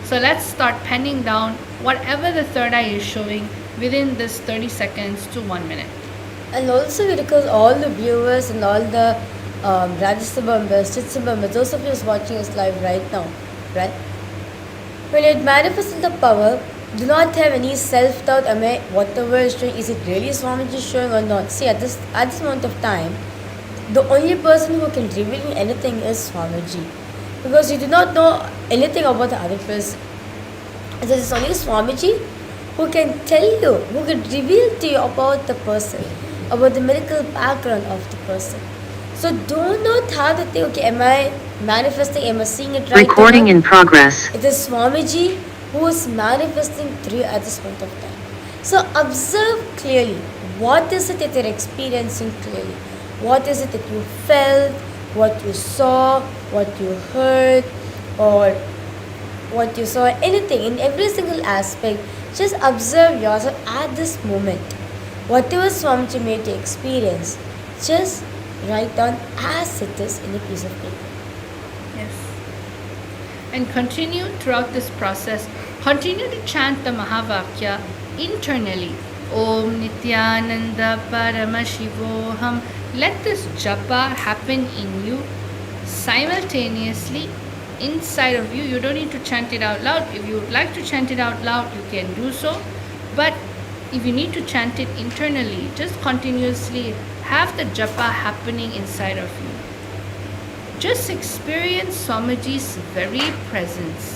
[SPEAKER 14] So let's start penning down whatever the third eye is showing within this 30 seconds to 1 minute.
[SPEAKER 1] And also because all the viewers and all the Rajasthan members, Chitsa members, those of you who's watching us live right now, right? When it manifests in the power, do not have any self-doubt. Am I, whatever is showing, is it really Swamiji showing or not? See, at this moment of time, the only person who can reveal you anything is Swamiji. Because you do not know anything about the other person. So it's only Swamiji who can tell you, who can reveal to you about the person, about the medical background of the person. So do not have to think, okay, am I manifesting, am I seeing it right?
[SPEAKER 15] Recording in progress.
[SPEAKER 1] It is Swamiji who is manifesting through you at this point of time. So observe clearly, what is it that you're experiencing clearly? What is it that you felt, what you saw, what you heard, or what you saw, anything, in every single aspect. Just observe yourself at this moment. Whatever Swamiji made you experience, just write down as it is in a piece of paper.
[SPEAKER 14] Yes. And continue throughout this process. Continue to chant the Mahavakya internally. Om Nithyananda Paramashivoham. Let this japa happen in you simultaneously inside of you. You don't need to chant it out loud. If you would like to chant it out loud, you can do so. But if you need to chant it internally, just continuously have the japa happening inside of you. Just experience Swamiji's very presence.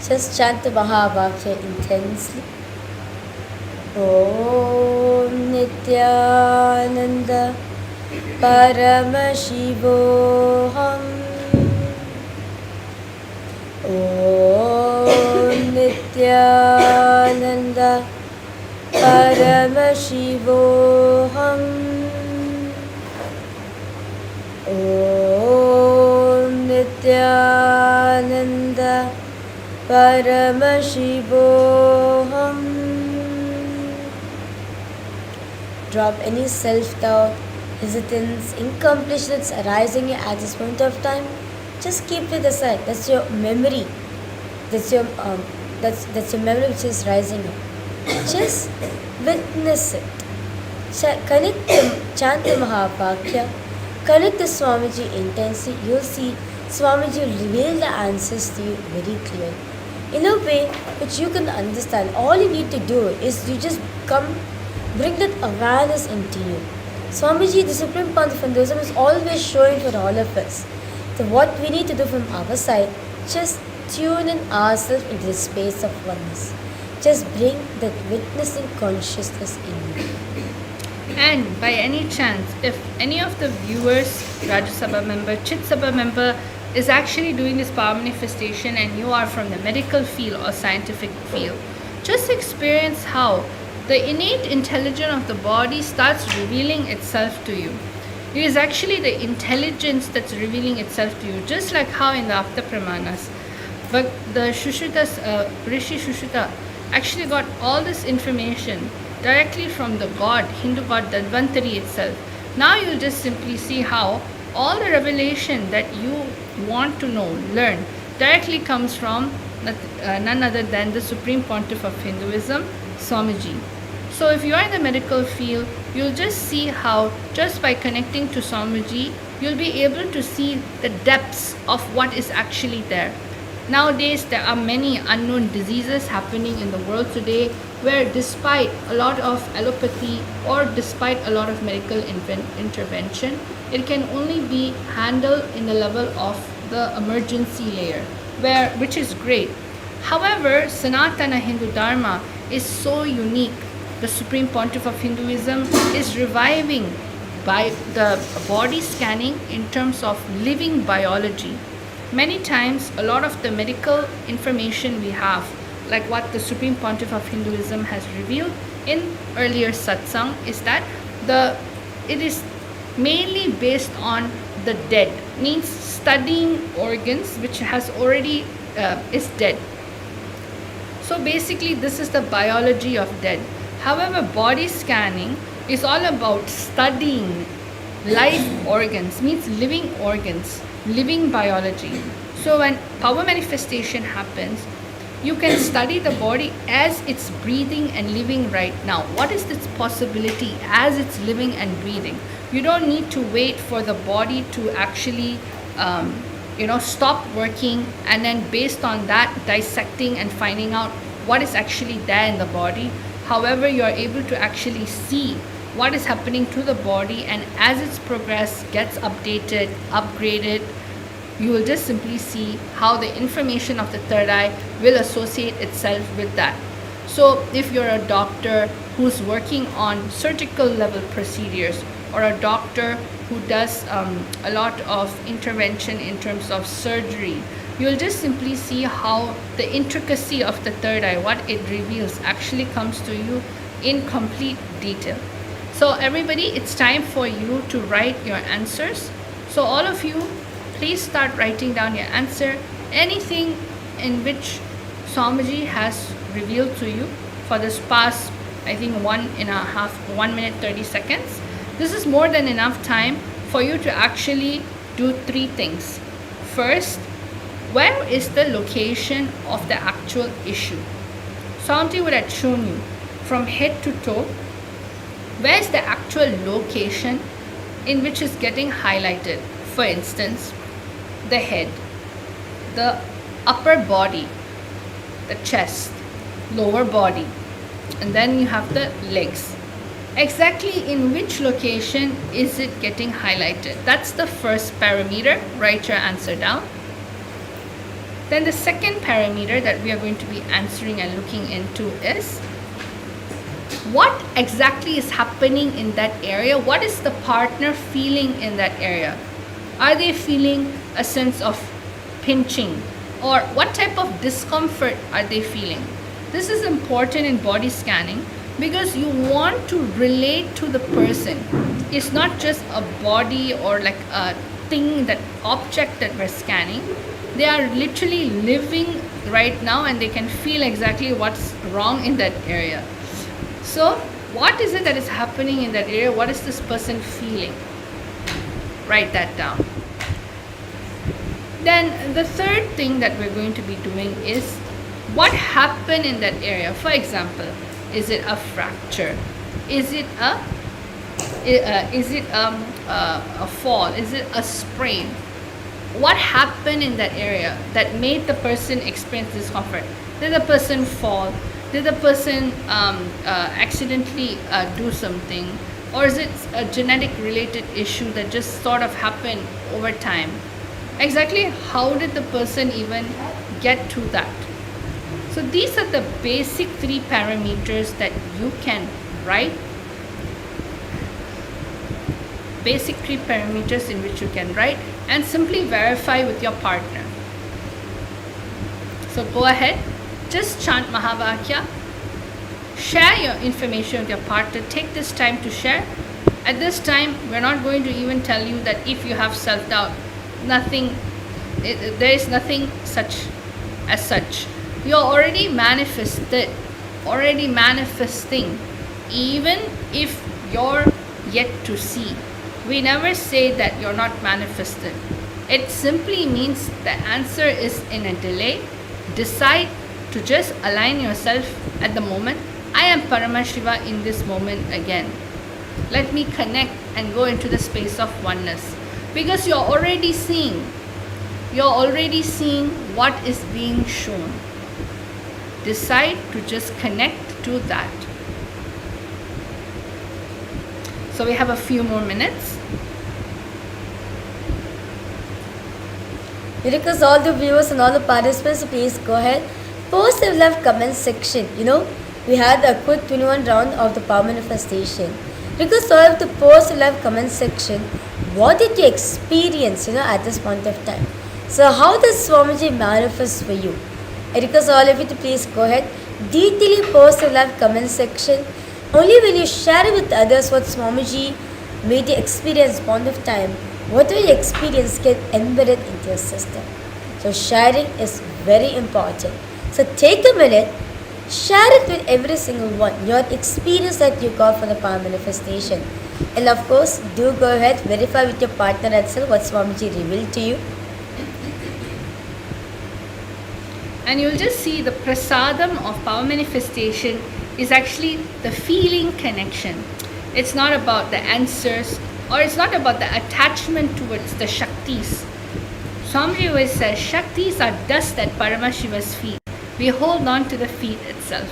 [SPEAKER 1] Just chant the Mahavakya intensely. Om Nithyananda Paramashivoham. Om Nithyananda Paramashivoham. Om Nithyananda Paramashivoham. Drop any self-doubt, hesitance, incompleteness arising at this point of time. Just keep it aside. That's your memory. That's your memory which is rising up. Just witness it. Connect the chant the Mahavakya. Connect the Swamiji intensely. You'll see Swamiji will reveal the answers to you very clearly. In a way which you can understand. All you need to do is you just bring that awareness into you. Swamiji, the Supreme Pontiff of Hinduism, is always showing for all of us. So what we need to do from our side, just tune in ourselves into the space of oneness. Just bring that witnessing consciousness in you.
[SPEAKER 14] And by any chance, if any of the viewers, Rajya Sabha member, Chit Sabha member, is actually doing this power manifestation and you are from the medical field or scientific field, just experience how the innate intelligence of the body starts revealing itself to you. It is actually the intelligence that's revealing itself to you, just like how in the Apta Pramanas. But the Rishi Shushruta actually got all this information directly from the god, Hindu god Dhanvantari itself. Now you'll just simply see how all the revelation that you want to know, learn, directly comes from none other than the Supreme Pontiff of Hinduism, Swamiji. So if you are in the medical field, you'll just see how just by connecting to Swamiji, you'll be able to see the depths of what is actually there. Nowadays, there are many unknown diseases happening in the world today where despite a lot of allopathy or despite a lot of medical intervention, it can only be handled in the level of the emergency layer, which is great. However, Sanatana Hindu Dharma is so unique the Supreme Pontiff of Hinduism, is reviving by the body scanning in terms of living biology. Many times, a lot of the medical information we have, like what the Supreme Pontiff of Hinduism has revealed in earlier satsang, is that it is mainly based on the dead, means studying organs which has already is dead. So basically, this is the biology of dead. However, body scanning is all about studying live organs, means living organs, living biology. So when power manifestation happens, you can study the body as it's breathing and living right now. What is its possibility as it's living and breathing? You don't need to wait for the body to actually stop working, and then based on that dissecting and finding out what is actually there in the body. However, you are able to actually see what is happening to the body, and as its progress gets updated, upgraded, you will just simply see how the information of the third eye will associate itself with that. So if you're a doctor who's working on surgical level procedures, or a doctor who does a lot of intervention in terms of surgery, you'll just simply see how the intricacy of the third eye, what it reveals, actually comes to you in complete detail. So everybody, it's time for you to write your answers. So all of you, please start writing down your answer. Anything in which Swamiji has revealed to you for this past, I think 1 minute 30 seconds. This is more than enough time for you to actually do 3 things. First, where is the location of the actual issue? Swamiji would have shown you from head to toe, where is the actual location in which is getting highlighted. For instance, the head, the upper body, the chest, lower body, and then you have the legs. Exactly in which location is it getting highlighted? That's the first parameter. Write your answer down. Then the second parameter that we are going to be answering and looking into is, what exactly is happening in that area? What is the partner feeling in that area? Are they feeling a sense of pinching? Or what type of discomfort are they feeling? This is important in body scanning because you want to relate to the person. It's not just a body or like a thing, that object that we're scanning. They are literally living right now and they can feel exactly what's wrong in that area. So what is it that is happening in that area? What is this person feeling? Write that down. Then the third thing that we're going to be doing is, what happened in that area? For example, is it a fracture? Is it a fall? Is it a sprain? What happened in that area that made the person experience discomfort? Did the person fall? Did the person accidentally do something? Or is it a genetic related issue that just sort of happened over time? Exactly how did the person even get to that? So these are the basic 3 parameters that you can write. Basic 3 parameters in which you can write and simply verify with your partner. So go ahead, just chant Mahavakya, share your information with your partner, take this time to share. At this time, we're not going to even tell you that if you have self-doubt, there is nothing such as such. You're already manifested, already manifesting, even if you're yet to see. We never say that you're not manifested. It simply means the answer is in a delay. Decide to just align yourself at the moment. I am Paramashiva in this moment again. Let me connect and go into the space of oneness. Because you're already seeing what is being shown. Decide to just connect to that. So we have a few more minutes.
[SPEAKER 1] We request all the viewers and all the participants to please go ahead, post your love comment section. we had a quick 21 round of the power manifestation. Because all of the post live comment section, what did you experience, at this point of time? So how does Swamiji manifest for you? I request all of you to please go ahead, detail post the live comment section. Only when you share it with others what Swamiji made you experience point of time, whatever you experience get embedded into your system. So sharing is very important. So take a minute, share it with every single one, your experience that you got from the power manifestation. And of course, do go ahead, verify with your partner itself what Swamiji revealed to you.
[SPEAKER 14] And you'll just see the prasadam of power manifestation is actually the feeling connection. It's not about the answers, or it's not about the attachment towards the Shaktis. Swamiji always says, Shaktis are dust at Paramashiva's feet. We hold on to the feet itself.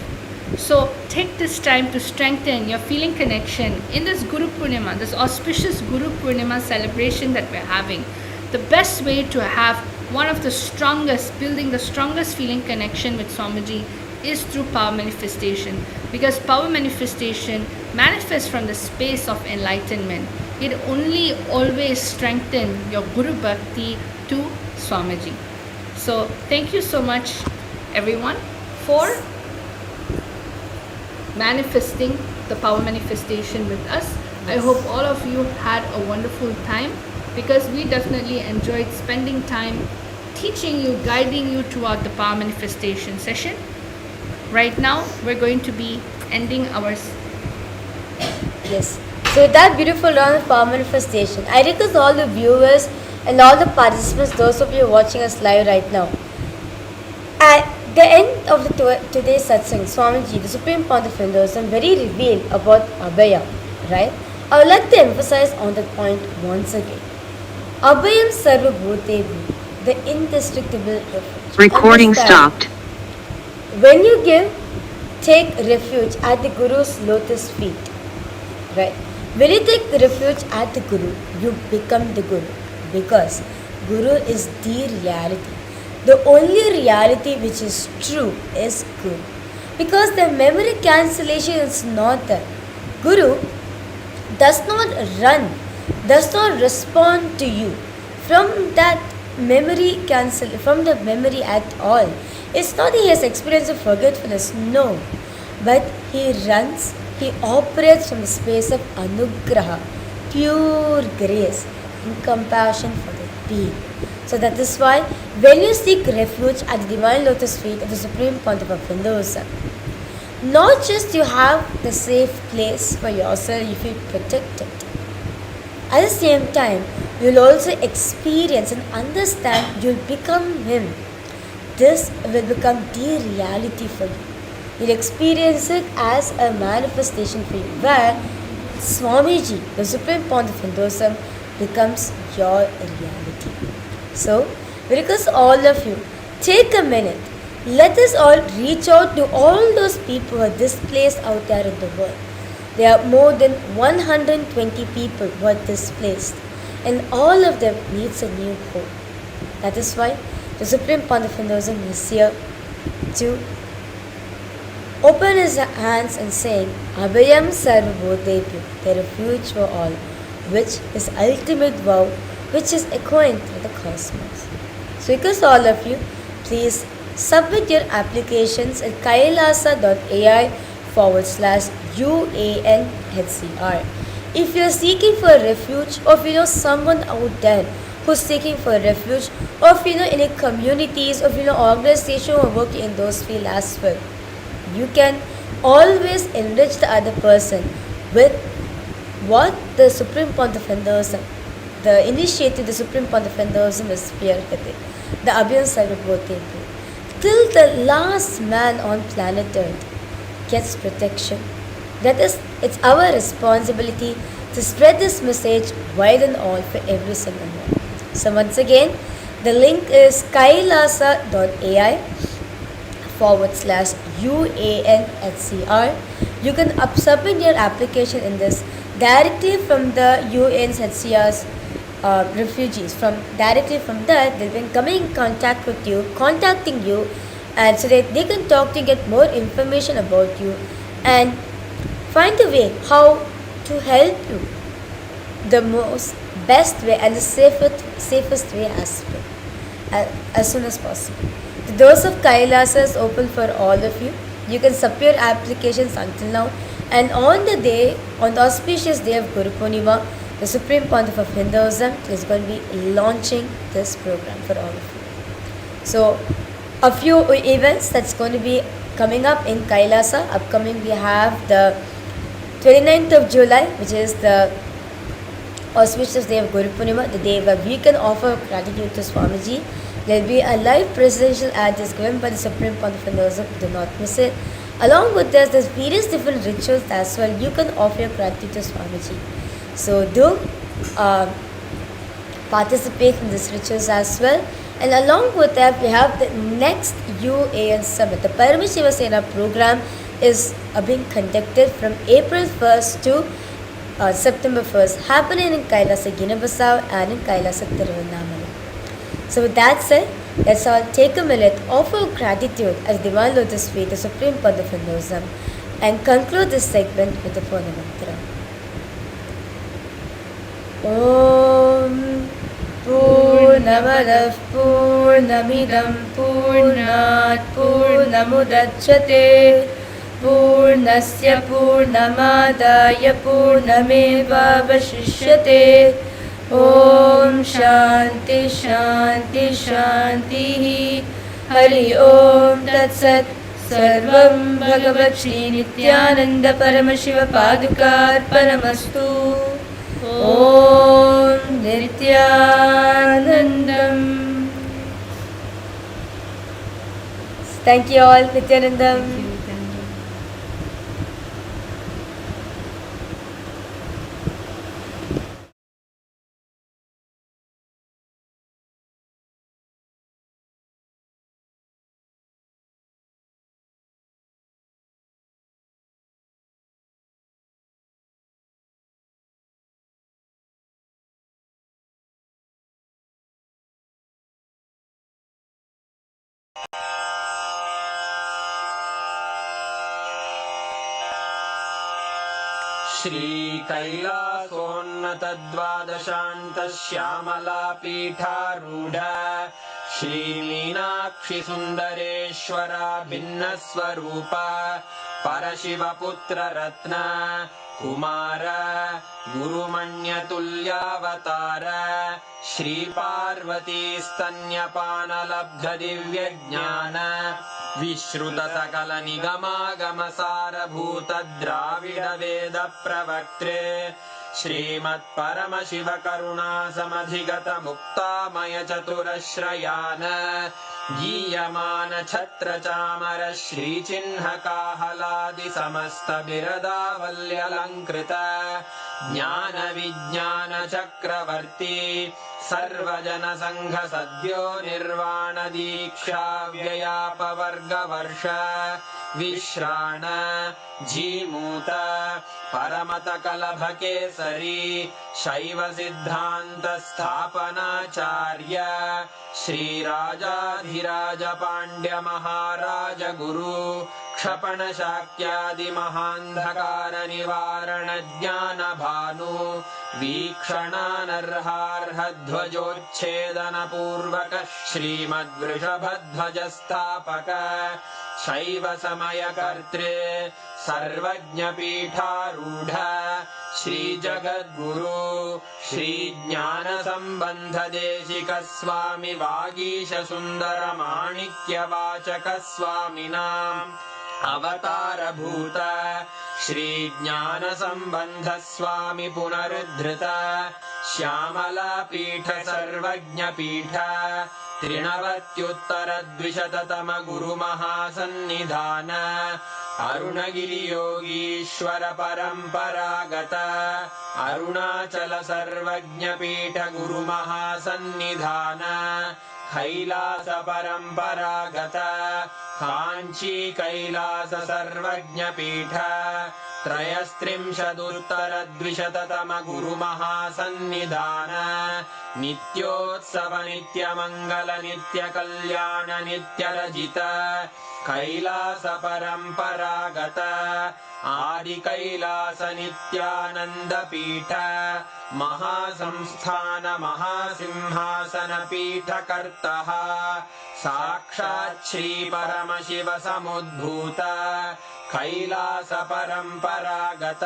[SPEAKER 14] So take this time to strengthen your feeling connection in this Guru Purnima, this auspicious Guru Purnima celebration that we're having. The best way to have one of the strongest, building the strongest feeling connection with Swamiji is through power manifestation, because power manifestation manifests from the space of enlightenment. It only always strengthens your Guru Bhakti to Swamiji. So thank you so much everyone for manifesting the power manifestation with us. I hope all of you had a wonderful time, because we definitely enjoyed spending time teaching you, guiding you throughout the power manifestation session. Right now, we're going to be ending our...
[SPEAKER 1] Yes. So that beautiful round of power manifestation, I request all the viewers and all the participants, those of you watching us live right now. At the end of today's satsang, Swamiji, the Supreme Pontiff of Hinduism, very revealed about Abhaya, right? I would like to emphasize on that point once again. Abhayam Sarvabhutebhyo, the indestructible refuge.
[SPEAKER 15] Recording
[SPEAKER 1] Understand,
[SPEAKER 15] stopped.
[SPEAKER 1] when you take refuge at the Guru's lotus feet, right? When you take refuge at the Guru, you become the Guru, because Guru is the reality. The only reality which is true is Guru, because the memory cancellation is not there. Guru does not run, does not respond to you from that memory from the memory at all. It's not that he has experience of forgetfulness, no, but he runs, he operates from the space of anugraha, pure grace and compassion for the being. So that is why when you seek refuge at the divine lotus feet of the Supreme Pontiff of Hinduism, not just you have the safe place for yourself, you feel protected. At the same time, you'll also experience and understand, you'll become him. This will become the reality for you. You'll experience it as a manifestation for you, where Swamiji, the Supreme Pontiff of Hinduism, becomes your reality. So, we request all of you, take a minute. Let us all reach out to all those people who are displaced out there in the world. There are more than 120 people who are displaced, and all of them needs a new home. That is why the Supreme Pontiff of Hinduism is here to open his hands and saying, Abhayam Sarvabhutebhyo, the refuge for all, which is ultimate vow, which is echoing through the cosmos. So because all of you, please submit your applications at kailasa.ai/UANHCR. If you are seeking for a refuge, or if you know someone out there who's seeking for a refuge, or if you know any communities, or if you know organizations who are working in those fields as well, you can always enrich the other person with what the Supreme Pontiff of Hinduism, the initiative the Supreme Pontiff of Hinduism is spearheading, the Abhayam Sarvabhutebhyo. Till the last man on planet Earth gets protection. That is, it's our responsibility to spread this message wide and all for every single one. So once again, the link is kailasa.ai/UANHCR. You can submit your application in this directly from the UNHCR's refugees. Directly from that, they'll be coming in contact with you, contacting you, and so that they can talk to get more information about you and find a way how to help you the most best way and the safest way as soon as possible. The doors of Kailasa is open for all of you. You can submit your applications until now, and on the auspicious day of Guru Purnima, the Supreme Pontiff of Hinduism is going to be launching this program for all of you. So, a few events that's going to be coming up in Kailasa. Upcoming, we have the 29th of July, which is the auspicious day of Guru Purnima, the day where we can offer gratitude to Swamiji. There will be a live presidential address given by the Supreme Pontiff of Hinduism. Do not miss it. Along with this, there's various different rituals as well. You can offer your gratitude to Swamiji. So do participate in these rituals as well. And along with that, we have the next UAN Summit. The Paramashiva Sena program is being conducted from April 1st to September 1st, happening in Kailasa Guinea-Bissau and in Kailasa Tiruvannamala. So with that said, let's all take a minute, offer gratitude as Divan Lotus Feet, the Supreme Pontiff of Hinduism, and conclude this segment with the Purna Mantra. Om Purnamadav Purnamidam Purnat Purnamudachyate Purnasya Purnamadaya Purnameva Vashishyate. Om Shanti Shanti Shanti Hari Om Tat Sat Sarvam Bhagavat Shri Nithyananda Paramashiva Padukar Paramastu. Om Nithyanandam. Thank you all, Nithyanandam.
[SPEAKER 5] श्रीकैलासोन्नतद्वादशान्तश्यामलापीठारूढ श्रीमीनाक्षिसुन्दरेश्वरा भिन्नस्वरूप परशिवपुत्ररत्न Kumar गुरुमण्यतुल्यावतार श्रीपार्वतीस्तन्यपानलब्धदिव्यज्ञान विश्रुतसकलनिगमागमसारभूतद्राविडवेदप्रवक्त्रे श्रीमत्परमशिवकरुणासमधिगतमुक्तामयचतुरश्रयान् गीयमान छत्रचामर श्रीचिह्नकाहलादिसमस्तबिरदावल्यलङ्कृत ज्ञानविज्ञानचक्रवर्ती सर्वजनसङ्घसद्यो निर्वाणदीक्षा व्ययापवर्गवर्ष विश्राण Jimuta परमतकलभकेसरी शैवसिद्धान्तस्थापनाचार्य श्रीराजाधिराजपाण्ड्यमहाराजगुरु क्षपणशाक्यादिमहान्धकारनिवारणज्ञानभानु वीक्षणानर्हार्हध्वजोच्छेदनपूर्वक श्रीमद्वृषभध्वजस्थापक शैवसमयकर्त्रे सर्वज्ञपीठारूढ श्रीजगद्गुरु श्रीज्ञानसम्बन्धदेशिकस्वामि वागीशसुन्दरमाणिक्यवाचकस्वामिनाम् अवतारभूत श्रीज्ञानसम्बन्धस्वामि पुनरुद्धृत श्यामलापीठ सर्वज्ञपीठ त्रिणवत्युत्तरद्विशततम गुरुमहासन्निधान अरुणगिरियोगीश्वर परम्परागत अरुणाचल सर्वज्ञपीठ गुरुमहासन्निधान कैलास परम्परागत काञ्ची कैलास सर्वज्ञपीठ त्रयस्त्रिंशदुत्तरद्विशततम गुरुमहासन्निधान नित्योत्सव नित्यमङ्गल नित्यकल्याण नित्यरजित कैलास परम्परागत आदिकैलास नित्यानन्द पीठ महासंस्थान महासिंहासन पीठकर्तः साक्षात् श्री परमशिव समुद्भूत कैलास परम्परागत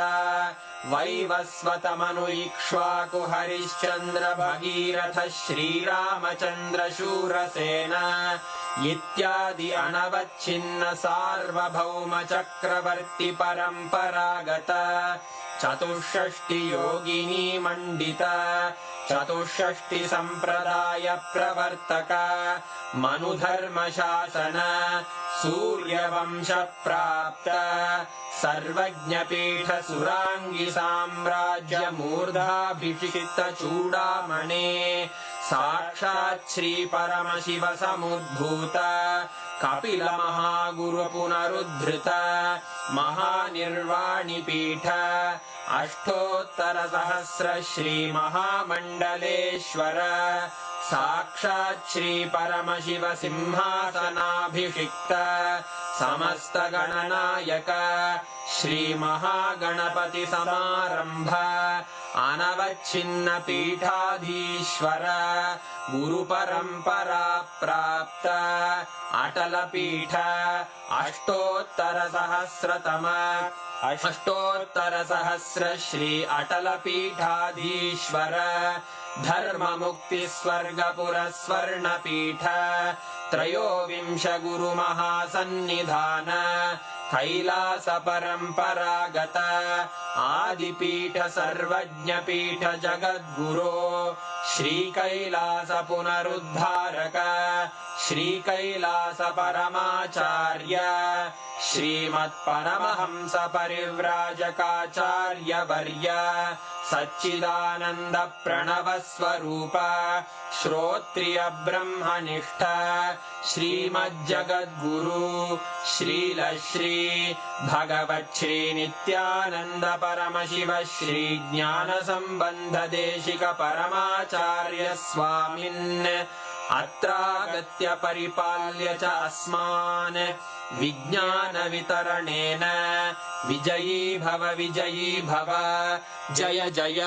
[SPEAKER 5] वैवस्वत मनु इक्ष्वाकु हरिश्चन्द्र भगीरथ श्रीरामचन्द्र शूरसेन इत्यादि अनवच्छिन्न सार्वभौम चक्रवर्ति परम्परागत चतुष्षष्टि योगिनी मण्डित चतुष्षष्टि सम्प्रदाय प्रवर्तक मनुधर्म शासन सूर्यवंश प्राप्त सर्वज्ञपीठ सुराङ्गी साम्राज्य मूर्धाभिषिक्त चूडामणे साक्षात् श्री परमशिव समुद्भूत कपिल महागुरु पुनरुद्धृत महानिर्वाणि पीठ अष्टोत्तर सहस्र श्री महामण्डलेश्वर साक्षात् श्री परमशिव सिंहासनाभिषिक्त समस्त गणनायक श्री महागणपति समारंभ अनवच्छिन्न पीठाधीश्वर गुरु परंपरा प्राप्त अटल पीठ अष्टोत्तर सहस्र श्री अटल पीठाधीश्वर धर्म मुक्ति स्वर्गपुर स्वर्ण पीठ त्रयोविंश गुरु महासन्निधान कैलास परम्परागत आदिपीठ सर्वज्ञ पीठ जगद्गुरो श्री कैलास पुनरुद्धारक श्री कैलास परमाचार्य श्रीमत्परमहंस परिव्राजकाचार्य वर्य सच्चिदानंद प्रणव स्वरूप श्रोत्रिय ब्रह्मनिष्ठ श्रीमज्जगद्गुरु श्रील श्री भगवत् श्री नित्यानंद परमशिव श्री ज्ञान संबंध देशिक परमाचार्य स्वामिन् अत्रागत्य परिपाल्य च अस्मान् विज्ञान वितरणेन विजयी भव जय जय